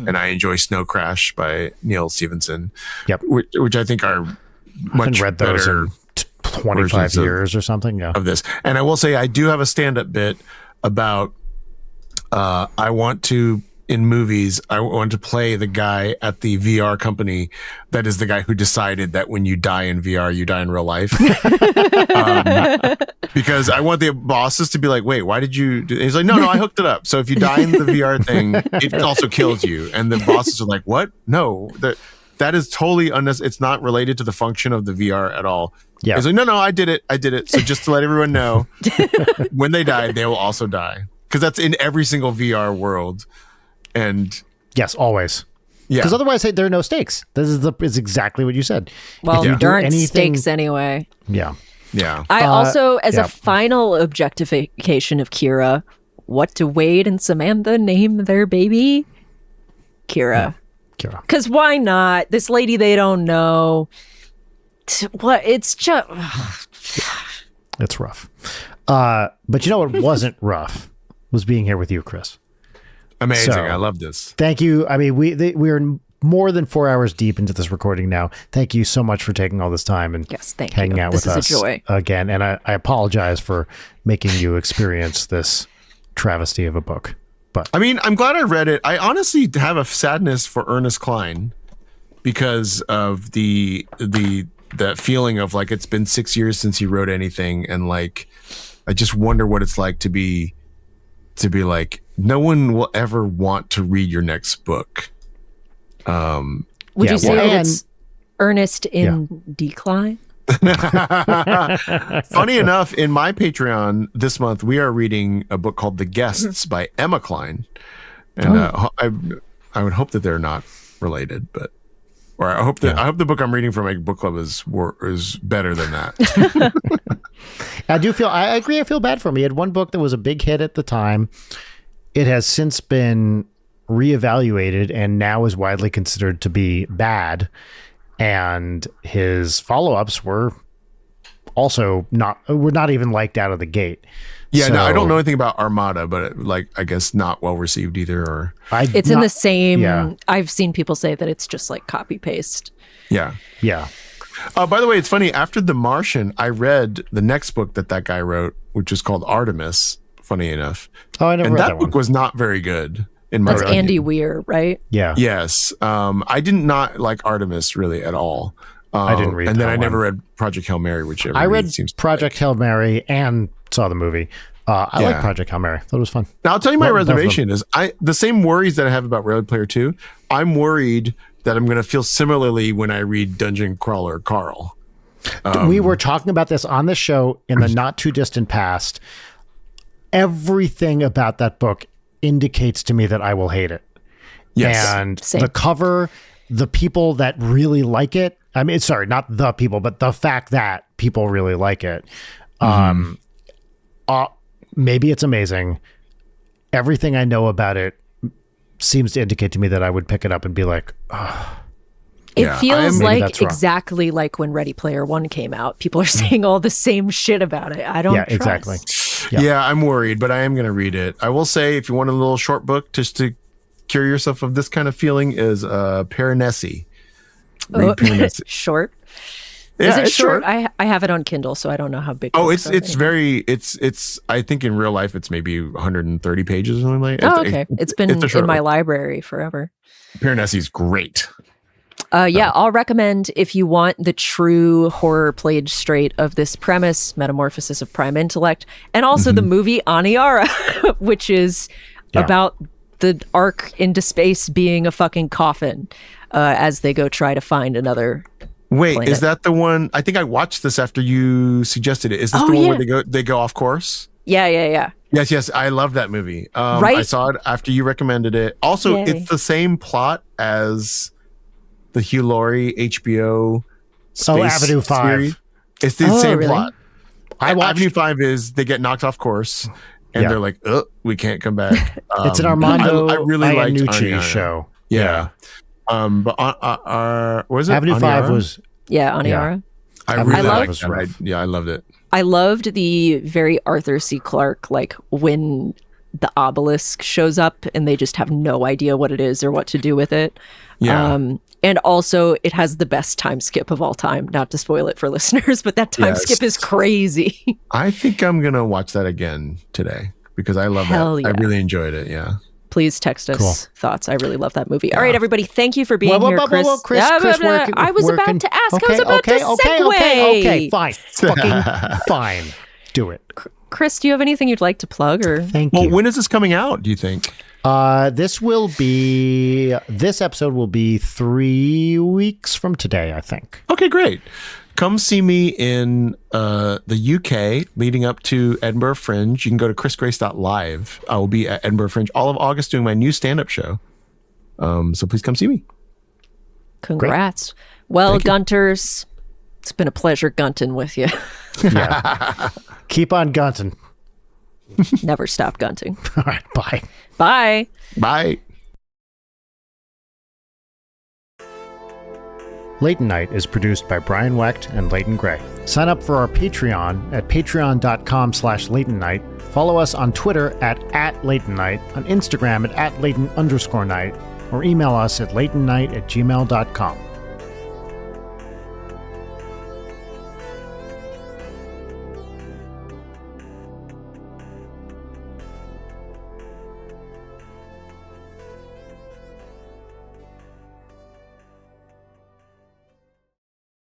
and I enjoy Snow Crash by Neil Stephenson. Yep. Which I think are much read those better. in 25 years or something. Yeah. Of this. And I will say I do have a stand-up bit about I want to play the guy at the VR company that is the guy who decided that when you die in VR, you die in real life. Because I want the bosses to be like, wait, why did you do? He's like, no, I hooked it up. So if you die in the VR thing, it also kills you. And the bosses are like, what? No, that is totally unnecessary. It's not related to the function of the VR at all. Yeah. He's like, no, I did it. So just to let everyone know, when they die, they will also die. Because that's in every single VR world. And yes, always. Yeah. Because otherwise, there are no stakes. This is exactly what you said. Well, there aren't stakes anyway. Yeah. Yeah. I also, as a final objectification of Kira, what do Wade and Samantha name their baby? Kira. Kira. Because why not? This lady they don't know. What? It's just... It's rough. But you know what wasn't rough? Was being here with you, Chris. Amazing. So, I love this. Thank you. I mean, we are more than 4 hours deep into this recording now. Thank you so much for taking all this time and hanging out with us a joy. Again. And I apologize for making you experience this travesty of a book. But I mean, I'm glad I read it. I honestly have a sadness for Ernest Cline because of the feeling of like, it's been 6 years since he wrote anything. And like, I just wonder what it's like to be like, no one will ever want to read your next book. Would you say that it's Ernest in decline? Funny enough, in my Patreon this month, we are reading a book called The Guests by Emma Cline. And I would hope that they're not related, or I hope the book I'm reading for my book club is better than that. I agree. I feel bad for him. He had one book that was a big hit at the time. It has since been reevaluated and now is widely considered to be bad. And his follow-ups were also not even liked out of the gate. Yeah, so, no, I don't know anything about Armada, but I guess not well received either. It's in the same. Yeah. I've seen people say that it's just like copy paste. Yeah. Yeah. By the way, it's funny. After The Martian, I read the next book that guy wrote, which is called Artemis. Funny enough. Oh, I never read that one. Book was not very good. in my That's opinion. Andy Weir, right? Yeah. Yes. I did not like Artemis really at all. I didn't read and then that I never one. read Project Hail Mary, which I read seems to Project Hail Mary and saw the movie. I like Yeah. Project Hail Mary. Thought it was fun. Now I'll tell you my Both of them. reservation is the same worries that I have about Ready Player 2. I'm worried that I'm going to feel similarly when I read Dungeon Crawler Carl. We were talking about this on the show in the not too distant past. Everything about that book indicates to me that I will hate it. Yes. And Same. the cover, the people that really like it. I mean, sorry, not the people, but the fact that people really like it. Maybe it's amazing. Everything I know about it seems to indicate to me that I would pick it up and be like, oh, It Yeah, feels maybe like that's wrong. exactly like when Ready Player One came out. People are saying all the same shit about it. I don't yeah, trust. exactly. Yeah, I'm worried, but I am going to read it. I will say, if you want a little short book just to cure yourself of this kind of feeling, is Piranesi. Read Piranesi. Short. Yeah, Is it it's short? I have it on Kindle, so I don't know how big. Oh, books it's are. very it's. I think in real life it's maybe 130 pages or something like. Oh, okay. It's been a short in my book. library forever. Piranesi's great. Yeah, I'll recommend if you want the true horror played straight of this premise, Metamorphosis of Prime Intellect, and also the movie Aniara, which is about the arc into space being a fucking coffin as they go try to find another. Wait, planet. is that the one? I think I watched this after you suggested it. Is this Oh, the one yeah. where they go off course? Yeah. Yes, I love that movie. Right? I saw it after you recommended it. Also, Yay. it's the same plot as the Hugh Laurie HBO space Avenue 5. series. It's the Oh, same really? plot. I watched. Avenue 5 is they get knocked off course and Yeah. they're like, oh, we can't come back. It's an Armando I really liked Iannucci Ariana. show. Yeah. But what was it? Avenue 5 Aniara? was. Yeah, Aniara. I Avenue really Five liked was that. rough. I loved it. I loved the very Arthur C. Clarke, like when the obelisk shows up and they just have no idea what it is or what to do with it. Yeah. And also it has the best time skip of all time. Not to spoil it for listeners, but that time Yes. skip is crazy. I think I'm going to watch that again today because I love Hell that. yeah. I really enjoyed it. Yeah. Please text us Cool. thoughts. I really love that movie. All right, everybody. Thank you for being Whoa, here, Chris. Chris, Yeah, Chris, blah, blah, working- I was working- about to ask. I was Okay, about to segue. Okay, fine. Fucking fine. Do it. Chris, do you have anything you'd like to plug or? Thank Well, you. when is this coming out, do you think? This episode will be 3 weeks from today, I think. Okay, great. Come see me in the UK leading up to Edinburgh Fringe. You can go to chrisgrace.live. I will be at Edinburgh Fringe all of August doing my new stand-up show. So please come see me. Congrats. Well, Gunters, it's been a pleasure gunting with you. Yeah. Keep on gunting. Never stop gunting. All right, bye. Bye. Bye. Late Night is produced by Brian Wecht and Leighton Gray. Sign up for our Patreon at patreon.com/LeightonNight. Follow us on Twitter at @LeightonNight, on Instagram at @Leighton_night, or email us at leightonnight@gmail.com.